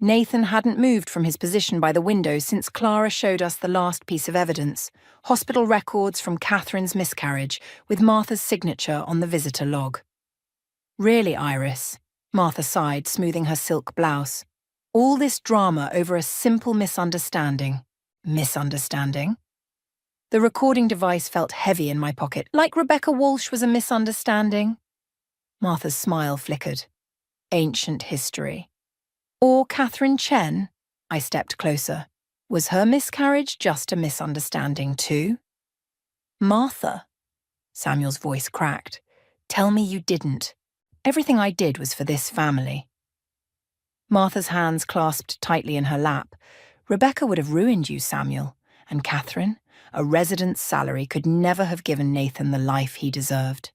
Nathan hadn't moved from his position by the window since Clara showed us the last piece of evidence, hospital records from Catherine's miscarriage, with Martha's signature on the visitor log. Really, Iris, Martha sighed, smoothing her silk blouse. All this drama over a simple misunderstanding. Misunderstanding? The recording device felt heavy in my pocket, like Rebecca Walsh was a misunderstanding. Martha's smile flickered. Ancient history. Or Catherine Chen? I stepped closer. Was her miscarriage just a misunderstanding too? Martha, Samuel's voice cracked. Tell me you didn't. Everything I did was for this family. Martha's hands clasped tightly in her lap. Rebecca would have ruined you, Samuel. And Catherine, a resident's salary could never have given Nathan the life he deserved.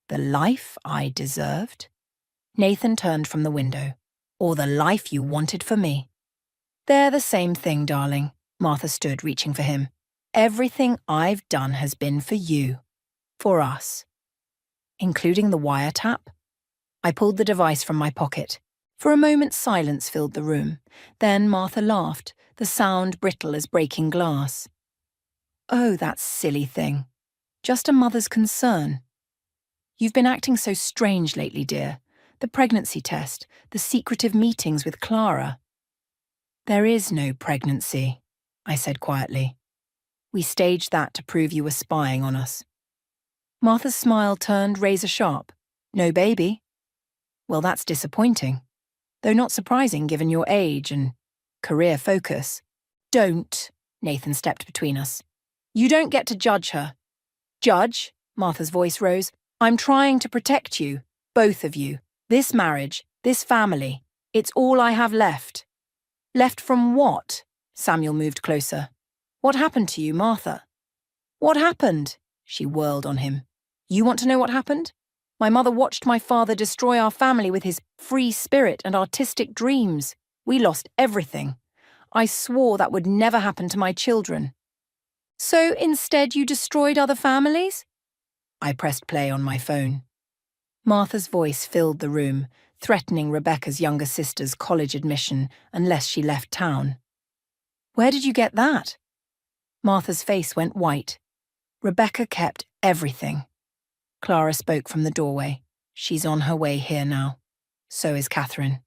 The life I deserved? Nathan turned from the window. Or the life you wanted for me. They're the same thing, darling. Martha stood, reaching for him. Everything I've done has been for you. For us. Including the wiretap? I pulled the device from my pocket. For a moment, silence filled the room. Then Martha laughed, the sound brittle as breaking glass. Oh, that silly thing. Just a mother's concern. You've been acting so strange lately, dear. The pregnancy test, the secretive meetings with Clara. There is no pregnancy, I said quietly. We staged that to prove you were spying on us. Martha's smile turned razor-sharp. No baby? Well, that's disappointing. Though not surprising given your age and career focus. Don't, Nathan stepped between us. You don't get to judge her. Judge? Martha's voice rose. I'm trying to protect you, both of you. This marriage, this family. It's all I have left. Left from what? Samuel moved closer. What happened to you, Martha? What happened? She whirled on him. You want to know what happened? My mother watched my father destroy our family with his free spirit and artistic dreams. We lost everything. I swore that would never happen to my children. So instead you destroyed other families? I pressed play on my phone. Martha's voice filled the room, threatening Rebecca's younger sister's college admission unless she left town. Where did you get that? Martha's face went white. Rebecca kept everything. Clara spoke from the doorway. She's on her way here now. So is Catherine.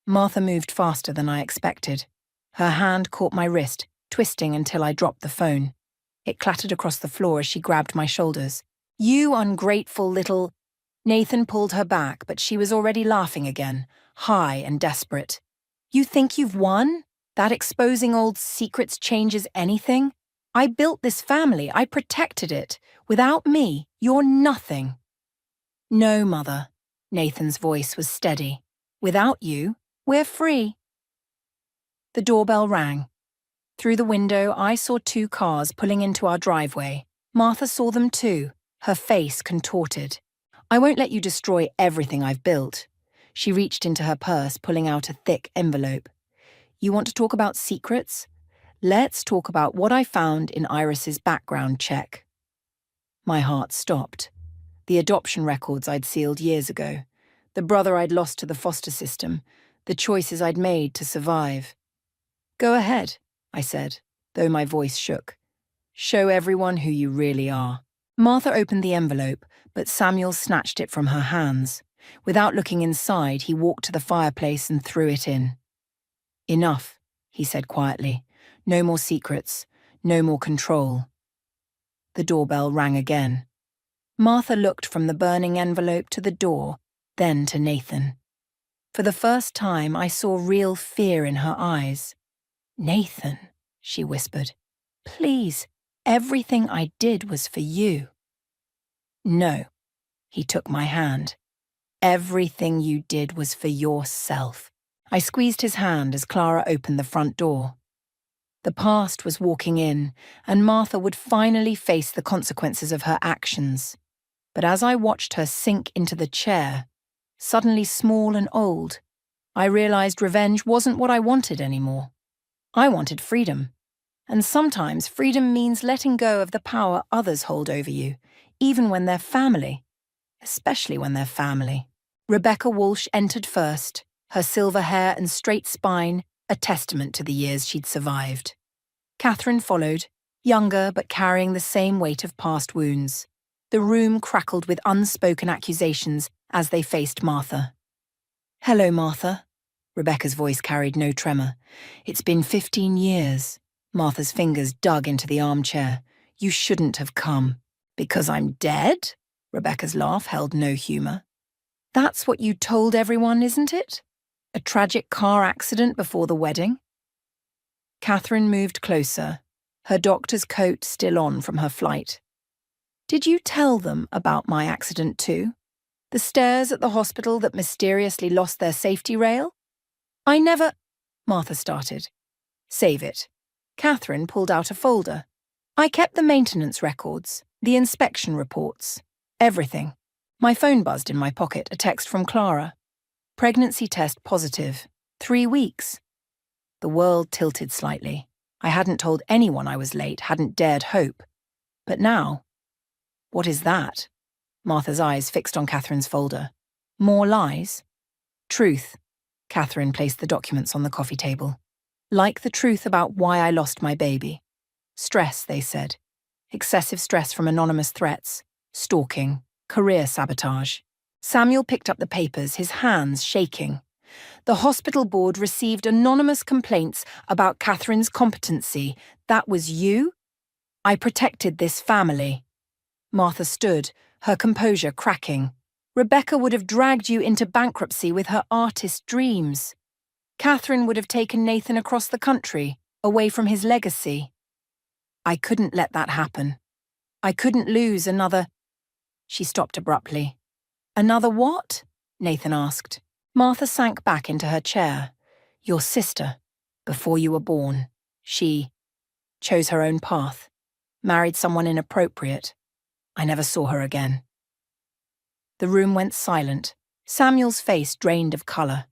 Martha moved faster than I expected. Her hand caught my wrist, twisting until I dropped the phone. It clattered across the floor as she grabbed my shoulders. You ungrateful little... Nathan pulled her back, but she was already laughing again, high and desperate. You think you've won? That exposing old secrets changes anything? I built this family. I protected it. Without me, you're nothing. No, Mother. Nathan's voice was steady. Without you, we're free. The doorbell rang. Through the window, I saw 2 cars pulling into our driveway. Martha saw them too, her face contorted. I won't let you destroy everything I've built. She reached into her purse, pulling out a thick envelope. You want to talk about secrets? Let's talk about what I found in Iris's background check. My heart stopped. The adoption records I'd sealed years ago. The brother I'd lost to the foster system. The choices I'd made to survive. Go ahead, I said, though my voice shook. Show everyone who you really are. Martha opened the envelope, but Samuel snatched it from her hands. Without looking inside, he walked to the fireplace and threw it in. "Enough," he said quietly. "No more secrets, no more control." The doorbell rang again. Martha looked from the burning envelope to the door, then to Nathan. For the first time, I saw real fear in her eyes. "Nathan," she whispered, "please, everything I did was for you." "No," he took my hand. "Everything you did was for yourself." I squeezed his hand as Clara opened the front door. The past was walking in, and Martha would finally face the consequences of her actions. But as I watched her sink into the chair, suddenly small and old, I realized revenge wasn't what I wanted anymore. I wanted freedom. And sometimes freedom means letting go of the power others hold over you, even when they're family. Especially when they're family. Rebecca Walsh entered first, her silver hair and straight spine a testament to the years she'd survived. Catherine followed, younger but carrying the same weight of past wounds. The room crackled with unspoken accusations as they faced Martha. "Hello, Martha." Rebecca's voice carried no tremor. "It's been 15 years. Martha's fingers dug into the armchair. "You shouldn't have come." "Because I'm dead?" Rebecca's laugh held no humor. "That's what you told everyone, isn't it? A tragic car accident before the wedding?" Catherine moved closer, her doctor's coat still on from her flight. "Did you tell them about my accident too? The stairs at the hospital that mysteriously lost their safety rail?" "I never—" Martha started. "Save it." Catherine pulled out a folder. "I kept the maintenance records, the inspection reports, everything." My phone buzzed in my pocket, a text from Clara. "Pregnancy test positive. 3 weeks." The world tilted slightly. I hadn't told anyone I was late, hadn't dared hope. But now... What is that? Martha's eyes fixed on Catherine's folder. More lies? Truth. Catherine placed the documents on the coffee table. Like the truth about why I lost my baby. Stress, they said. Excessive stress from anonymous threats. Stalking. Career sabotage. Samuel picked up the papers, his hands shaking. The hospital board received anonymous complaints about Catherine's competency. That was you? I protected this family. Martha stood, her composure cracking. Rebecca would have dragged you into bankruptcy with her artist dreams. Catherine would have taken Nathan across the country, away from his legacy. I couldn't let that happen. I couldn't lose another... She stopped abruptly. "Another what?" Nathan asked. Martha sank back into her chair. "Your sister, before you were born. She chose her own path, married someone inappropriate. I never saw her again." The room went silent. Samuel's face drained of colour.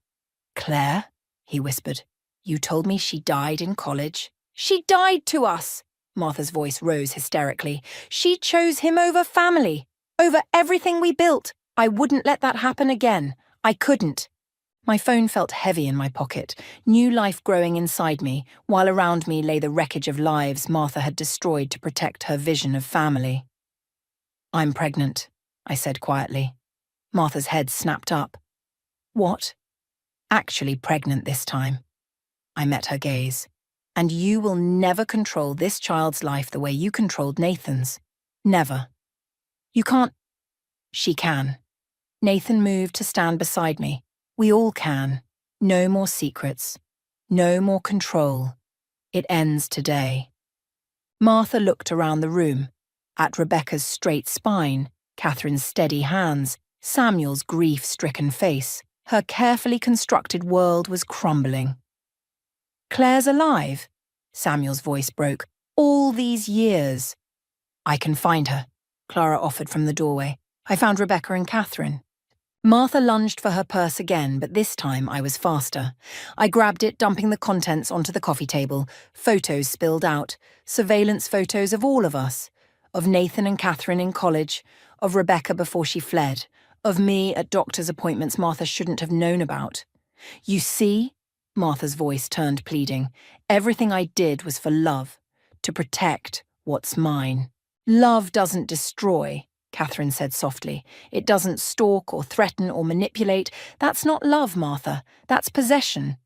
"Claire," he whispered, "you told me she died in college." "She died to us!" Martha's voice rose hysterically. "She chose him over family, over everything we built. I wouldn't let that happen again. I couldn't." My phone felt heavy in my pocket, new life growing inside me, while around me lay the wreckage of lives Martha had destroyed to protect her vision of family. "I'm pregnant," I said quietly. Martha's head snapped up. "What?" "Actually pregnant this time." I met her gaze. "And you will never control this child's life the way you controlled Nathan's. Never." "You can't..." "She can." Nathan moved to stand beside me. "We all can. No more secrets. No more control. It ends today." Martha looked around the room, at Rebecca's straight spine, Catherine's steady hands, Samuel's grief-stricken face. Her carefully constructed world was crumbling. "Claire's alive," Samuel's voice broke. "All these years." "I can find her," Clara offered from the doorway. "I found Rebecca and Catherine." Martha lunged for her purse again, but this time I was faster. I grabbed it, dumping the contents onto the coffee table. Photos spilled out. Surveillance photos of all of us. Of Nathan and Catherine in college. Of Rebecca before she fled. Of me at doctor's appointments Martha shouldn't have known about. "You see?" Martha's voice turned pleading. "Everything I did was for love. To protect what's mine. Love doesn't destroy. Catherine said softly. "It doesn't stalk or threaten or manipulate. That's not love, Martha. That's possession."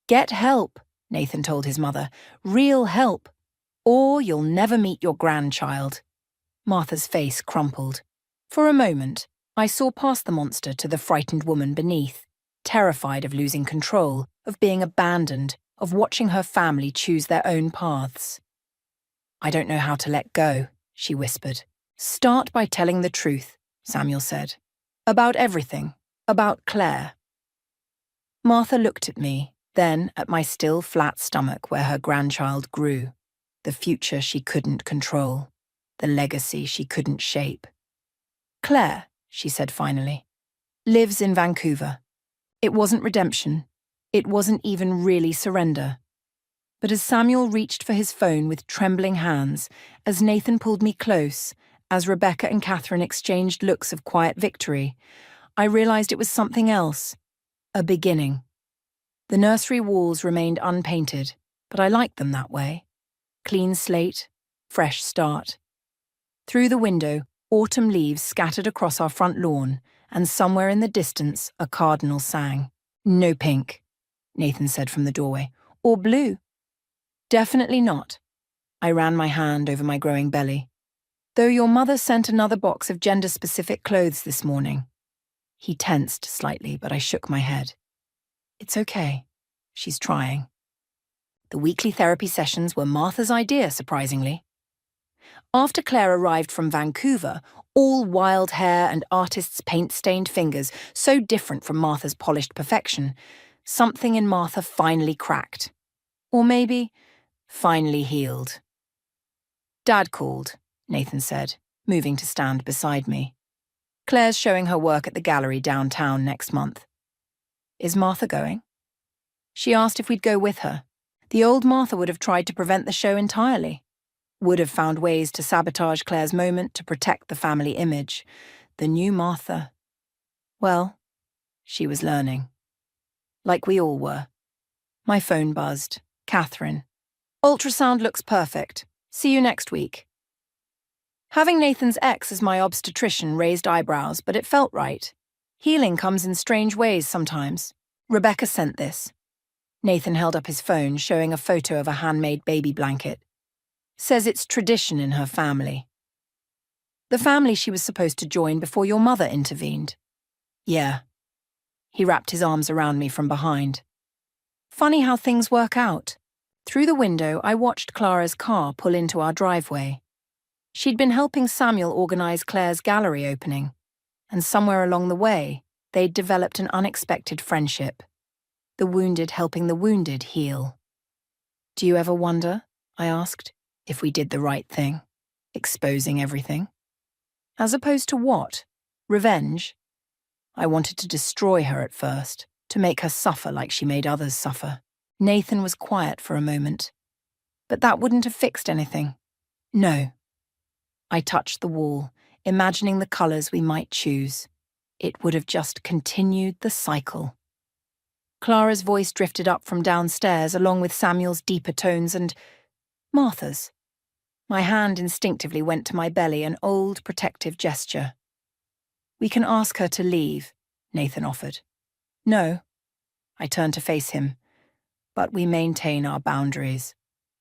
"Get help," Nathan told his mother. "Real help. Or you'll never meet your grandchild." Martha's face crumpled. For a moment, I saw past the monster to the frightened woman beneath, terrified of losing control, of being abandoned, of watching her family choose their own paths. "I don't know how to let go," she whispered. "Start by telling the truth," Samuel said. "About everything. About Claire." Martha looked at me, then at my still flat stomach where her grandchild grew, the future she couldn't control, the legacy she couldn't shape. "Claire," she said finally, "lives in Vancouver. It wasn't redemption. It wasn't even really surrender." But as Samuel reached for his phone with trembling hands, as Nathan pulled me close, as Rebecca and Catherine exchanged looks of quiet victory, I realized it was something else. A beginning. The nursery walls remained unpainted, but I liked them that way. Clean slate, fresh start. Through the window, autumn leaves scattered across our front lawn, and somewhere in the distance a cardinal sang. "No pink," Nathan said from the doorway. "Or blue." "Definitely not." I ran my hand over my growing belly. "Though your mother sent another box of gender-specific clothes this morning." He tensed slightly, but I shook my head. "It's okay. She's trying." The weekly therapy sessions were Martha's idea, surprisingly. After Claire arrived from Vancouver, all wild hair and artist's paint-stained fingers, so different from Martha's polished perfection, something in Martha finally cracked. Or maybe, finally healed. "Dad called," Nathan said, moving to stand beside me. "Claire's showing her work at the gallery downtown next month." "Is Martha going?" She asked if we'd go with her. The old Martha would have tried to prevent the show entirely. Would have found ways to sabotage Claire's moment to protect the family image. The new Martha. Well, she was learning. Like we all were. My phone buzzed. Catherine. "Ultrasound looks perfect. See you next week." Having Nathan's ex as my obstetrician raised eyebrows, but it felt right. Healing comes in strange ways sometimes. Rebecca sent this. Nathan held up his phone, showing a photo of a handmade baby blanket. Says it's tradition in her family. The family she was supposed to join before your mother intervened. Yeah. He wrapped his arms around me from behind. Funny how things work out. Through the window, I watched Clara's car pull into our driveway. She'd been helping Samuel organize Claire's gallery opening, and somewhere along the way, they'd developed an unexpected friendship. The wounded helping the wounded heal. "Do you ever wonder," I asked, "if we did the right thing? Exposing everything?" "As opposed to what? Revenge?" I wanted to destroy her at first, to make her suffer like she made others suffer. Nathan was quiet for a moment. But that wouldn't have fixed anything. No. I touched the wall, imagining the colours we might choose. It would have just continued the cycle. Clara's voice drifted up from downstairs along with Samuel's deeper tones and Martha's. My hand instinctively went to my belly, an old protective gesture. "We can ask her to leave," Nathan offered. "No." I turned to face him. "But we maintain our boundaries.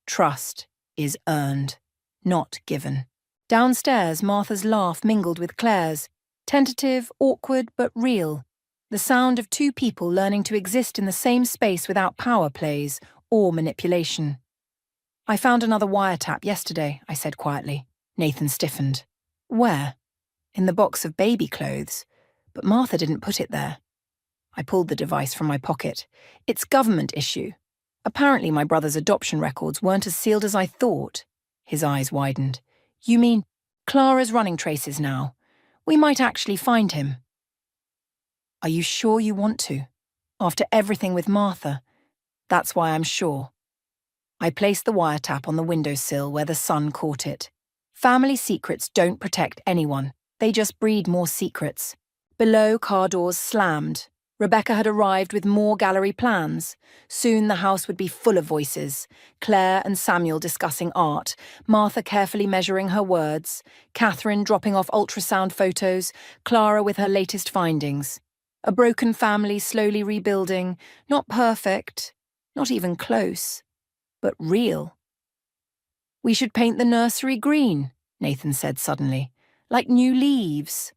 Trust is earned, not given." Downstairs, Martha's laugh mingled with Claire's, tentative, awkward, but real. The sound of two people learning to exist in the same space without power plays or manipulation. "I found another wiretap yesterday," I said quietly. Nathan stiffened. "Where?" "In the box of baby clothes. But Martha didn't put it there." I pulled the device from my pocket. "It's government issue. Apparently my brother's adoption records weren't as sealed as I thought." His eyes widened. "You mean Clara's running traces now? We might actually find him." "Are you sure you want to? After everything with Martha?" "That's why I'm sure." I placed the wiretap on the windowsill where the sun caught it. Family secrets don't protect anyone. They just breed more secrets. Below, car doors slammed. Rebecca had arrived with more gallery plans. Soon the house would be full of voices. Claire and Samuel discussing art, Martha carefully measuring her words, Catherine dropping off ultrasound photos, Clara with her latest findings. A broken family slowly rebuilding, not perfect, not even close, but real. "We should paint the nursery green," Nathan said suddenly, "like new leaves."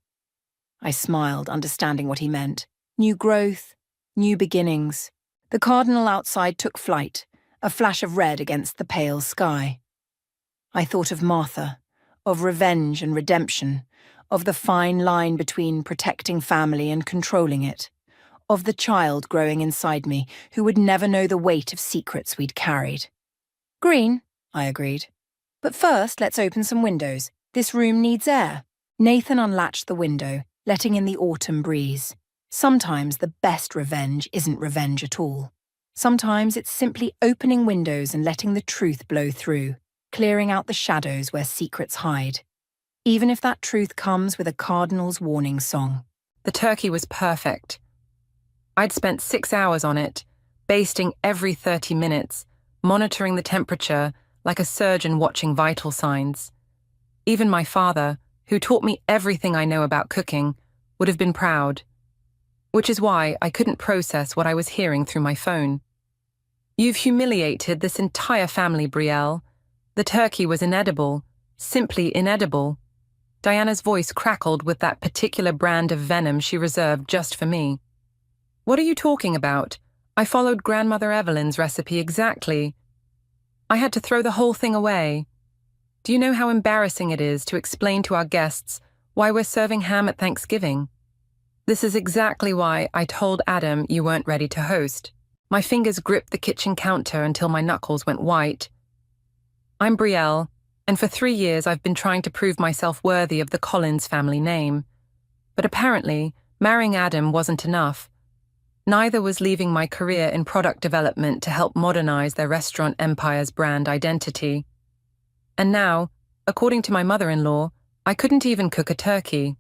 I smiled, understanding what he meant. New growth, new beginnings. The cardinal outside took flight, a flash of red against the pale sky. I thought of Martha, of revenge and redemption, of the fine line between protecting family and controlling it, of the child growing inside me who would never know the weight of secrets we'd carried. "Green," I agreed. "But first, let's open some windows. This room needs air." Nathan unlatched the window, letting in the autumn breeze. Sometimes the best revenge isn't revenge at all. Sometimes it's simply opening windows and letting the truth blow through, clearing out the shadows where secrets hide. Even if that truth comes with a cardinal's warning song. The turkey was perfect. I'd spent 6 hours on it, basting every 30 minutes, monitoring the temperature like a surgeon watching vital signs. Even my father, who taught me everything I know about cooking, would have been proud. Which is why I couldn't process what I was hearing through my phone. "You've humiliated this entire family, Brielle. The turkey was inedible, simply inedible." Diana's voice crackled with that particular brand of venom she reserved just for me. "What are you talking about? I followed Grandmother Evelyn's recipe exactly. I had to throw the whole thing away. Do you know how embarrassing it is to explain to our guests why we're serving ham at Thanksgiving? This is exactly why I told Adam you weren't ready to host." My fingers gripped the kitchen counter until my knuckles went white. "I'm Brielle, and for 3 years I've been trying to prove myself worthy of the Collins family name. But apparently, marrying Adam wasn't enough. Neither was leaving my career in product development to help modernize their restaurant empire's brand identity. And now, according to my mother-in-law, I couldn't even cook a turkey.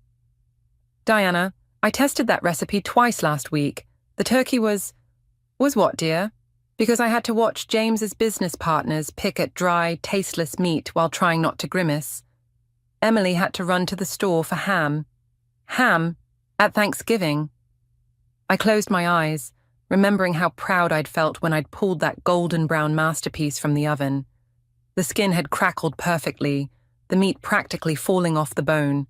Diana, I tested that recipe twice last week. The turkey was what, dear? Because I had to watch James's business partners pick at dry, tasteless meat while trying not to grimace. Emily had to run to the store for ham. Ham? At Thanksgiving? I closed my eyes, remembering how proud I'd felt when I'd pulled that golden brown masterpiece from the oven. The skin had crackled perfectly, the meat practically falling off the bone.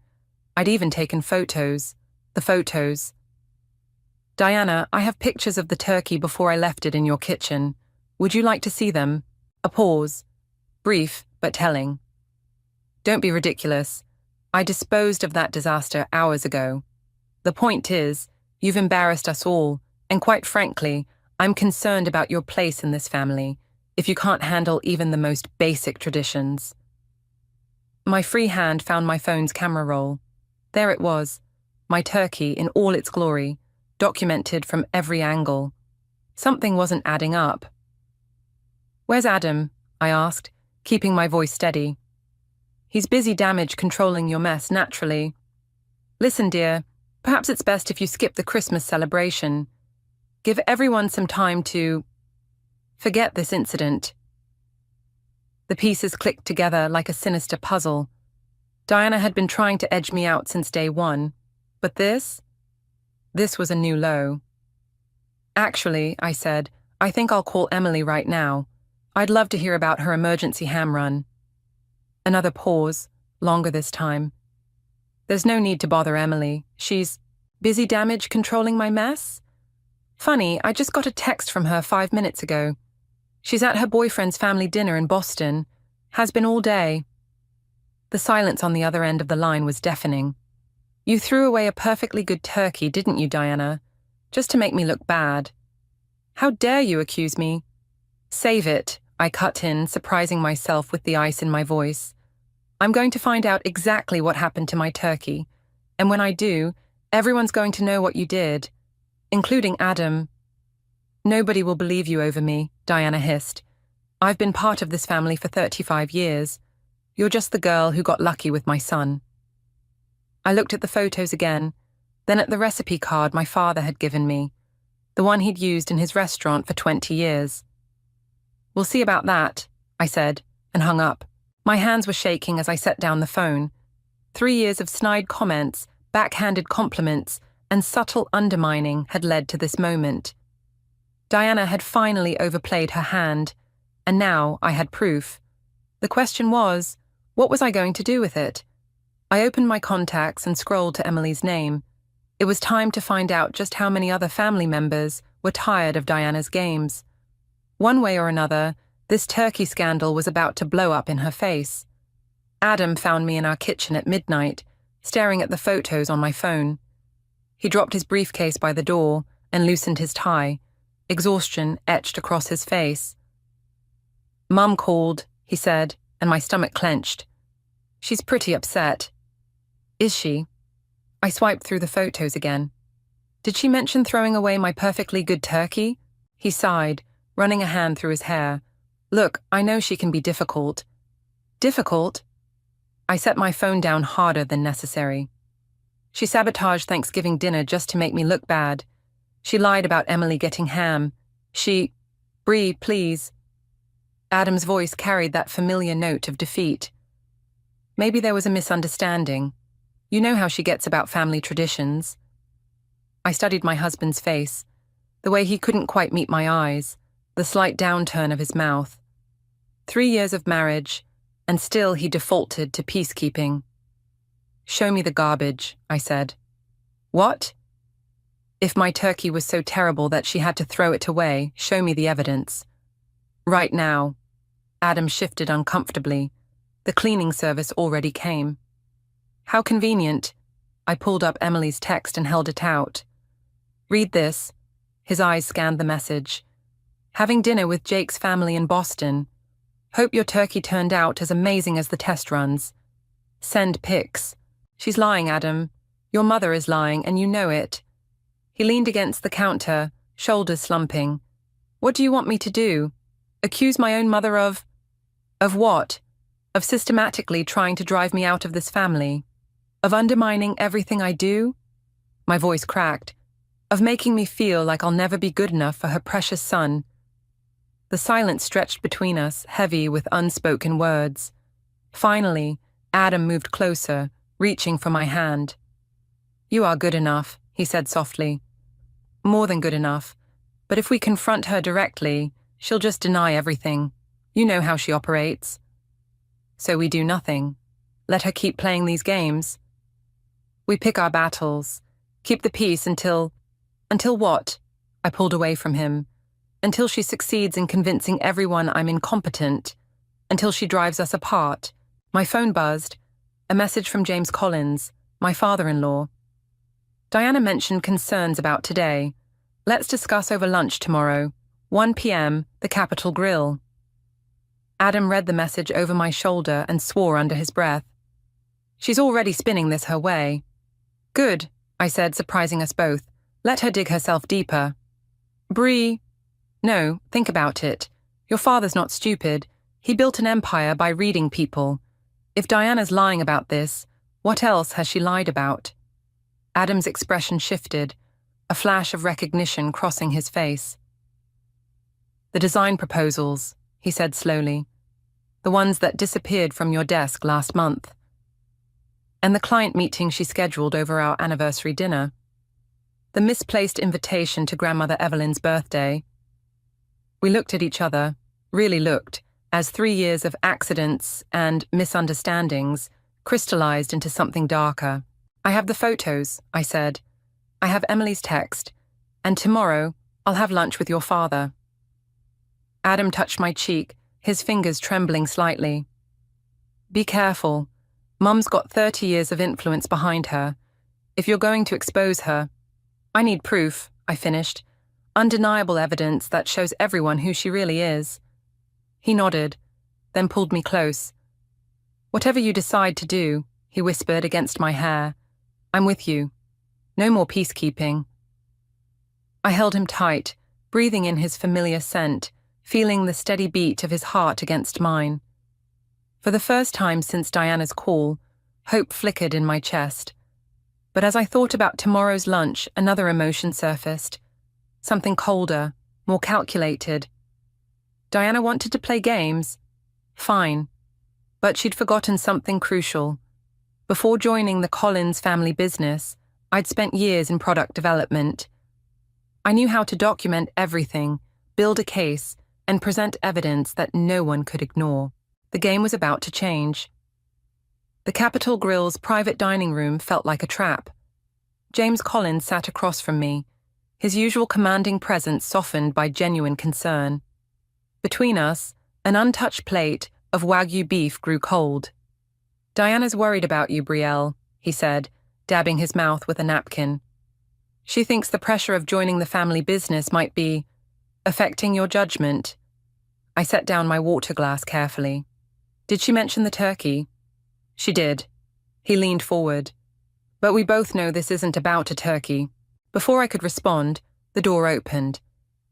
I'd even taken photos. The photos. "Diana, I have pictures of the turkey before I left it in your kitchen. Would you like to see them?" A pause. Brief, but telling. "Don't be ridiculous. I disposed of that disaster hours ago. The point is, you've embarrassed us all, and quite frankly, I'm concerned about your place in this family, if you can't handle even the most basic traditions." My free hand found my phone's camera roll. There it was. My turkey in all its glory, documented from every angle. Something wasn't adding up. "Where's Adam?" I asked, keeping my voice steady. "He's busy damage controlling your mess, naturally. Listen, dear, perhaps it's best if you skip the Christmas celebration. Give everyone some time to forget this incident." The pieces clicked together like a sinister puzzle. Diana had been trying to edge me out since day one. But this was a new low. "Actually," I said, "I think I'll call Emily right now. I'd love to hear about her emergency ham run." Another pause, longer this time. "There's no need to bother Emily. She's busy damage controlling my mess? Funny, I just got a text from her 5 minutes ago. She's at her boyfriend's family dinner in Boston. Has been all day." The silence on the other end of the line was deafening. "You threw away a perfectly good turkey, didn't you, Diana? Just to make me look bad. How dare you accuse me?" "Save it," I cut in, surprising myself with the ice in my voice. "I'm going to find out exactly what happened to my turkey. And when I do, everyone's going to know what you did, including Adam." "Nobody will believe you over me," Diana hissed. "I've been part of this family for 35 years. You're just the girl who got lucky with my son." I looked at the photos again, then at the recipe card my father had given me, the one he'd used in his restaurant for 20 years. "We'll see about that," I said, and hung up. My hands were shaking as I set down the phone. 3 years of snide comments, backhanded compliments, and subtle undermining had led to this moment. Diana had finally overplayed her hand, and now I had proof. The question was, what was I going to do with it? I opened my contacts and scrolled to Emily's name. It was time to find out just how many other family members were tired of Diana's games. One way or another, this turkey scandal was about to blow up in her face. Adam found me in our kitchen at midnight, staring at the photos on my phone. He dropped his briefcase by the door and loosened his tie, exhaustion etched across his face. "Mum called," he said, and my stomach clenched. "She's pretty upset." "Is she?" I swiped through the photos again. "Did she mention throwing away my perfectly good turkey?" He sighed, running a hand through his hair. "Look, I know she can be difficult." "Difficult?" I set my phone down harder than necessary. "She sabotaged Thanksgiving dinner just to make me look bad. She lied about Emily getting ham. Bree, please." Adam's voice carried that familiar note of defeat. "Maybe there was a misunderstanding. You know how she gets about family traditions." I studied my husband's face, the way he couldn't quite meet my eyes, the slight downturn of his mouth. 3 years of marriage, and still he defaulted to peacekeeping. "Show me the garbage," I said. "What?" "If my turkey was so terrible that she had to throw it away, show me the evidence." "Right now." Adam shifted uncomfortably. The cleaning service already came. "How convenient." I pulled up Emily's text and held it out. "Read this." His eyes scanned the message. "Having dinner with Jake's family in Boston. Hope your turkey turned out as amazing as the test runs. Send pics." "She's lying, Adam. Your mother is lying, and you know it." He leaned against the counter, shoulders slumping. "What do you want me to do? Accuse my own mother of what? Of systematically trying to drive me out of this family? Of undermining everything I do?" My voice cracked. "Of making me feel like I'll never be good enough for her precious son?" The silence stretched between us, heavy with unspoken words. Finally, Adam moved closer, reaching for my hand. "You are good enough," he said softly. "More than good enough. But if we confront her directly, she'll just deny everything. You know how she operates." "So we do nothing. Let her keep playing these games?" "We pick our battles. Keep the peace until what?" I pulled away from him. "Until she succeeds in convincing everyone I'm incompetent. Until she drives us apart." My phone buzzed. A message from James Collins, my father-in-law. "Diana mentioned concerns about today. Let's discuss over lunch tomorrow. 1 p.m., the Capitol Grill." Adam read the message over my shoulder and swore under his breath. "She's already spinning this her way." "Good," I said, surprising us both. "Let her dig herself deeper." "Bree." "No, think about it. Your father's not stupid. He built an empire by reading people. If Diana's lying about this, what else has she lied about?" Adam's expression shifted, a flash of recognition crossing his face. "The design proposals," he said slowly. "The ones that disappeared from your desk last month. And the client meeting she scheduled over our anniversary dinner. The misplaced invitation to Grandmother Evelyn's birthday." We looked at each other, really looked, as 3 years of accidents and misunderstandings crystallized into something darker. "I have the photos," I said. "I have Emily's text. And tomorrow, I'll have lunch with your father." Adam touched my cheek, his fingers trembling slightly. "Be careful. Mum's got 30 years of influence behind her. If you're going to expose her—" "I need proof," I finished. "Undeniable evidence that shows everyone who she really is." He nodded, then pulled me close. "Whatever you decide to do," he whispered against my hair, "I'm with you. No more peacekeeping." I held him tight, breathing in his familiar scent, feeling the steady beat of his heart against mine. For the first time since Diana's call, hope flickered in my chest. But as I thought about tomorrow's lunch, another emotion surfaced. something colder, more calculated. Diana wanted to play games. Fine. But she'd forgotten something crucial. Before joining the Collins family business, I'd spent years in product development. I knew how to document everything, build a case, and present evidence that no one could ignore. The game was about to change. The Capitol Grille's private dining room felt like a trap. James Collins sat across from me, his usual commanding presence softened by genuine concern. Between us, an untouched plate of Wagyu beef grew cold. "Diana's worried about you, Brielle," he said, dabbing his mouth with a napkin. "She thinks the pressure of joining the family business might be affecting your judgment." I set down my water glass carefully. "Did she mention the turkey?" "She did." He leaned forward. "But we both know this isn't about a turkey." Before I could respond, the door opened.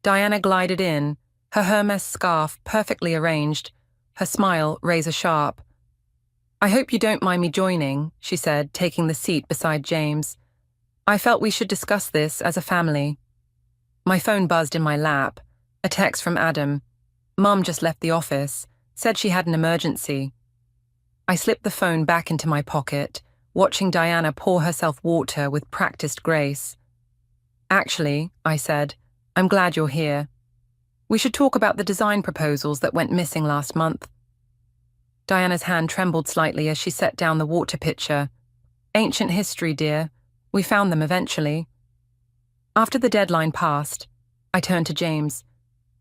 Diana glided in, her Hermes scarf perfectly arranged, her smile razor-sharp. "I hope you don't mind me joining," she said, taking the seat beside James. "I felt we should discuss this as a family." My phone buzzed in my lap. A text from Adam. Mum just left the office, said she had an emergency. I slipped the phone back into my pocket, watching Diana pour herself water with practiced grace. "Actually," I said, "I'm glad you're here. We should talk about the design proposals that went missing last month." Diana's hand trembled slightly as she set down the water pitcher. "Ancient history, dear. We found them eventually." After the deadline passed, I turned to James.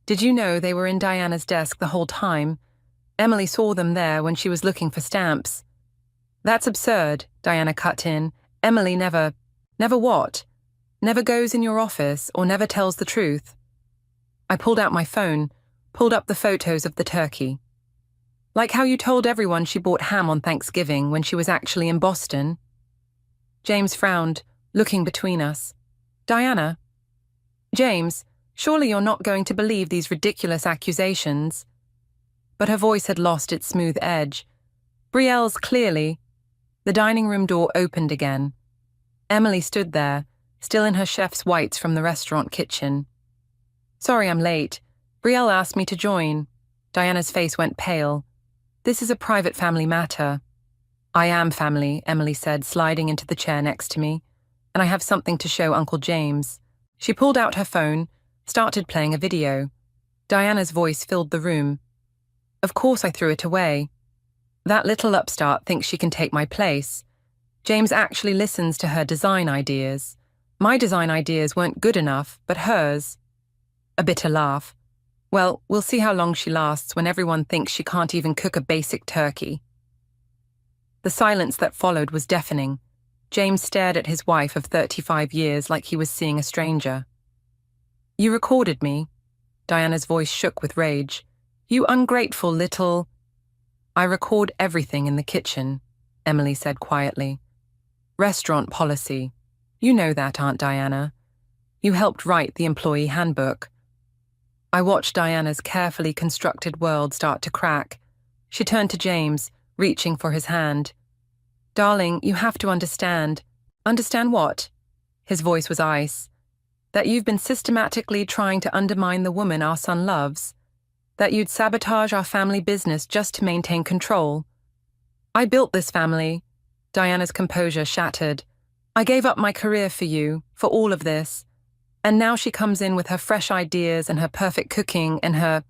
"Did you know they were in Diana's desk the whole time? Emily saw them there when she was looking for stamps." "That's absurd," Diana cut in. "Emily never..." "Never what? Never goes in your office or never tells the truth?" I pulled out my phone, pulled up the photos of the turkey. "Like how you told everyone she bought ham on Thanksgiving when she was actually in Boston?" James frowned, looking between us. "Diana?" "James, surely you're not going to believe these ridiculous accusations." But her voice had lost its smooth edge. "Brielle's clearly..." The dining room door opened again. Emily stood there, still in her chef's whites from the restaurant kitchen. "Sorry I'm late. Brielle asked me to join." Diana's face went pale. "This is a private family matter." "I am family," Emily said, sliding into the chair next to me. "And I have something to show Uncle James." She pulled out her phone, started playing a video. Diana's voice filled the room. Of course I threw it away. That little upstart thinks she can take my place. James actually listens to her design ideas. My design ideas weren't good enough, but hers. A bitter laugh. "Well, we'll see how long she lasts when everyone thinks she can't even cook a basic turkey." The silence that followed was deafening. James stared at his wife of 35 years like he was seeing a stranger. "You recorded me." Diana's voice shook with rage. "You ungrateful little..." "I record everything in the kitchen," Emily said quietly. "Restaurant policy. You know that, Aunt Diana. You helped write the employee handbook." I watched Diana's carefully constructed world start to crack. She turned to James, reaching for his hand. "Darling, you have to understand." "Understand what?" His voice was ice. "That you've been systematically trying to undermine the woman our son loves. That you'd sabotage our family business just to maintain control. I built this family." Diana's composure shattered. "I gave up my career for you, for all of this. And now she comes in with her fresh ideas and her perfect cooking and her..."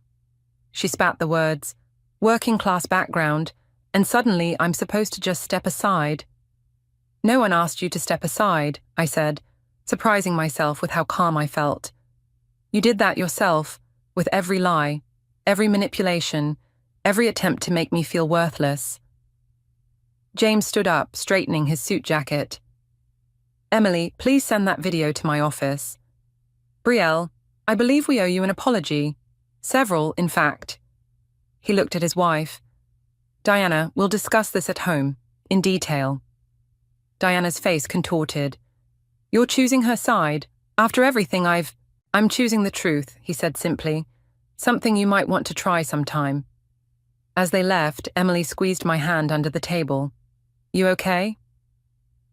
She spat the words, "working-class background, and suddenly I'm supposed to just step aside." "No one asked you to step aside," I said, surprising myself with how calm I felt. "You did that yourself, with every lie, every manipulation, every attempt to make me feel worthless." James stood up, straightening his suit jacket. "Emily, please send that video to my office." "Brielle, I believe we owe you an apology. Several, in fact." He looked at his wife. "Diana, we'll discuss this at home, in detail." Diana's face contorted. "You're choosing her side. After everything I'm choosing the truth," he said simply. "Something you might want to try sometime." As they left, Emily squeezed my hand under the table. "You okay?"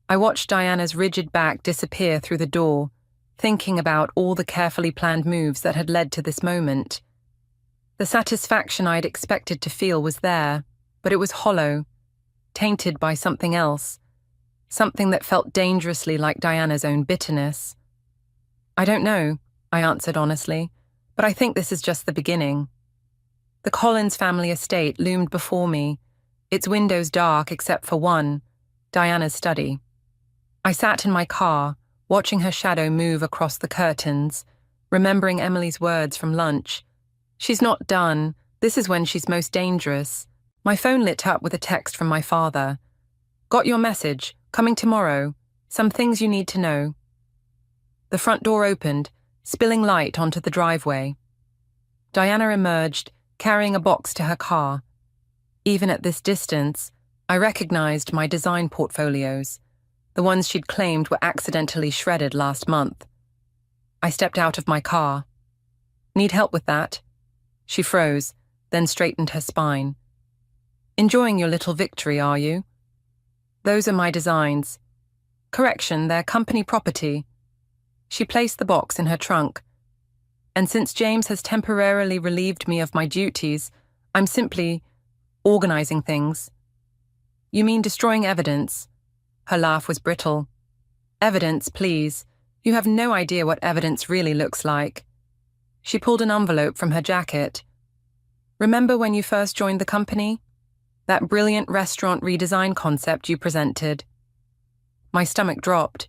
I watched Diana's rigid back disappear through the door. thinking about all the carefully planned moves that had led to this moment. The satisfaction I'd expected to feel was there, but it was hollow, tainted by something else, something that felt dangerously like Diana's own bitterness. I don't know, I answered honestly, but I think this is just the beginning. The Collins family estate loomed before me, its windows dark except for one, Diana's study. I sat in my car, watching her shadow move across the curtains, remembering Emily's words from lunch. She's not done. This is when she's most dangerous. My phone lit up with a text from my father. Got your message. Coming tomorrow. Some things you need to know. The front door opened, spilling light onto the driveway. Diana emerged, carrying a box to her car. Even at this distance, I recognized my design portfolios, the ones she'd claimed were accidentally shredded last month. I stepped out of my car. Need help with that? She froze, then straightened her spine. Enjoying your little victory, are you? Those are my designs. Correction, they're company property. She placed the box in her trunk. And since James has temporarily relieved me of my duties, I'm simply organizing things. You mean destroying evidence? Her laugh was brittle. Evidence, please. You have no idea what evidence really looks like. She pulled an envelope from her jacket. Remember when you first joined the company? That brilliant restaurant redesign concept you presented. My stomach dropped.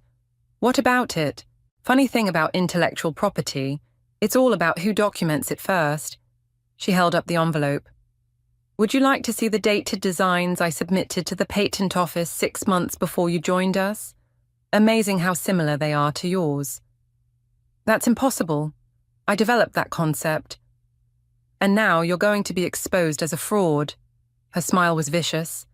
What about it? Funny thing about intellectual property, it's all about who documents it first. She held up the envelope. Would you like to see the dated designs I submitted to the patent office 6 months before you joined us? Amazing how similar they are to yours. That's impossible. I developed that concept. And now you're going to be exposed as a fraud. Her smile was vicious.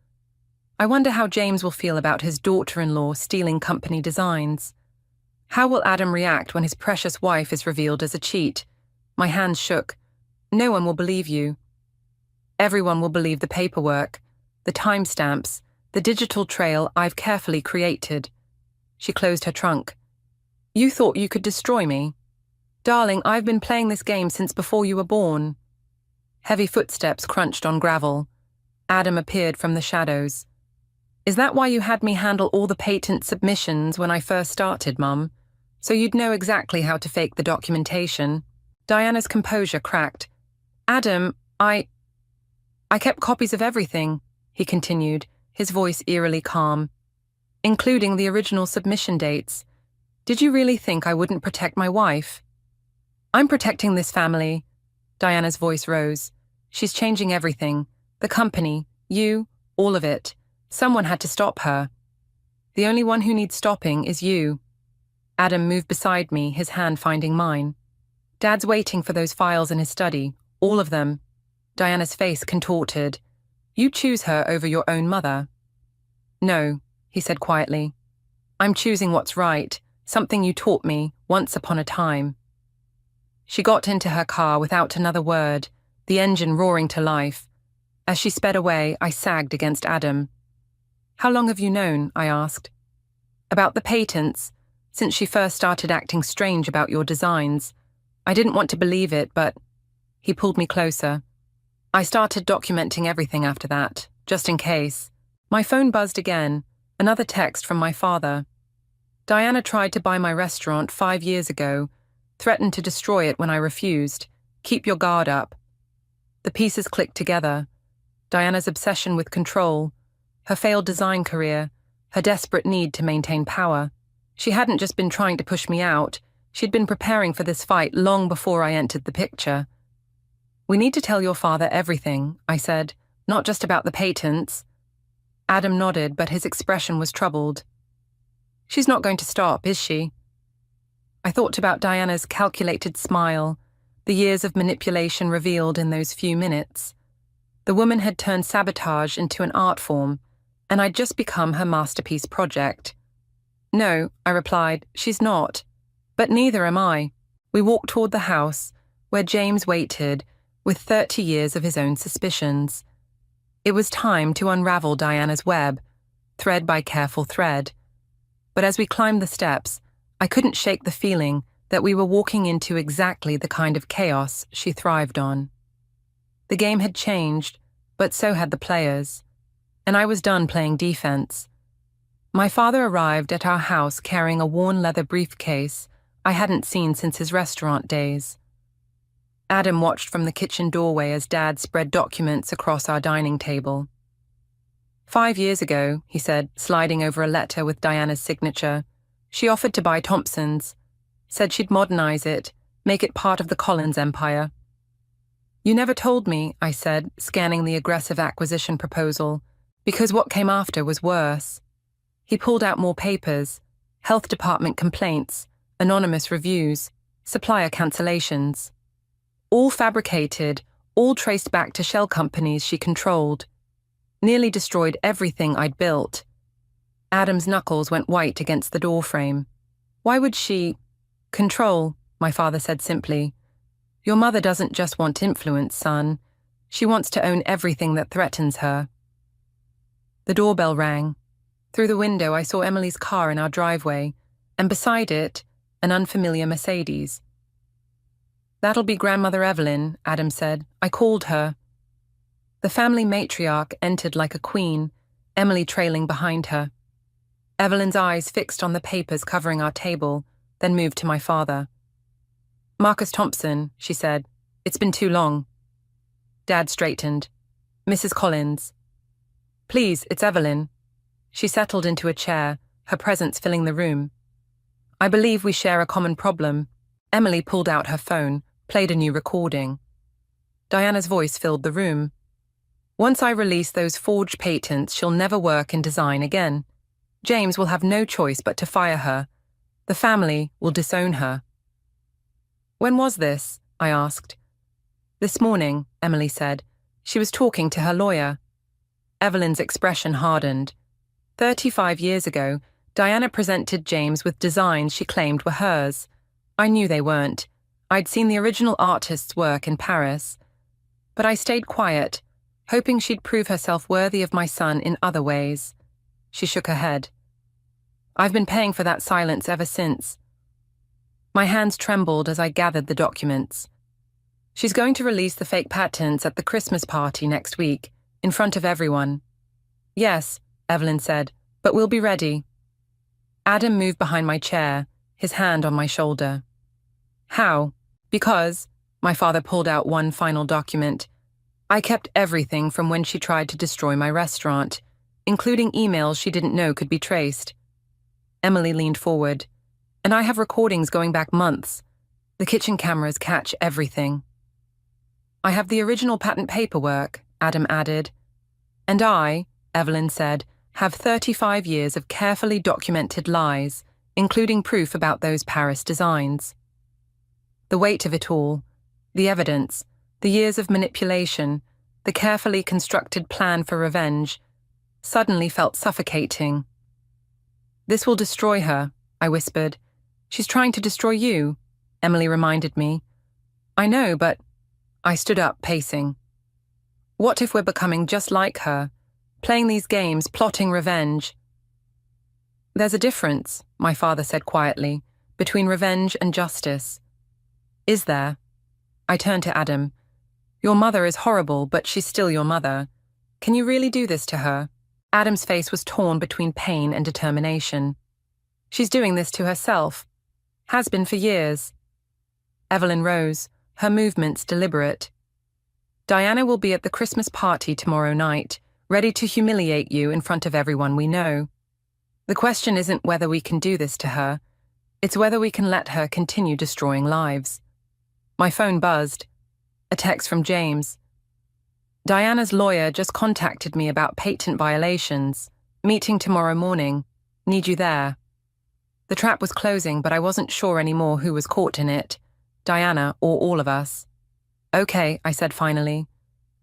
I wonder how James will feel about his daughter-in-law stealing company designs. How will Adam react when his precious wife is revealed as a cheat? My hands shook. No one will believe you. Everyone will believe the paperwork, the timestamps, the digital trail I've carefully created. She closed her trunk. You thought you could destroy me? Darling, I've been playing this game since before you were born. Heavy footsteps crunched on gravel. Adam appeared from the shadows. Is that why you had me handle all the patent submissions when I first started, Mum? So you'd know exactly how to fake the documentation? Diana's composure cracked. Adam, I kept copies of everything, he continued, his voice eerily calm, including the original submission dates. Did you really think I wouldn't protect my wife? I'm protecting this family. Diana's voice rose. She's changing everything. The company, you, all of it. Someone had to stop her. The only one who needs stopping is you. Adam moved beside me, his hand finding mine. Dad's waiting for those files in his study, all of them. Diana's face contorted. You choose her over your own mother. No, he said quietly. I'm choosing what's right, something you taught me once upon a time. She got into her car without another word, the engine roaring to life. As she sped away, I sagged against Adam. How long have you known? I asked. About the patents, since she first started acting strange about your designs. I didn't want to believe it, but he pulled me closer. I started documenting everything after that, just in case. My phone buzzed again, another text from my father. Diana tried to buy my restaurant 5 years ago, threatened to destroy it when I refused. Keep your guard up. The pieces clicked together. Diana's obsession with control, her failed design career, her desperate need to maintain power. She hadn't just been trying to push me out, she'd been preparing for this fight long before I entered the picture. We need to tell your father everything, I said, not just about the patents. Adam nodded, but his expression was troubled. She's not going to stop, is she? I thought about Diana's calculated smile, the years of manipulation revealed in those few minutes. The woman had turned sabotage into an art form, and I'd just become her masterpiece project. No, I replied, she's not. But neither am I. We walked toward the house, where James waited, with 30 years of his own suspicions. It was time to unravel Diana's web, thread by careful thread. But as we climbed the steps, I couldn't shake the feeling that we were walking into exactly the kind of chaos she thrived on. The game had changed, but so had the players, and I was done playing defense. My father arrived at our house carrying a worn leather briefcase I hadn't seen since his restaurant days. Adam watched from the kitchen doorway as Dad spread documents across our dining table. 5 years ago, he said, sliding over a letter with Diana's signature, she offered to buy Thompson's, said she'd modernize it, make it part of the Collins empire. You never told me, I said, scanning the aggressive acquisition proposal, because what came after was worse. He pulled out more papers, health department complaints, anonymous reviews, supplier cancellations. All fabricated, all traced back to shell companies she controlled. Nearly destroyed everything I'd built. Adam's knuckles went white against the doorframe. Why would she... Control, my father said simply. Your mother doesn't just want influence, son. She wants to own everything that threatens her. The doorbell rang. Through the window I saw Emily's car in our driveway, and beside it, an unfamiliar Mercedes. That'll be Grandmother Evelyn, Adam said. I called her. The family matriarch entered like a queen, Emily trailing behind her. Evelyn's eyes fixed on the papers covering our table, then moved to my father. Marcus Thompson, she said. It's been too long. Dad straightened. Mrs. Collins. Please, it's Evelyn. She settled into a chair, her presence filling the room. I believe we share a common problem. Emily pulled out her phone, played a new recording. Diana's voice filled the room. Once I release those forged patents, she'll never work in design again. James will have no choice but to fire her. The family will disown her. When was this? I asked. This morning, Emily said. She was talking to her lawyer. Evelyn's expression hardened. 35 years ago, Diana presented James with designs she claimed were hers. I knew they weren't. I'd seen the original artist's work in Paris. But I stayed quiet, hoping she'd prove herself worthy of my son in other ways. She shook her head. I've been paying for that silence ever since. My hands trembled as I gathered the documents. She's going to release the fake patents at the Christmas party next week, in front of everyone. Yes, Evelyn said, but we'll be ready. Adam moved behind my chair, his hand on my shoulder. How? Because, my father pulled out one final document. I kept everything from when she tried to destroy my restaurant, including emails she didn't know could be traced. Emily leaned forward. And I have recordings going back months. The kitchen cameras catch everything. I have the original patent paperwork, Adam added. And I, Evelyn said, have 35 years of carefully documented lies, including proof about those Paris designs. The weight of it all, the evidence, the years of manipulation, the carefully constructed plan for revenge, suddenly felt suffocating. This will destroy her, I whispered. She's trying to destroy you, Emily reminded me. I know, but... I stood up, pacing. What if we're becoming just like her, playing these games, plotting revenge? There's a difference, my father said quietly, between revenge and justice. Is there? I turned to Adam. Your mother is horrible, but she's still your mother. Can you really do this to her? Adam's face was torn between pain and determination. She's doing this to herself. Has been for years. Evelyn rose, her movements deliberate. Diana will be at the Christmas party tomorrow night, ready to humiliate you in front of everyone we know. The question isn't whether we can do this to her. It's whether we can let her continue destroying lives. My phone buzzed. A text from James. Diana's lawyer just contacted me about patent violations. Meeting tomorrow morning. Need you there. The trap was closing, but I wasn't sure anymore who was caught in it. Diana or all of us. Okay, I said finally.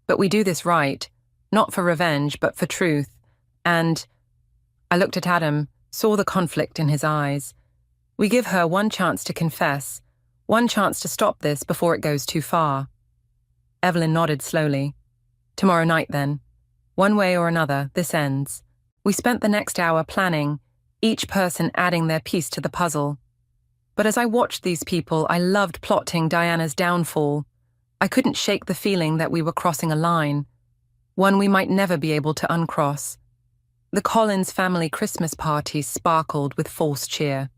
But we do this right. Not for revenge, but for truth. And... I looked at Adam, saw the conflict in his eyes. We give her one chance to confess, one chance to stop this before it goes too far. Evelyn nodded slowly. Tomorrow night, then. One way or another, this ends. We spent the next hour planning, each person adding their piece to the puzzle. But as I watched these people, I loved plotting Diana's downfall. I couldn't shake the feeling that we were crossing a line, one we might never be able to uncross. The Collins family Christmas party sparkled with false cheer.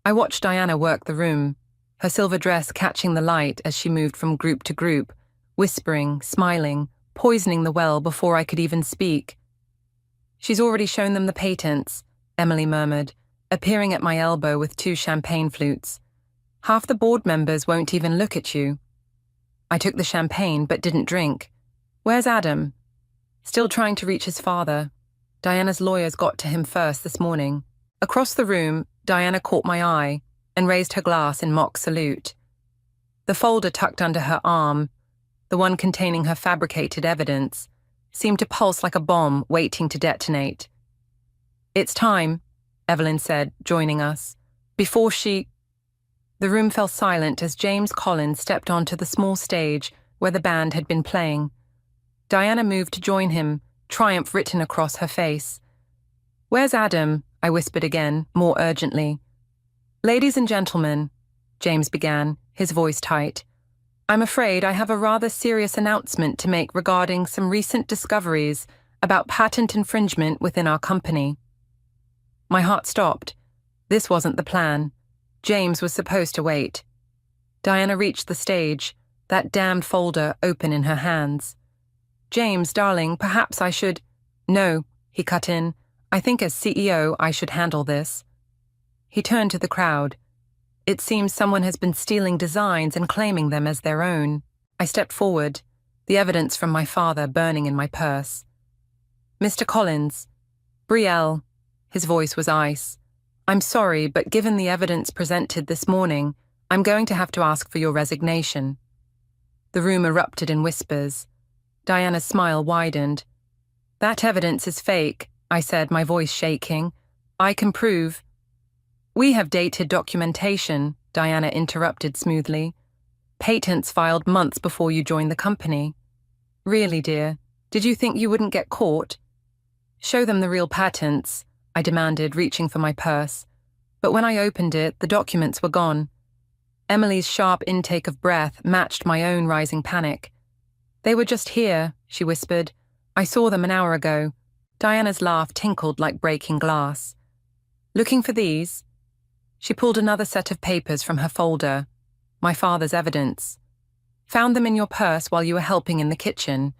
I watched Diana work the room, her silver dress catching the light as she moved from group to group, whispering, smiling, poisoning the well before I could even speak. "She's already shown them the patents," Emily murmured, appearing at my elbow with 2 champagne flutes. "Half the board members won't even look at you." I took the champagne but didn't drink. "Where's Adam?" "Still trying to reach his father. Diana's lawyers got to him first this morning." Across the room, Diana caught my eye and raised her glass in mock salute. The folder tucked under her arm, the one containing her fabricated evidence, seemed to pulse like a bomb waiting to detonate. "It's time," Evelyn said, joining us. Before she... The room fell silent as James Collins stepped onto the small stage where the band had been playing. Diana moved to join him, triumph written across her face. "Where's Adam?" I whispered again, more urgently. "Ladies and gentlemen," James began, his voice tight, "I'm afraid I have a rather serious announcement to make regarding some recent discoveries about patent infringement within our company." My heart stopped. This wasn't the plan. James was supposed to wait. Diana reached the stage, that damned folder open in her hands. "James, darling, perhaps I should—" "No," he cut in. "I think as CEO I should handle this." He turned to the crowd. "It seems someone has been stealing designs and claiming them as their own." I stepped forward, the evidence from my father burning in my purse. "Mr. Collins, Brielle," his voice was ice, "I'm sorry, but given the evidence presented this morning, I'm going to have to ask for your resignation." The room erupted in whispers. Diana's smile widened. "That evidence is fake," I said, my voice shaking. "I can prove—" "We have dated documentation," Diana interrupted smoothly. "Patents filed months before you joined the company." "Really, dear? Did you think you wouldn't get caught?" "Show them the real patents," I demanded, reaching for my purse. But when I opened it, the documents were gone. Emily's sharp intake of breath matched my own rising panic. "They were just here," she whispered. "I saw them an hour ago." Diana's laugh tinkled like breaking glass. "Looking for these?" She pulled another set of papers from her folder. My father's evidence. "Found them in your purse while you were helping in the kitchen.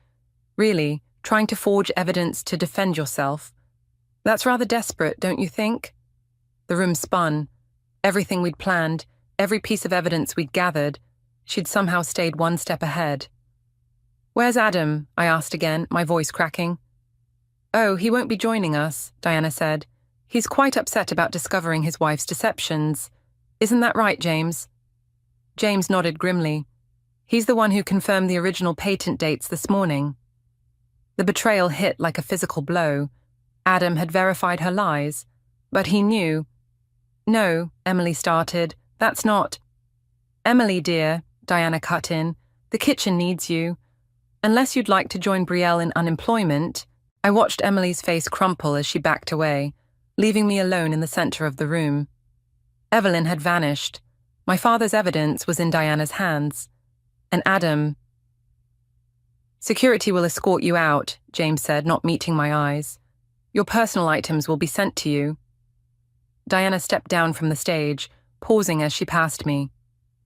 Really, trying to forge evidence to defend yourself. That's rather desperate, don't you think?" The room spun. Everything we'd planned, every piece of evidence we'd gathered, she'd somehow stayed one step ahead. "Where's Adam?" I asked again, my voice cracking. "Oh, he won't be joining us," Diana said. "He's quite upset about discovering his wife's deceptions. Isn't that right, James?" James nodded grimly. "He's the one who confirmed the original patent dates this morning." The betrayal hit like a physical blow. Adam had verified her lies, but he knew. "No," Emily started. "That's not—" "Emily, dear," Diana cut in, "the kitchen needs you. Unless you'd like to join Brielle in unemployment." I watched Emily's face crumple as she backed away, leaving me alone in the center of the room. Evelyn had vanished. My father's evidence was in Diana's hands. And Adam— "Security will escort you out," James said, not meeting my eyes. "Your personal items will be sent to you." Diana stepped down from the stage, pausing as she passed me.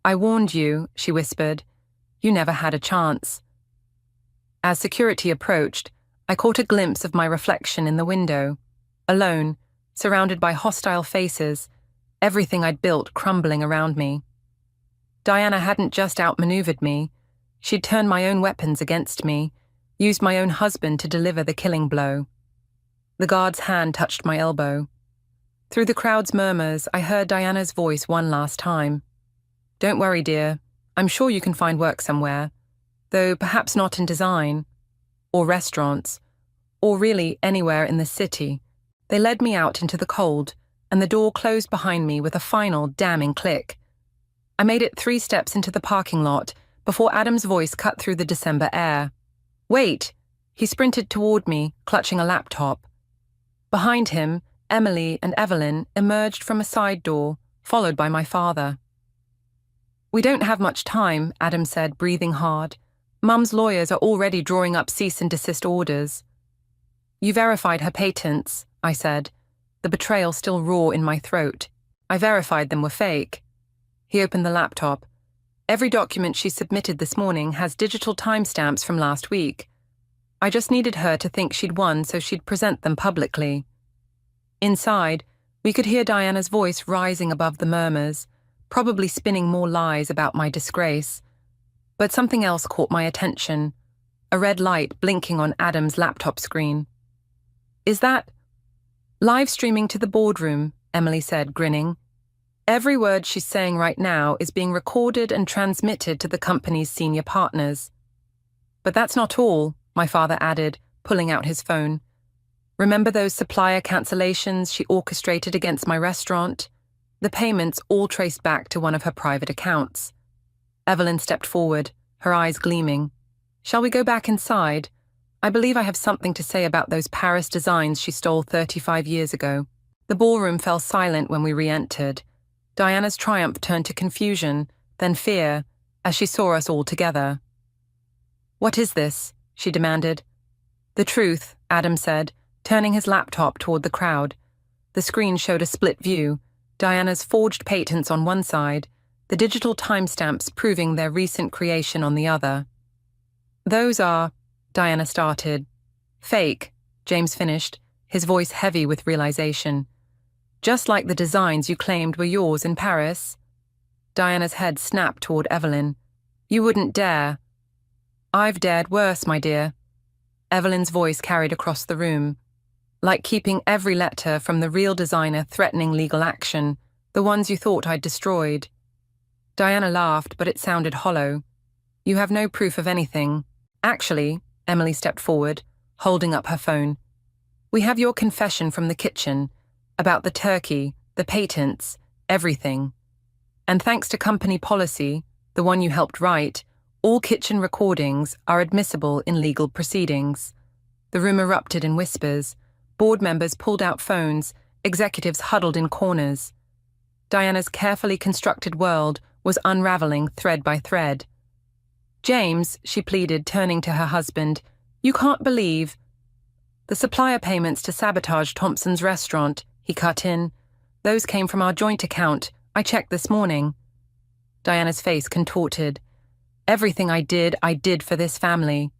"I warned you," she whispered. "You never had a chance." As security approached, I caught a glimpse of my reflection in the window. Alone, surrounded by hostile faces, everything I'd built crumbling around me. Diana hadn't just outmaneuvered me. She'd turned my own weapons against me, used my own husband to deliver the killing blow. The guard's hand touched my elbow. Through the crowd's murmurs, I heard Diana's voice one last time. "Don't worry, dear. I'm sure you can find work somewhere. Though perhaps not in design. Or restaurants. Or really anywhere in the city." They led me out into the cold, and the door closed behind me with a final damning click. I made it 3 steps into the parking lot before Adam's voice cut through the December air. "Wait!" He sprinted toward me, clutching a laptop. Behind him, Emily and Evelyn emerged from a side door, followed by my father. "We don't have much time," Adam said, breathing hard. "Mum's lawyers are already drawing up cease and desist orders." "You verified her patents," I said, the betrayal still raw in my throat. "I verified them were fake." He opened the laptop. "Every document she submitted this morning has digital timestamps from last week. I just needed her to think she'd won so she'd present them publicly." Inside, we could hear Diana's voice rising above the murmurs, probably spinning more lies about my disgrace. But something else caught my attention, a red light blinking on Adam's laptop screen. "Is that live streaming to the boardroom?" Emily said, grinning. "Every word she's saying right now is being recorded and transmitted to the company's senior partners." "But that's not all," my father added, pulling out his phone. "Remember those supplier cancellations she orchestrated against my restaurant? The payments all traced back to one of her private accounts." Evelyn stepped forward, her eyes gleaming. "Shall we go back inside? I believe I have something to say about those Paris designs she stole 35 years ago." The ballroom fell silent when we re-entered. Diana's triumph turned to confusion, then fear, as she saw us all together. "What is this?" she demanded. "The truth," Adam said, turning his laptop toward the crowd. The screen showed a split view, Diana's forged patents on one side, the digital timestamps proving their recent creation on the other. "Those are," Diana started. "Fake," James finished, his voice heavy with realization. "Just like the designs you claimed were yours in Paris." Diana's head snapped toward Evelyn. "You wouldn't dare." "I've dared worse, my dear." Evelyn's voice carried across the room. "Like keeping every letter from the real designer threatening legal action, the ones you thought I'd destroyed." Diana laughed, but it sounded hollow. "You have no proof of anything. Actually," Emily stepped forward, holding up her phone. "We have your confession from the kitchen, about the turkey, the patents, everything. And thanks to company policy, the one you helped write, all kitchen recordings are admissible in legal proceedings." The room erupted in whispers. Board members pulled out phones, executives huddled in corners. Diana's carefully constructed world was unraveling thread by thread. "James," she pleaded, turning to her husband, "you can't believe—" "The supplier payments to sabotage Thompson's restaurant," he cut in. "Those came from our joint account. I checked this morning." Diana's face contorted. "Everything I did for this family.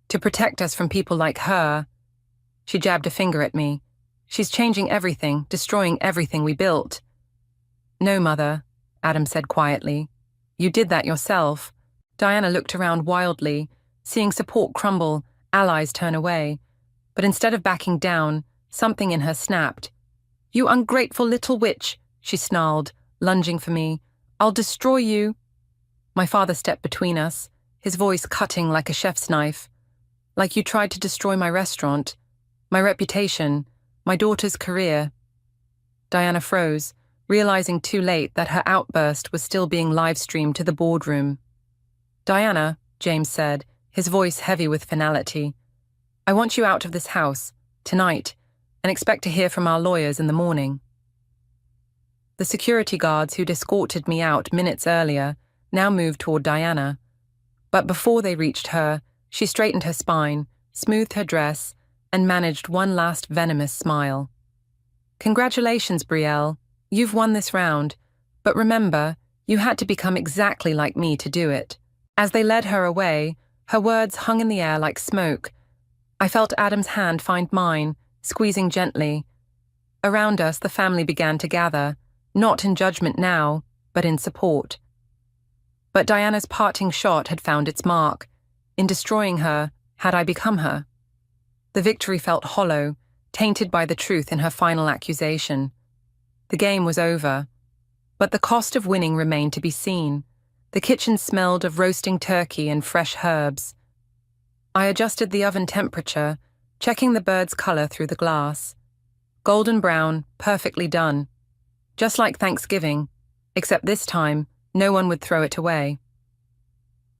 To protect us from people like her." She jabbed a finger at me. "She's changing everything, destroying everything we built." "No, Mother," Adam said quietly. "You did that yourself." Diana looked around wildly, seeing support crumble, allies turn away. But instead of backing down, something in her snapped. "You ungrateful little witch," she snarled, lunging for me. "I'll destroy you." My father stepped between us, his voice cutting like a chef's knife. "Like you tried to destroy my restaurant, my reputation, my daughter's career." Diana froze, realizing too late that her outburst was still being live-streamed to the boardroom. "Diana," James said, his voice heavy with finality, "I want you out of this house, tonight, and expect to hear from our lawyers in the morning." The security guards who'd escorted me out minutes earlier now moved toward Diana. But before they reached her, she straightened her spine, smoothed her dress, and managed one last venomous smile. "Congratulations, Brielle. You've won this round. But remember, you had to become exactly like me to do it." As they led her away, her words hung in the air like smoke. I felt Adam's hand find mine, squeezing gently. Around us, the family began to gather, not in judgment now, but in support. But Diana's parting shot had found its mark. In destroying her, had I become her? The victory felt hollow, tainted by the truth in her final accusation. The game was over. But the cost of winning remained to be seen. The kitchen smelled of roasting turkey and fresh herbs. I adjusted the oven temperature, checking the bird's color through the glass. Golden brown, perfectly done. Just like Thanksgiving, except this time, no one would throw it away.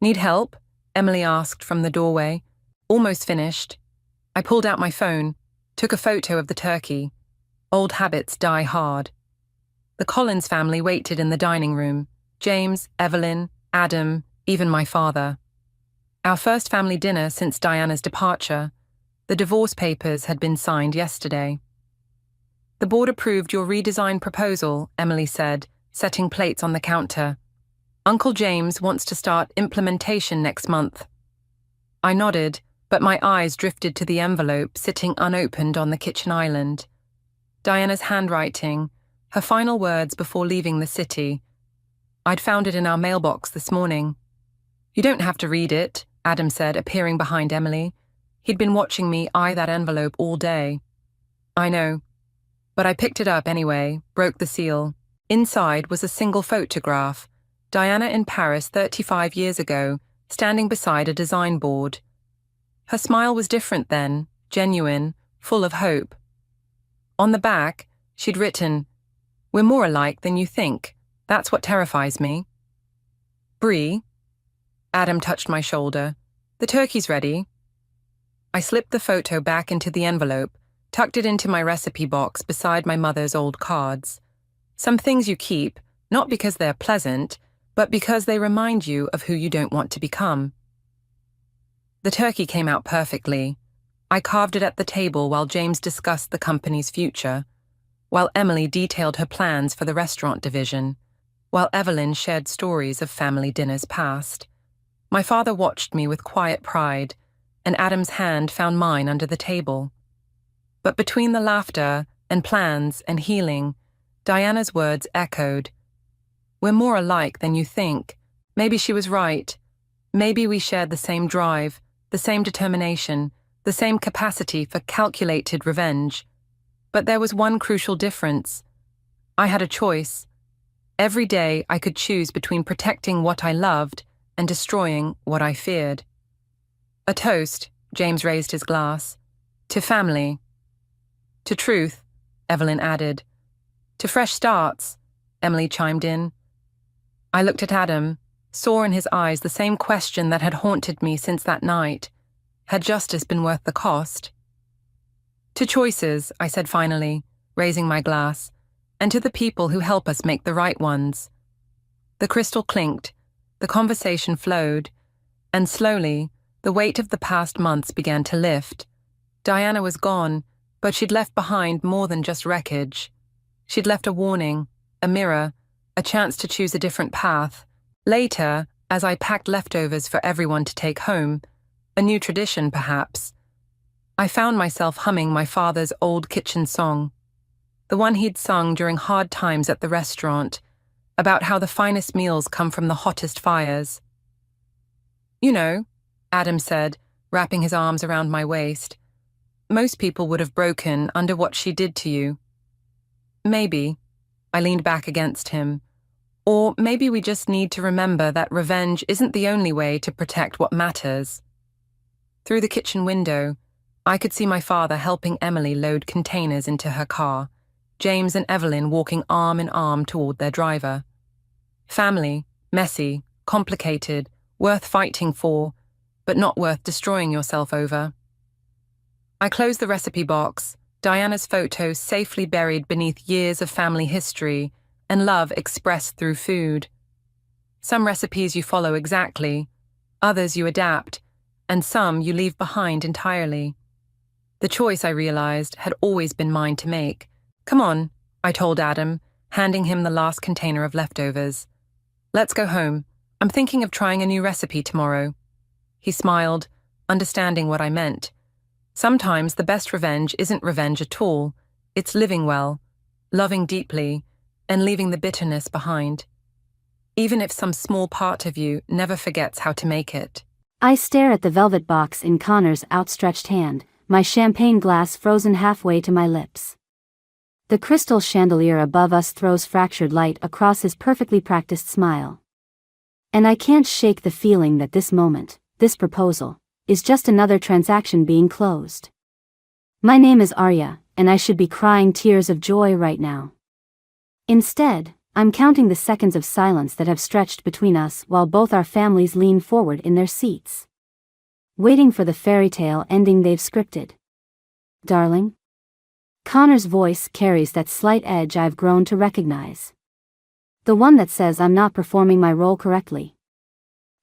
"Need help?" Emily asked from the doorway. "Almost finished." I pulled out my phone, took a photo of the turkey. Old habits die hard. The Collins family waited in the dining room. James, Evelyn, Adam, even my father. Our first family dinner since Diana's departure. The divorce papers had been signed yesterday. "The board approved your redesigned proposal," Emily said, setting plates on the counter. "Uncle James wants to start implementation next month." I nodded, but my eyes drifted to the envelope sitting unopened on the kitchen island. Diana's handwriting, her final words before leaving the city. I'd found it in our mailbox this morning. "You don't have to read it," Adam said, appearing behind Emily. He'd been watching me eye that envelope all day. "I know. But I picked it up anyway, broke the seal. Inside was a single photograph. Diana in Paris 35 years ago, standing beside a design board. Her smile was different then, genuine, full of hope. On the back, she'd written, "We're more alike than you think. That's what terrifies me." "Brie?" Adam touched my shoulder. "The turkey's ready." I slipped the photo back into the envelope, tucked it into my recipe box beside my mother's old cards. Some things you keep, not because they're pleasant, but because they remind you of who you don't want to become. The turkey came out perfectly. I carved it at the table while James discussed the company's future, while Emily detailed her plans for the restaurant division, while Evelyn shared stories of family dinners past. My father watched me with quiet pride, and Adam's hand found mine under the table. But between the laughter and plans and healing, Diana's words echoed. "We're more alike than you think." Maybe she was right. Maybe we shared the same drive, the same determination, the same capacity for calculated revenge. But there was one crucial difference. I had a choice. Every day I could choose between protecting what I loved and destroying what I feared. "A toast," James raised his glass. "To family." "To truth," Evelyn added. "To fresh starts," Emily chimed in. I looked at Adam, saw in his eyes the same question that had haunted me since that night. Had justice been worth the cost? "To choices," I said finally, raising my glass, "and to the people who help us make the right ones." The crystal clinked, the conversation flowed, and slowly, the weight of the past months began to lift. Diana was gone, but she'd left behind more than just wreckage. She'd left a warning, a mirror, a chance to choose a different path. Later, as I packed leftovers for everyone to take home, a new tradition perhaps, I found myself humming my father's old kitchen song, the one he'd sung during hard times at the restaurant, about how the finest meals come from the hottest fires. "You know," Adam said, wrapping his arms around my waist, "most people would have broken under what she did to you." "Maybe," I leaned back against him, "or maybe we just need to remember that revenge isn't the only way to protect what matters." Through the kitchen window, I could see my father helping Emily load containers into her car, James and Evelyn walking arm in arm toward their driver. Family, messy, complicated, worth fighting for, but not worth destroying yourself over. I closed the recipe box, Diana's photo safely buried beneath years of family history and love expressed through food. Some recipes you follow exactly, others you adapt, and some you leave behind entirely. The choice, I realized, had always been mine to make. "Come on," I told Adam, handing him the last container of leftovers. "Let's go home. I'm thinking of trying a new recipe tomorrow." He smiled, understanding what I meant. Sometimes the best revenge isn't revenge at all. It's living well, loving deeply, and leaving the bitterness behind. Even if some small part of you never forgets how to make it. I stare at the velvet box in Connor's outstretched hand, my champagne glass frozen halfway to my lips. The crystal chandelier above us throws fractured light across his perfectly practiced smile. And I can't shake the feeling that this moment, this proposal, is just another transaction being closed. My name is Arya, and I should be crying tears of joy right now. Instead, I'm counting the seconds of silence that have stretched between us while both our families lean forward in their seats, waiting for the fairy tale ending they've scripted. "Darling?" Connor's voice carries that slight edge I've grown to recognize. The one that says I'm not performing my role correctly.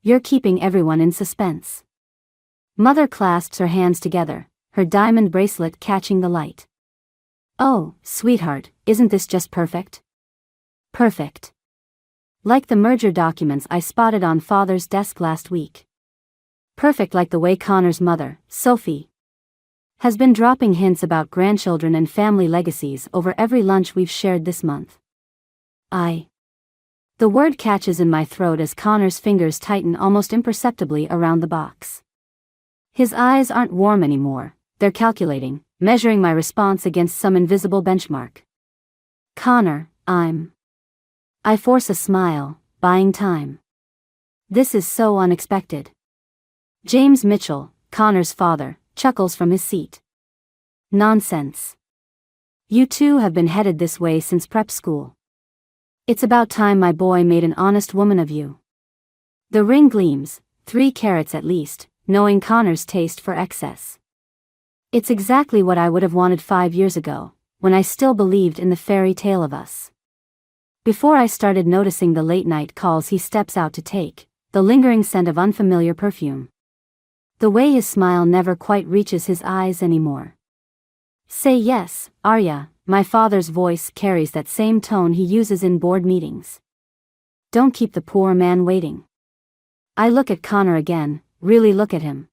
You're keeping everyone in suspense. Mother clasps her hands together, her diamond bracelet catching the light. Oh, sweetheart, isn't this just perfect? Perfect. Like the merger documents I spotted on Father's desk last week. Perfect like the way Connor's mother, Sophie, has been dropping hints about grandchildren and family legacies over every lunch we've shared this month. The word catches in my throat as Connor's fingers tighten almost imperceptibly around the box. His eyes aren't warm anymore, they're calculating, measuring my response against some invisible benchmark. Connor, I force a smile, buying time. This is so unexpected. James Mitchell, Connor's father, chuckles from his seat. Nonsense. You two have been headed this way since prep school. It's about time my boy made an honest woman of you. The ring gleams, 3 carats at least, knowing Connor's taste for excess. It's exactly what I would have wanted 5 years ago, when I still believed in the fairy tale of us. Before I started noticing the late-night calls he steps out to take, the lingering scent of unfamiliar perfume. The way his smile never quite reaches his eyes anymore. Say yes, Arya, my father's voice carries that same tone he uses in board meetings. Don't keep the poor man waiting. I look at Connor again, really look at him.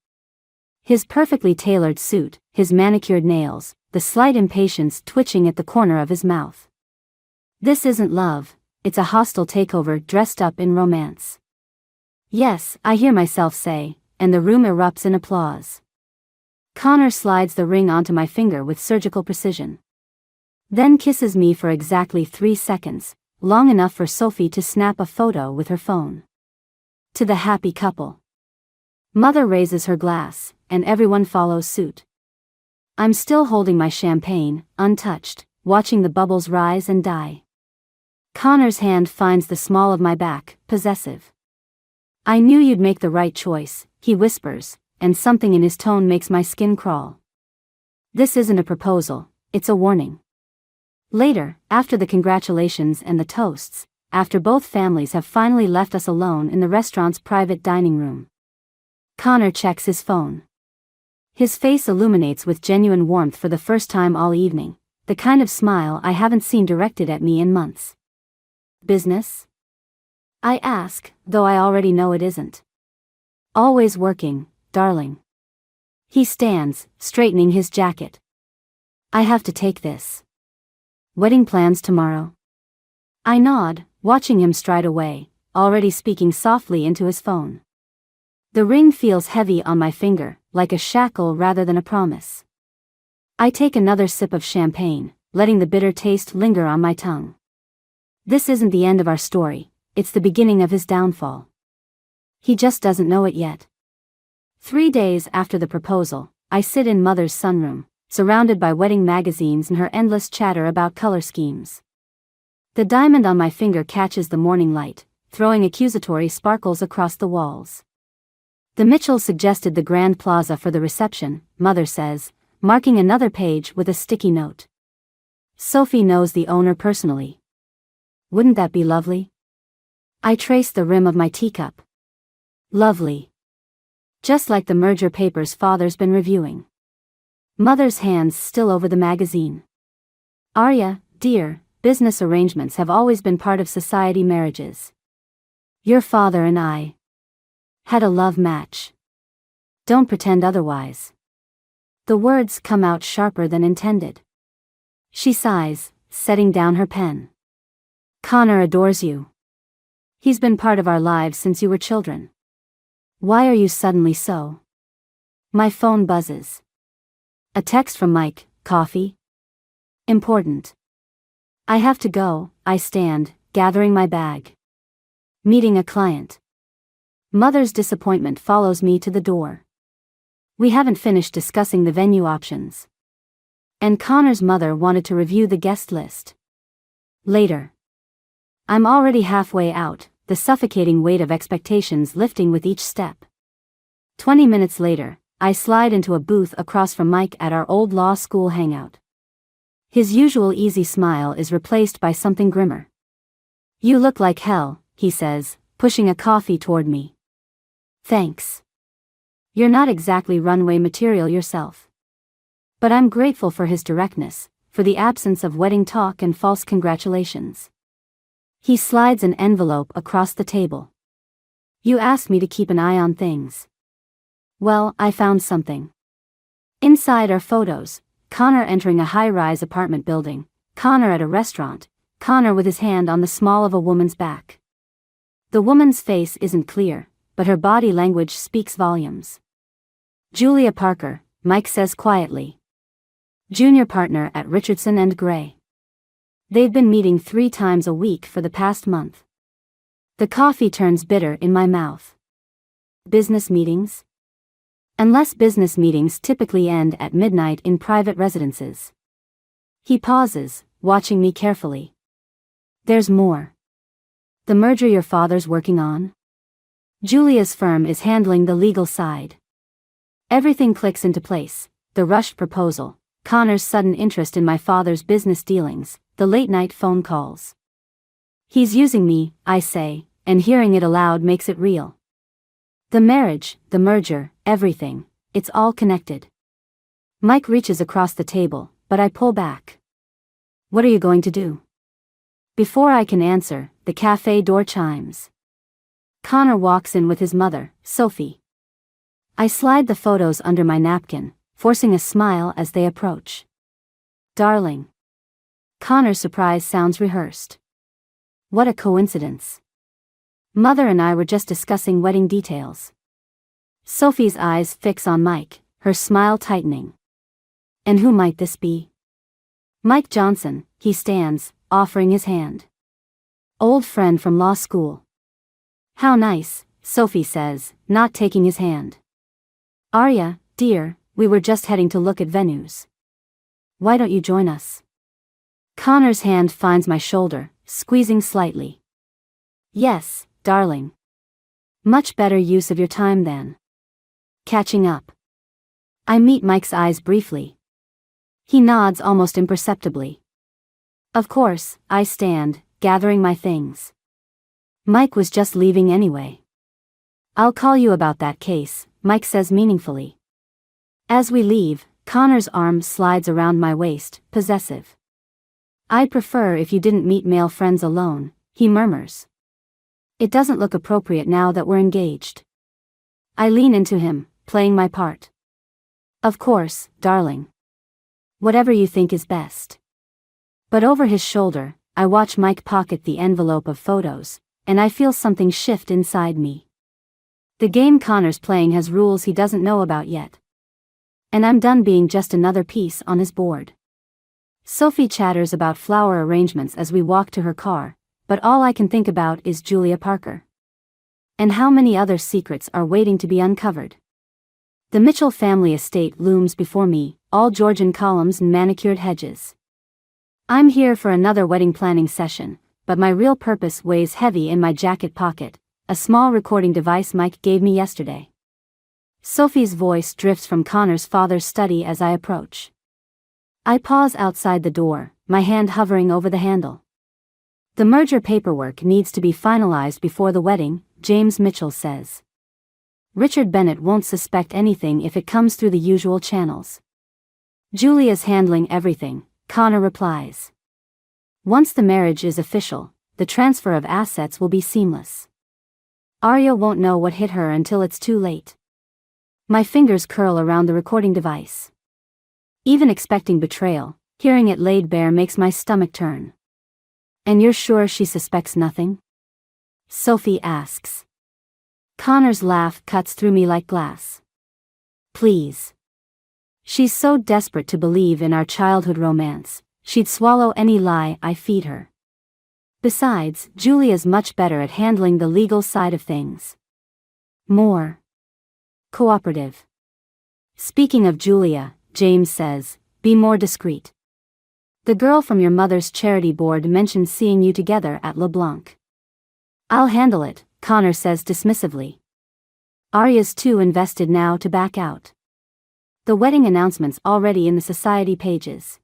His perfectly tailored suit, his manicured nails, the slight impatience twitching at the corner of his mouth. This isn't love, it's a hostile takeover dressed up in romance. Yes, I hear myself say, and the room erupts in applause. Connor slides the ring onto my finger with surgical precision. Then kisses me for exactly 3 seconds, long enough for Sophie to snap a photo with her phone. To the happy couple. Mother raises her glass, and everyone follows suit. I'm still holding my champagne, untouched, watching the bubbles rise and die. Connor's hand finds the small of my back, possessive. I knew you'd make the right choice, he whispers, and something in his tone makes my skin crawl. This isn't a proposal, it's a warning. Later, after the congratulations and the toasts, after both families have finally left us alone in the restaurant's private dining room, Connor checks his phone. His face illuminates with genuine warmth for the first time all evening, the kind of smile I haven't seen directed at me in months. Business? I ask, though I already know it isn't. Always working, darling. He stands, straightening his jacket. I have to take this. Wedding plans tomorrow? I nod, watching him stride away, already speaking softly into his phone. The ring feels heavy on my finger, like a shackle rather than a promise. I take another sip of champagne, letting the bitter taste linger on my tongue. This isn't the end of our story, it's the beginning of his downfall. He just doesn't know it yet. 3 days after the proposal, I sit in Mother's sunroom, surrounded by wedding magazines and her endless chatter about color schemes. The diamond on my finger catches the morning light, throwing accusatory sparkles across the walls. The Mitchells suggested the Grand Plaza for the reception, Mother says, marking another page with a sticky note. Sophie knows the owner personally. Wouldn't that be lovely? I trace the rim of my teacup. Lovely. Just like the merger papers Father's been reviewing. Mother's hands still over the magazine. Arya, dear, business arrangements have always been part of society marriages. Your father and I had a love match. Don't pretend otherwise. The words come out sharper than intended. She sighs, setting down her pen. Connor adores you. He's been part of our lives since you were children. Why are you suddenly so? My phone buzzes. A text from Mike, coffee? Important. I have to go, I stand, gathering my bag. Meeting a client. Mother's disappointment follows me to the door. We haven't finished discussing the venue options. And Connor's mother wanted to review the guest list. Later. I'm already halfway out, the suffocating weight of expectations lifting with each step. 20 minutes later, I slide into a booth across from Mike at our old law school hangout. His usual easy smile is replaced by something grimmer. "You look like hell," he says, pushing a coffee toward me. "Thanks. You're not exactly runway material yourself." But I'm grateful for his directness, for the absence of wedding talk and false congratulations. He slides an envelope across the table. "You asked me to keep an eye on things. Well, I found something." Inside are photos: Connor entering a high-rise apartment building, Connor at a restaurant, Connor with his hand on the small of a woman's back. The woman's face isn't clear, but her body language speaks volumes. "Julia Parker," Mike says quietly. "Junior partner at Richardson and Gray. They've been meeting 3 times a week for the past month." The coffee turns bitter in my mouth. Business meetings? Unless business meetings typically end at midnight in private residences. He pauses, watching me carefully. "There's more. The merger your father's working on?" Julia's firm is handling the legal side. Everything clicks into place: the rushed proposal, Connor's sudden interest in my father's business dealings, the late-night phone calls. "He's using me," I say, and hearing it aloud makes it real. The marriage, the merger, everything, it's all connected. Mike reaches across the table, but I pull back. "What are you going to do?" Before I can answer, the cafe door chimes. Connor walks in with his mother, Sophie. I slide the photos under my napkin, forcing a smile as they approach. "Darling." Connor's surprise sounds rehearsed. What a coincidence. Mother and I were just discussing wedding details. Sophie's eyes fix on Mike, her smile tightening. "And who might this be?" "Mike Johnson," he stands, offering his hand. "Old friend from law school." "How nice," Sophie says, not taking his hand. "Arya, dear, we were just heading to look at venues. Why don't you join us?" Connor's hand finds my shoulder, squeezing slightly. "Yes, darling. Much better use of your time then." Catching up. I meet Mike's eyes briefly. He nods almost imperceptibly. "Of course," I stand, gathering my things. "Mike was just leaving anyway." "I'll call you about that case," Mike says meaningfully. As we leave, Connor's arm slides around my waist, possessive. "I'd prefer if you didn't meet male friends alone," he murmurs. "It doesn't look appropriate now that we're engaged." I lean into him, playing my part. "Of course, darling. Whatever you think is best." But over his shoulder, I watch Mike pocket the envelope of photos, and I feel something shift inside me. The game Connor's playing has rules he doesn't know about yet. And I'm done being just another piece on his board. Sophie chatters about flower arrangements as we walk to her car, but all I can think about is Julia Parker. And how many other secrets are waiting to be uncovered. The Mitchell family estate looms before me, all Georgian columns and manicured hedges. I'm here for another wedding planning session, but my real purpose weighs heavy in my jacket pocket, a small recording device Mike gave me yesterday. Sophie's voice drifts from Connor's father's study as I approach. I pause outside the door, my hand hovering over the handle. "The merger paperwork needs to be finalized before the wedding," James Mitchell says. "Richard Bennett won't suspect anything if it comes through the usual channels." "Julia's handling everything," Connor replies. "Once the marriage is official, the transfer of assets will be seamless. Arya won't know what hit her until it's too late." My fingers curl around the recording device. Even expecting betrayal, hearing it laid bare makes my stomach turn. "And you're sure she suspects nothing?" Sophie asks. Connor's laugh cuts through me like glass. "Please. She's so desperate to believe in our childhood romance, she'd swallow any lie I feed her. Besides, Julia's much better at handling the legal side of things. More cooperative." "Speaking of Julia," James says, "be more discreet. The girl from your mother's charity board mentioned seeing you together at LeBlanc." "I'll handle it," Connor says dismissively. "Arya's too invested now to back out. The wedding announcement's already in the society pages."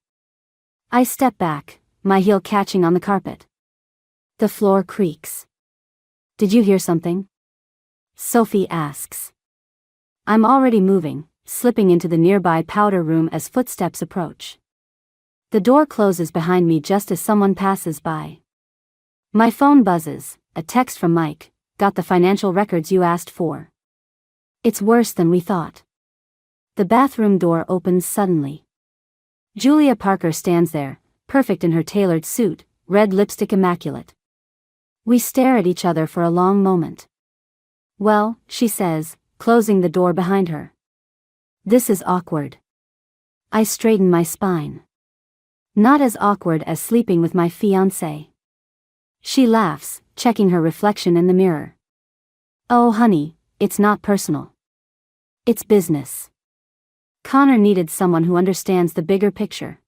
I step back, my heel catching on the carpet. The floor creaks. Did you hear something? Sophie asks. I'm already moving, slipping into the nearby powder room as footsteps approach. The door closes behind me just as someone passes by. My phone buzzes, a text from Mike. Got the financial records you asked for. It's worse than we thought. The bathroom door opens suddenly. Julia Parker stands there, perfect in her tailored suit, red lipstick immaculate. We stare at each other for a long moment. Well, she says, closing the door behind her. This is awkward. I straighten my spine. Not as awkward as sleeping with my fiancé. She laughs, checking her reflection in the mirror. Oh honey, it's not personal. It's business. Connor needed someone who understands the bigger picture.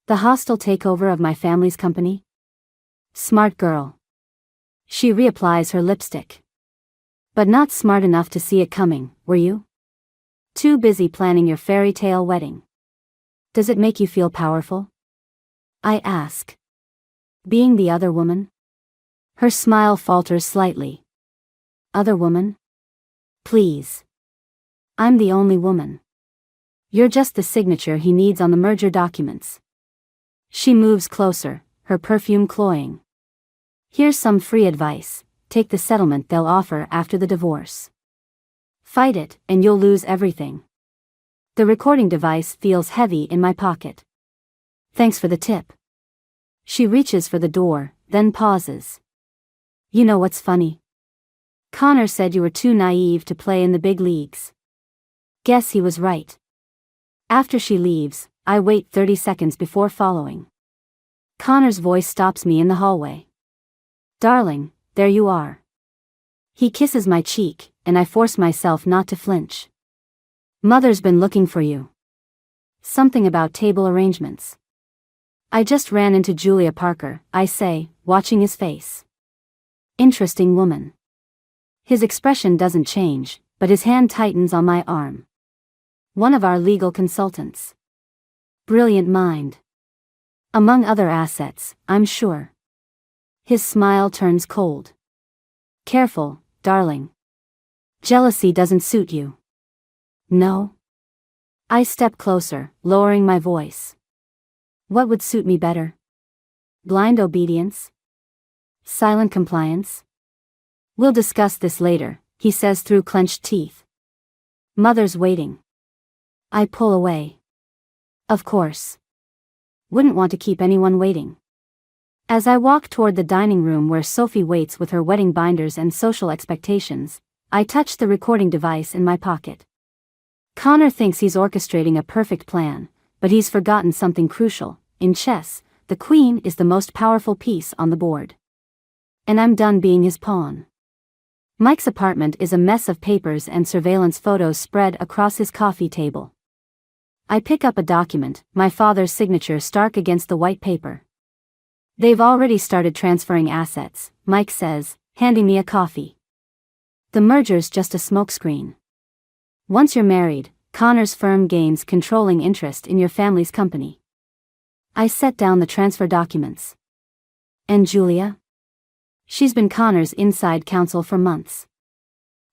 The hostile takeover of my family's company? Smart girl. She reapplies her lipstick. But not smart enough to see it coming, were you? Too busy planning your fairy tale wedding. Does it make you feel powerful? I ask. Being the other woman? Her smile falters slightly. Other woman? Please. I'm the only woman. You're just the signature he needs on the merger documents. She moves closer, her perfume cloying. Here's some free advice. Take the settlement they'll offer after the divorce. Fight it, and you'll lose everything. The recording device feels heavy in my pocket. Thanks for the tip. She reaches for the door, then pauses. You know what's funny? Connor said you were too naive to play in the big leagues. Guess he was right. After she leaves, I wait 30 seconds before following. Connor's voice stops me in the hallway. Darling, there you are. He kisses my cheek, and I force myself not to flinch. Mother's been looking for you. Something about table arrangements. I just ran into Julia Parker, I say, watching his face. Interesting woman. His expression doesn't change, but his hand tightens on my arm. One of our legal consultants. Brilliant mind. Among other assets, I'm sure. His smile turns cold. Careful, darling. Jealousy doesn't suit you. No? I step closer, lowering my voice. What would suit me better? Blind obedience? Silent compliance? We'll discuss this later, he says through clenched teeth. Mother's waiting. I pull away. Of course. Wouldn't want to keep anyone waiting. As I walk toward the dining room where Sophie waits with her wedding binders and social expectations, I touch the recording device in my pocket. Connor thinks he's orchestrating a perfect plan, but he's forgotten something crucial. In chess, the queen is the most powerful piece on the board. And I'm done being his pawn. Mike's apartment is a mess of papers and surveillance photos spread across his coffee table. I pick up a document, my father's signature stark against the white paper. They've already started transferring assets, Mike says, handing me a coffee. The merger's just a smokescreen. Once you're married, Connor's firm gains controlling interest in your family's company. I set down the transfer documents. And Julia? She's been Connor's inside counsel for months.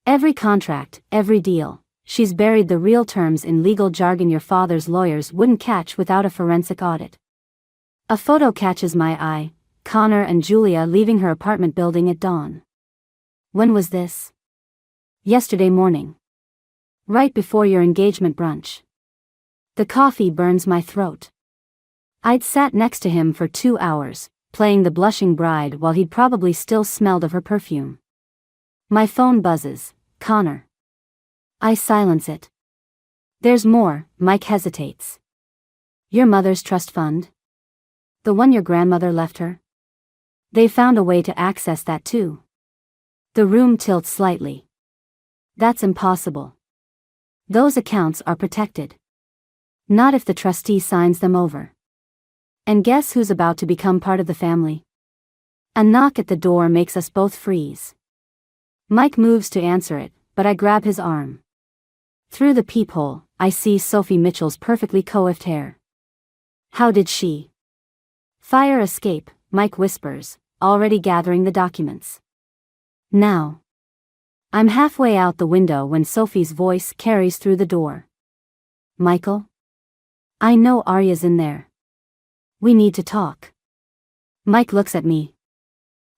Every contract, every deal, she's buried the real terms in legal jargon your father's lawyers wouldn't catch without a forensic audit. A photo catches my eye, Connor and Julia leaving her apartment building at dawn. When was this? Yesterday morning. Right before your engagement brunch. The coffee burns my throat. I'd sat next to him for 2 hours, playing the blushing bride while he'd probably still smelled of her perfume. My phone buzzes. Connor. I silence it. There's more. Mike hesitates. Your mother's trust fund? The one your grandmother left her? They found a way to access that too. The room tilts slightly. That's impossible. Those accounts are protected. Not if the trustee signs them over. And guess who's about to become part of the family? A knock at the door makes us both freeze. Mike moves to answer it, but I grab his arm. Through the peephole, I see Sophie Mitchell's perfectly coiffed hair. How did she? Fire escape, Mike whispers, already gathering the documents. Now. I'm halfway out the window when Sophie's voice carries through the door. Michael? I know Arya's in there. We need to talk. Mike looks at me.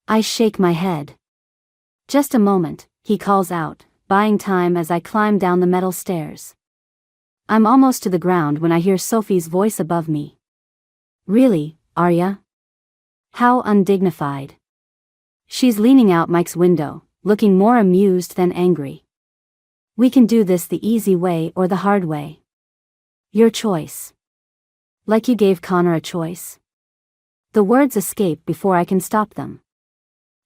I shake my head. Just a moment, he calls out, buying time as I climb down the metal stairs. I'm almost to the ground when I hear Sophie's voice above me. Really, Arya? How undignified. She's leaning out Mike's window, looking more amused than angry. We can do this the easy way or the hard way. Your choice. Like you gave Connor a choice. The words escape before I can stop them.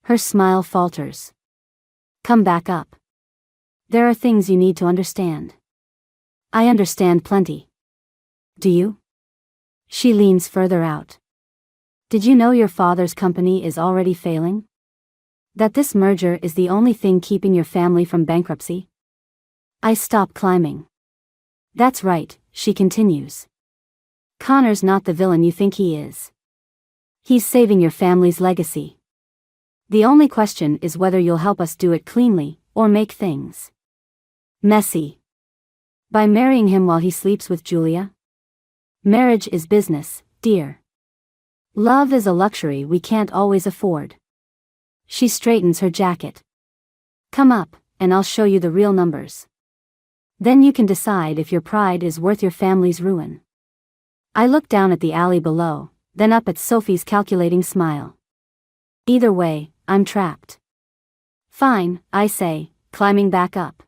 Her smile falters. Come back up. There are things you need to understand. I understand plenty. Do you? She leans further out. Did you know your father's company is already failing? That this merger is the only thing keeping your family from bankruptcy? I stop climbing. That's right, she continues. Connor's not the villain you think he is. He's saving your family's legacy. The only question is whether you'll help us do it cleanly, or make things messy. By marrying him while he sleeps with Julia? Marriage is business, dear. Love is a luxury we can't always afford. She straightens her jacket. Come up, and I'll show you the real numbers. Then you can decide if your pride is worth your family's ruin. I look down at the alley below, then up at Sophie's calculating smile. Either way, I'm trapped. Fine, I say, climbing back up.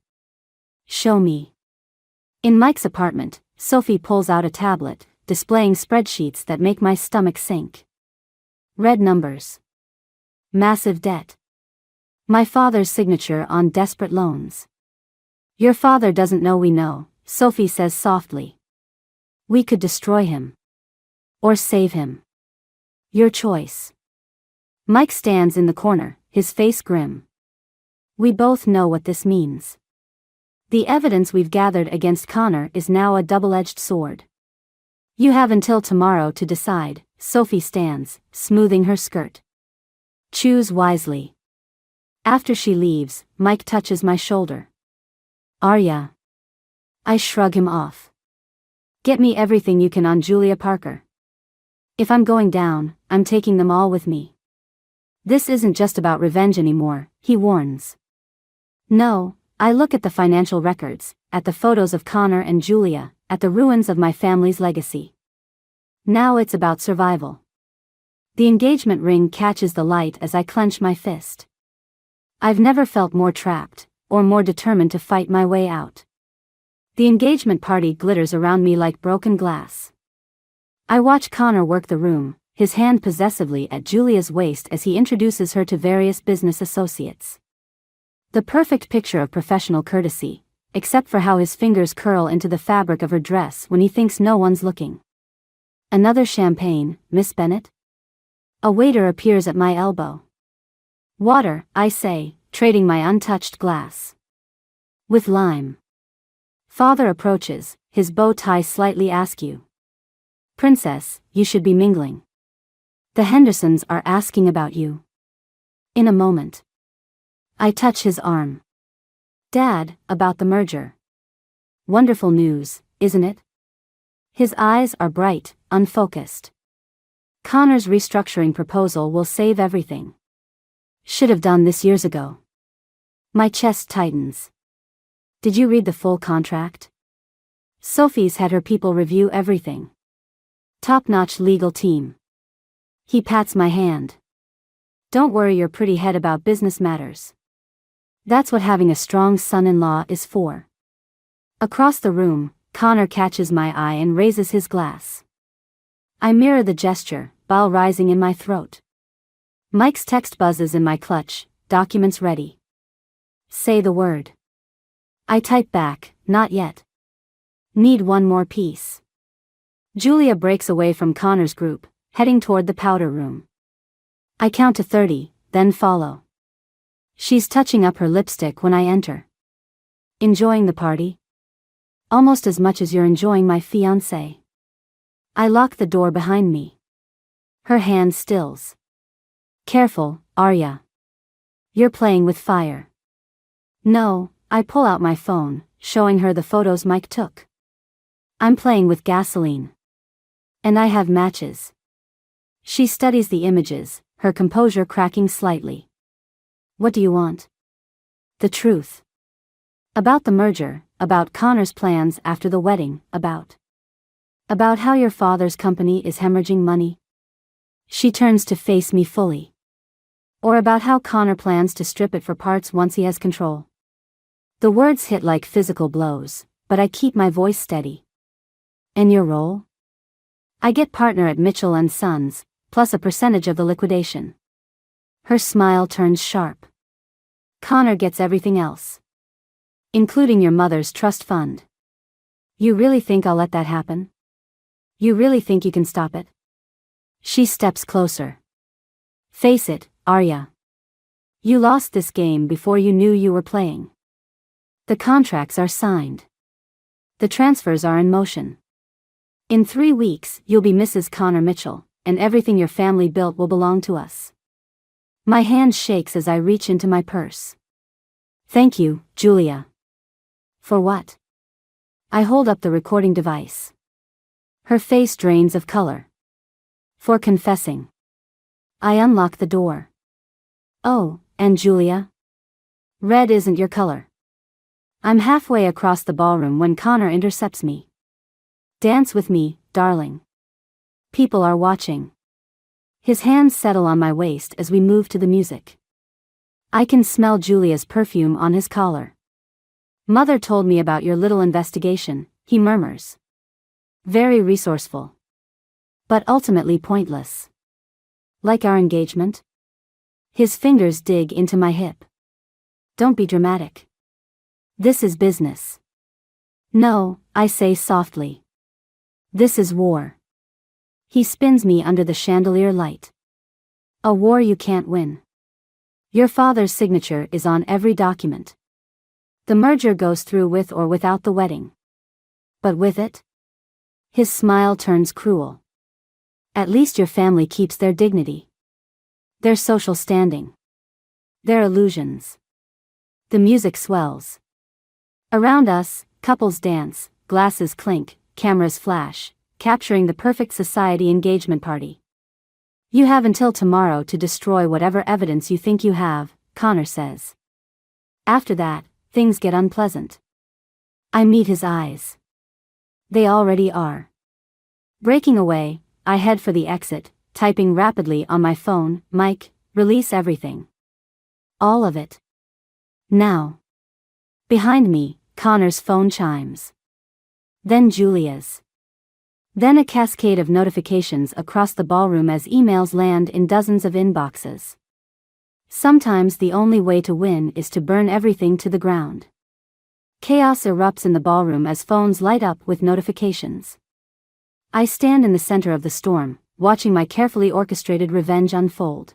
Show me. In Mike's apartment, Sophie pulls out a tablet, displaying spreadsheets that make my stomach sink. Red numbers. Massive debt. My father's signature on desperate loans. Your father doesn't know we know, Sophie says softly. We could destroy him. Or save him. Your choice. Mike stands in the corner, his face grim. We both know what this means. The evidence we've gathered against Connor is now a double-edged sword. You have until tomorrow to decide, Sophie stands, smoothing her skirt. Choose wisely. After she leaves, Mike touches my shoulder. Arya. I shrug him off. Get me everything you can on Julia Parker. If I'm going down, I'm taking them all with me. This isn't just about revenge anymore, he warns. No, I look at the financial records, at the photos of Connor and Julia, at the ruins of my family's legacy. Now it's about survival. The engagement ring catches the light as I clench my fist. I've never felt more trapped, or more determined to fight my way out. The engagement party glitters around me like broken glass. I watch Connor work the room, his hand possessively at Julia's waist as he introduces her to various business associates. The perfect picture of professional courtesy, except for how his fingers curl into the fabric of her dress when he thinks no one's looking. Another champagne, Miss Bennet? A waiter appears at my elbow. Water, I say, trading my untouched glass. With lime. Father approaches, his bow tie slightly askew. Princess, you should be mingling. The Hendersons are asking about you. In a moment. I touch his arm. Dad, about the merger. Wonderful news, isn't it? His eyes are bright, unfocused. Connor's restructuring proposal will save everything. Should have done this years ago. My chest tightens. Did you read the full contract? Sophie's had her people review everything. Top-notch legal team. He pats my hand. Don't worry your pretty head about business matters. That's what having a strong son-in-law is for. Across the room, Connor catches my eye and raises his glass. I mirror the gesture, bile rising in my throat. Mike's text buzzes in my clutch, documents ready. Say the word. I type back, not yet. Need one more piece. Julia breaks away from Connor's group, heading toward the powder room. I count to 30, then follow. She's touching up her lipstick when I enter. Enjoying the party? Almost as much as you're enjoying my fiancé. I lock the door behind me. Her hand stills. Careful, Arya. You're playing with fire. No, I pull out my phone, showing her the photos Mike took. I'm playing with gasoline. And I have matches. She studies the images, her composure cracking slightly. What do you want? The truth. About the merger, about Connor's plans after the wedding, about how your father's company is hemorrhaging money. She turns to face me fully. Or about how Connor plans to strip it for parts once he has control. The words hit like physical blows, but I keep my voice steady. And your role? I get partner at Mitchell & Sons, plus a percentage of the liquidation. Her smile turns sharp. Connor gets everything else. Including your mother's trust fund. You really think I'll let that happen? You really think you can stop it? She steps closer. Face it, Arya. You lost this game before you knew you were playing. The contracts are signed. The transfers are in motion. In 3 weeks, you'll be Mrs. Connor Mitchell, and everything your family built will belong to us. My hand shakes as I reach into my purse. Thank you, Julia. For what? I hold up the recording device. Her face drains of color. For confessing. I unlock the door. Oh, and Julia? Red isn't your color. I'm halfway across the ballroom when Connor intercepts me. Dance with me, darling. People are watching. His hands settle on my waist as we move to the music. I can smell Julia's perfume on his collar. Mother told me about your little investigation, he murmurs. Very resourceful. But ultimately pointless. Like our engagement? His fingers dig into my hip. Don't be dramatic. This is business. No, I say softly. This is war. He spins me under the chandelier light. A war you can't win. Your father's signature is on every document. The merger goes through with or without the wedding. But with it? His smile turns cruel. At least your family keeps their dignity. Their social standing. Their illusions. The music swells. Around us, couples dance, glasses clink, cameras flash, capturing the perfect society engagement party. You have until tomorrow to destroy whatever evidence you think you have, Connor says. After that, things get unpleasant. I meet his eyes. They already are. Breaking away, I head for the exit, typing rapidly on my phone, Mike, release everything. All of it. Now. Behind me, Connor's phone chimes. Then Julia's. Then a cascade of notifications across the ballroom as emails land in dozens of inboxes. Sometimes the only way to win is to burn everything to the ground. Chaos erupts in the ballroom as phones light up with notifications. I stand in the center of the storm, watching my carefully orchestrated revenge unfold.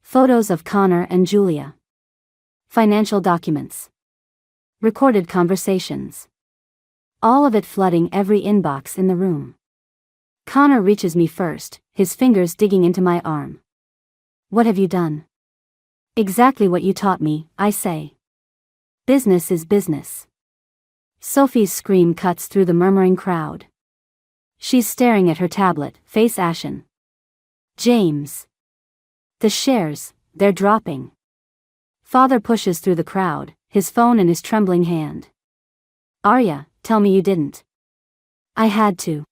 Photos of Connor and Julia. Financial documents. Recorded conversations. All of it flooding every inbox in the room. Connor reaches me first, his fingers digging into my arm. What have you done? Exactly what you taught me, I say. Business is business. Sophie's scream cuts through the murmuring crowd. She's staring at her tablet, face ashen. James. The shares, they're dropping. Father pushes through the crowd, his phone in his trembling hand. Arya, tell me you didn't. I had to.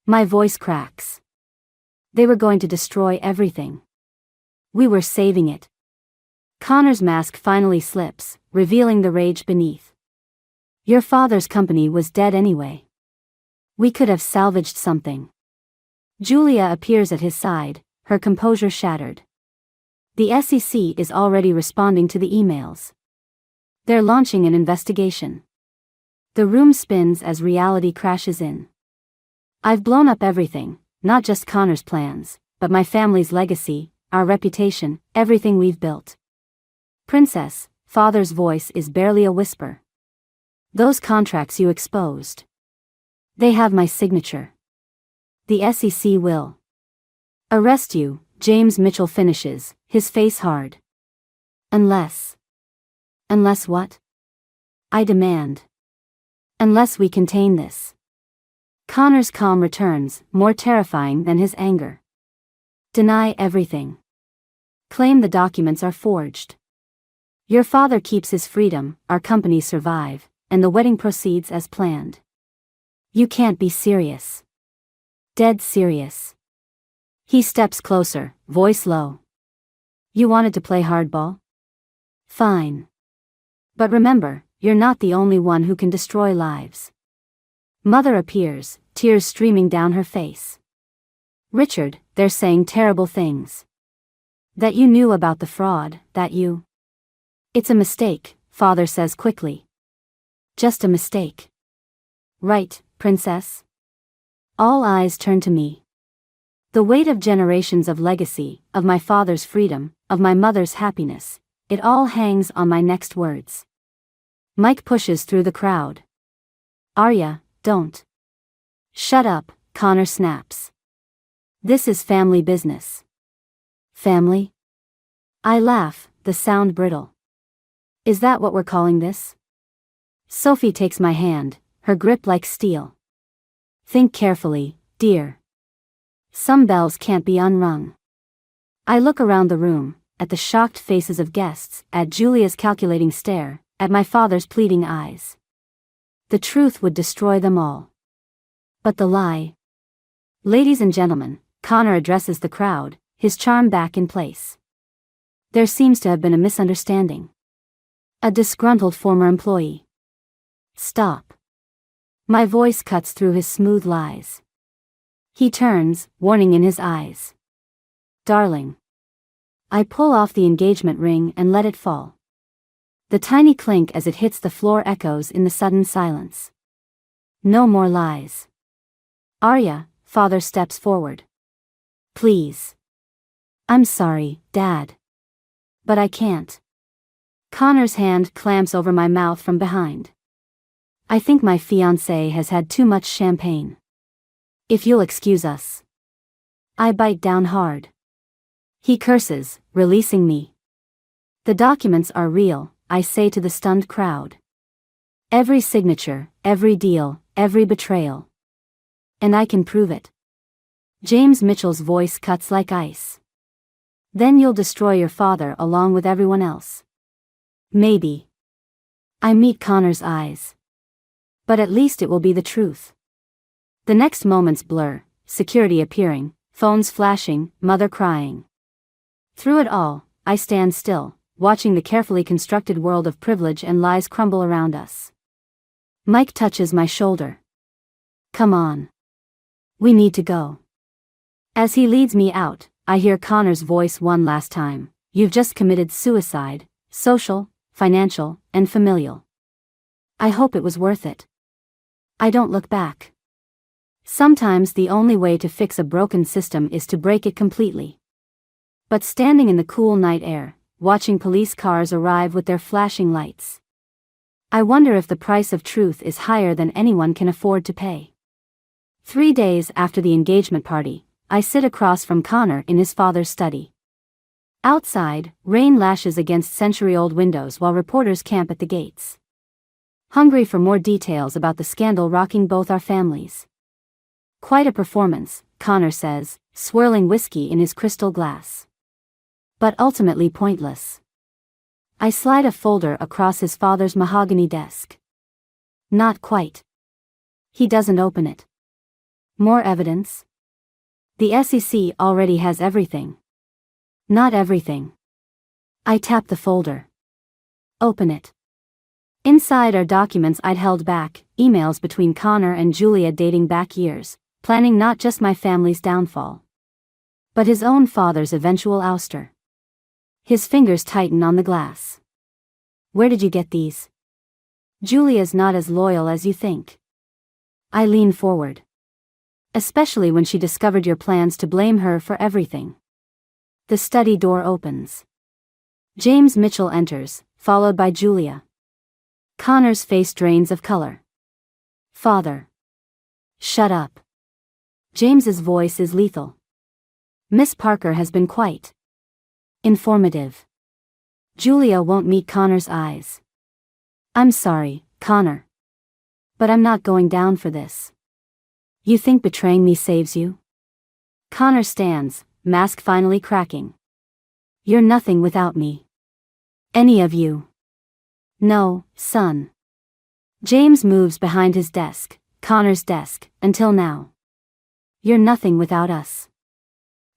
My voice cracks. They were going to destroy everything. We were saving it. Connor's mask finally slips, revealing the rage beneath. Your father's company was dead anyway. We could have salvaged something. Julia appears at his side, her composure shattered. The SEC is already responding to the emails. They're launching an investigation. The room spins as reality crashes in. I've blown up everything, not just Connor's plans, but my family's legacy, our reputation, everything we've built. Princess, Father's voice is barely a whisper. Those contracts you exposed. They have my signature. The SEC will. Arrest you, James Mitchell finishes, his face hard. Unless. Unless what? I demand. Unless we contain this. Connor's calm returns, more terrifying than his anger. Deny everything. Claim the documents are forged. Your father keeps his freedom, our companies survive, and the wedding proceeds as planned. You can't be serious. Dead serious. He steps closer, voice low. You wanted to play hardball? Fine. But remember, you're not the only one who can destroy lives. Mother appears, tears streaming down her face. Richard, they're saying terrible things. That you knew about the fraud, that you... It's a mistake, father says quickly. Just a mistake. Right, princess? All eyes turn to me. The weight of generations of legacy, of my father's freedom, of my mother's happiness, it all hangs on my next words. Mike pushes through the crowd. Arya, don't. Shut up, Connor snaps. This is family business. Family? I laugh, the sound brittle. Is that what we're calling this? Sophie takes my hand, her grip like steel. Think carefully, dear. Some bells can't be unrung. I look around the room, at the shocked faces of guests, at Julia's calculating stare, at my father's pleading eyes. The truth would destroy them all. But the lie. Ladies and gentlemen, Connor addresses the crowd, his charm back in place. There seems to have been a misunderstanding. A disgruntled former employee. Stop. My voice cuts through his smooth lies. He turns, warning in his eyes. Darling. I pull off the engagement ring and let it fall. The tiny clink as it hits the floor echoes in the sudden silence. No more lies. Arya, father steps forward. Please. I'm sorry, Dad. But I can't. Connor's hand clamps over my mouth from behind. I think my fiancé has had too much champagne. If you'll excuse us. I bite down hard. He curses, releasing me. The documents are real, I say to the stunned crowd. Every signature, every deal, every betrayal. And I can prove it. James Mitchell's voice cuts like ice. Then you'll destroy your father along with everyone else. Maybe. I meet Connor's eyes. But at least it will be the truth. The next moments blur, security appearing, phones flashing, mother crying. Through it all, I stand still, watching the carefully constructed world of privilege and lies crumble around us. Mike touches my shoulder. Come on. We need to go. As he leads me out, I hear Connor's voice one last time. You've just committed suicide, social, financial, and familial. I hope it was worth it. I don't look back. Sometimes the only way to fix a broken system is to break it completely. But standing in the cool night air, watching police cars arrive with their flashing lights, I wonder if the price of truth is higher than anyone can afford to pay. 3 days after the engagement party, I sit across from Connor in his father's study. Outside, rain lashes against century-old windows while reporters camp at the gates. Hungry for more details about the scandal rocking both our families. Quite a performance, Connor says, swirling whiskey in his crystal glass. But ultimately pointless. I slide a folder across his father's mahogany desk. Not quite. He doesn't open it. More evidence? The SEC already has everything. Not everything. I tap the folder. Open it. Inside are documents I'd held back, emails between Connor and Julia dating back years, planning not just my family's downfall, but his own father's eventual ouster. His fingers tighten on the glass. Where did you get these? Julia's not as loyal as you think. I lean forward. Especially when she discovered your plans to blame her for everything. The study door opens. James Mitchell enters, followed by Julia. Connor's face drains of color. Father. Shut up. James's voice is lethal. Miss Parker has been quite informative. Julia won't meet Connor's eyes. I'm sorry, Connor. But I'm not going down for this. You think betraying me saves you? Connor stands, mask finally cracking. You're nothing without me. Any of you. No, son. James moves behind his desk, Connor's desk, until now. You're nothing without us.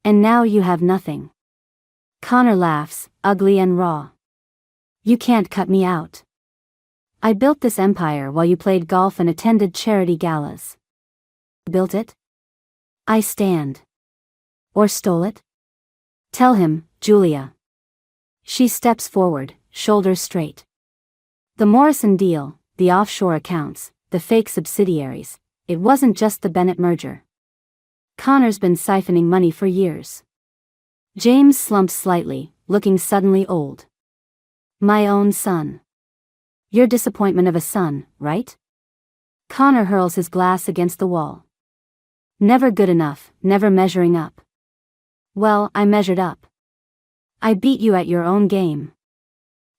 And now you have nothing. Connor laughs, ugly and raw. You can't cut me out. I built this empire while you played golf and attended charity galas. Built it? I stand. Or stole it? Tell him, Julia. She steps forward, shoulders straight. The Morrison deal, the offshore accounts, the fake subsidiaries, it wasn't just the Bennett merger. Connor's been siphoning money for years. James slumps slightly, looking suddenly old. My own son. Your disappointment of a son, right? Connor hurls his glass against the wall. Never good enough, never measuring up. Well, I measured up. I beat you at your own game.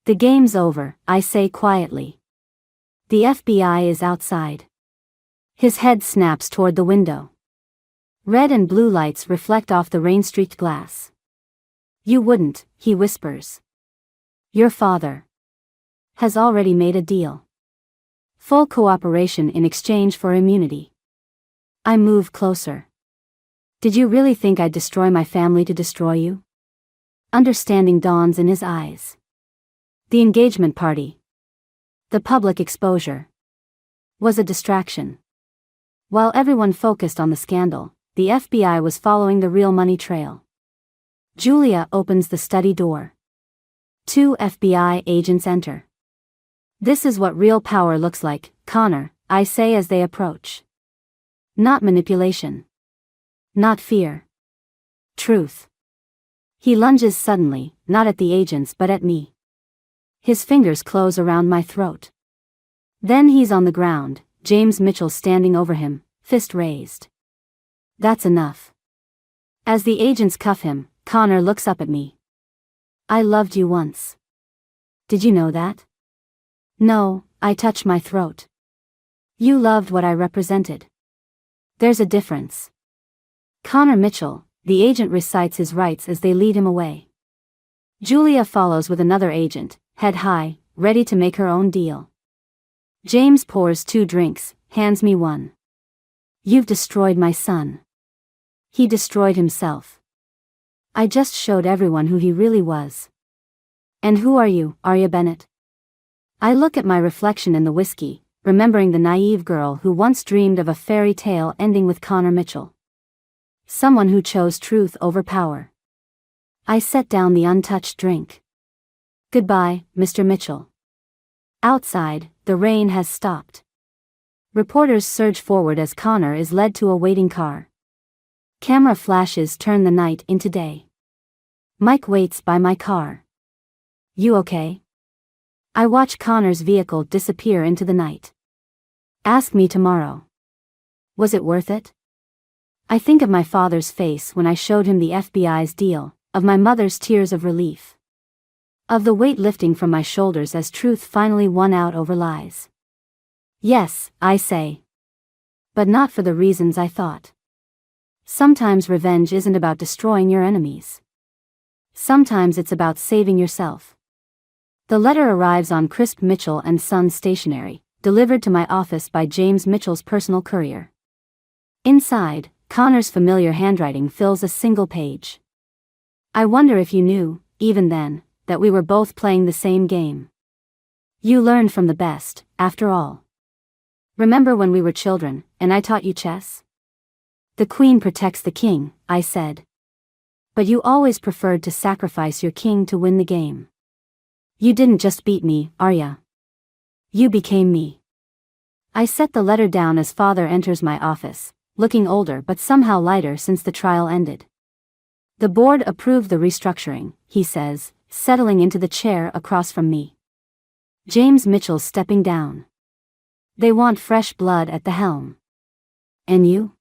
The game's over, I say quietly. The FBI is outside. His head snaps toward the window. Red and blue lights reflect off the rain-streaked glass. You wouldn't, he whispers. Your father has already made a deal. Full cooperation in exchange for immunity. I move closer. Did you really think I'd destroy my family to destroy you? Understanding dawns in his eyes. The engagement party, the public exposure, was a distraction. While everyone focused on the scandal, the FBI was following the real money trail. Julia opens the study door. 2 FBI agents enter. This is what real power looks like, Connor, I say as they approach. Not manipulation. Not fear. Truth. He lunges suddenly, not at the agents but at me. His fingers close around my throat. Then he's on the ground, James Mitchell standing over him, fist raised. That's enough. As the agents cuff him, Connor looks up at me. I loved you once. Did you know that? No, I touch my throat. You loved what I represented. There's a difference. Connor Mitchell, the agent recites his rights as they lead him away. Julia follows with another agent, head high, ready to make her own deal. James pours 2 drinks, hands me one. You've destroyed my son. He destroyed himself. I just showed everyone who he really was. And who are you, Arya Bennett? I look at my reflection in the whiskey, remembering the naive girl who once dreamed of a fairy tale ending with Connor Mitchell. Someone who chose truth over power. I set down the untouched drink. Goodbye, Mr. Mitchell. Outside, the rain has stopped. Reporters surge forward as Connor is led to a waiting car. Camera flashes turn the night into day. Mike waits by my car. You okay? I watch Connor's vehicle disappear into the night. Ask me tomorrow. Was it worth it? I think of my father's face when I showed him the FBI's deal, of my mother's tears of relief. Of the weight lifting from my shoulders as truth finally won out over lies. Yes, I say. But not for the reasons I thought. Sometimes revenge isn't about destroying your enemies. Sometimes it's about saving yourself. The letter arrives on crisp Mitchell and Sons stationery, delivered to my office by James Mitchell's personal courier. Inside, Connor's familiar handwriting fills a single page. I wonder if you knew, even then, that we were both playing the same game. You learned from the best, after all. Remember when we were children, and I taught you chess? The queen protects the king, I said. But you always preferred to sacrifice your king to win the game. You didn't just beat me, Arya. You became me. I set the letter down as father enters my office, looking older but somehow lighter since the trial ended. The board approved the restructuring, he says, settling into the chair across from me. James Mitchell stepping down. They want fresh blood at the helm. And you?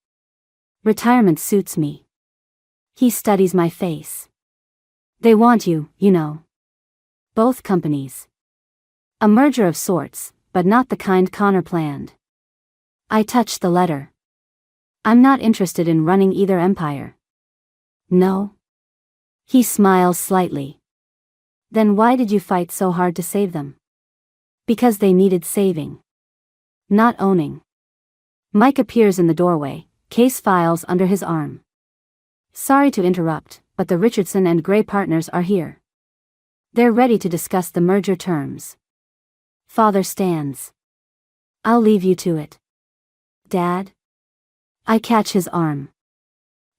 Retirement suits me. He studies my face. They want you, you know. Both companies. A merger of sorts, but not the kind Connor planned. I touch the letter. I'm not interested in running either empire. No? He smiles slightly. Then why did you fight so hard to save them? Because they needed saving. Not owning. Mike appears in the doorway, case files under his arm. Sorry to interrupt, but the Richardson and Gray partners are here. They're ready to discuss the merger terms. Father stands. I'll leave you to it. Dad? I catch his arm.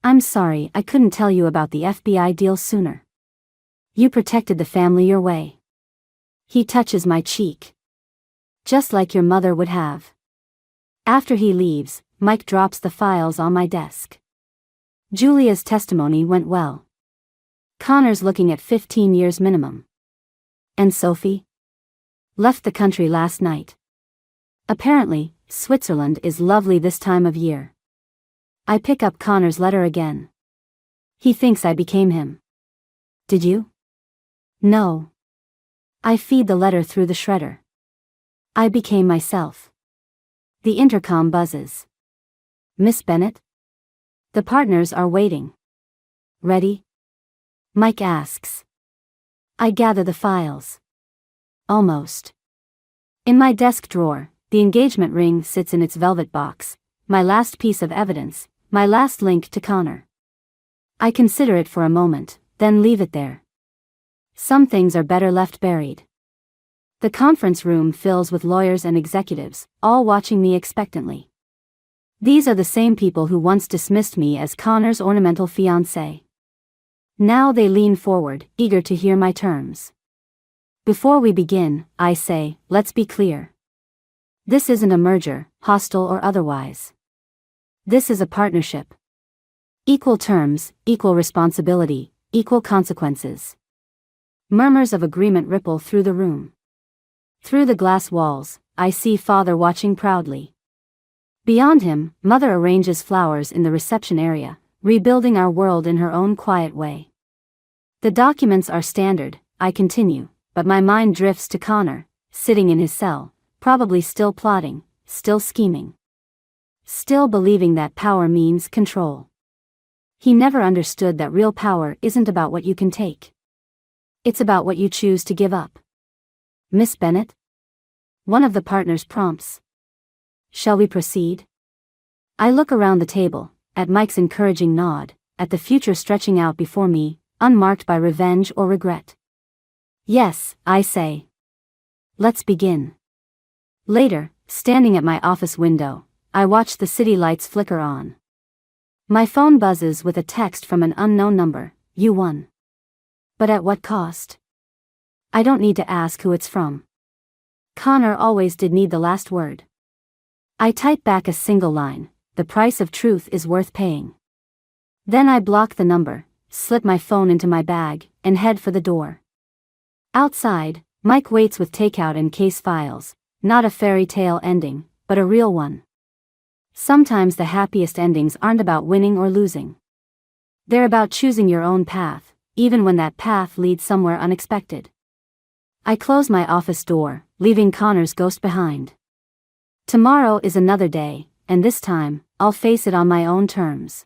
I'm sorry I couldn't tell you about the FBI deal sooner. You protected the family your way. He touches my cheek. Just like your mother would have. After he leaves, Mike drops the files on my desk. Julia's testimony went well. Connor's looking at 15 years minimum. And Sophie? Left the country last night. Apparently, Switzerland is lovely this time of year. I pick up Connor's letter again. He thinks I became him. Did you? No. I feed the letter through the shredder. I became myself. The intercom buzzes. Miss Bennett? The partners are waiting. Ready? Mike asks. I gather the files. Almost. In my desk drawer, the engagement ring sits in its velvet box, my last piece of evidence, my last link to Connor. I consider it for a moment, then leave it there. Some things are better left buried. The conference room fills with lawyers and executives, all watching me expectantly. These are the same people who once dismissed me as Connor's ornamental fiancé. Now they lean forward, eager to hear my terms. Before we begin, I say, let's be clear. This isn't a merger, hostile or otherwise. This is a partnership. Equal terms, equal responsibility, equal consequences. Murmurs of agreement ripple through the room. Through the glass walls, I see Father watching proudly. Beyond him, Mother arranges flowers in the reception area, rebuilding our world in her own quiet way. The documents are standard, I continue, but my mind drifts to Connor, sitting in his cell, probably still plotting, still scheming. Still believing that power means control. He never understood that real power isn't about what you can take. It's about what you choose to give up. Miss Bennett? One of the partners prompts. Shall we proceed? I look around the table, at Mike's encouraging nod, at the future stretching out before me, unmarked by revenge or regret. Yes, I say. Let's begin. Later, standing at my office window, I watch the city lights flicker on. My phone buzzes with a text from an unknown number, you won. But at what cost? I don't need to ask who it's from. Connor always did need the last word. I type back a single line, the price of truth is worth paying. Then I block the number, slip my phone into my bag, and head for the door. Outside, Mike waits with takeout and case files, not a fairy tale ending, but a real one. Sometimes the happiest endings aren't about winning or losing. They're about choosing your own path, even when that path leads somewhere unexpected. I close my office door, leaving Connor's ghost behind. Tomorrow is another day, and this time, I'll face it on my own terms.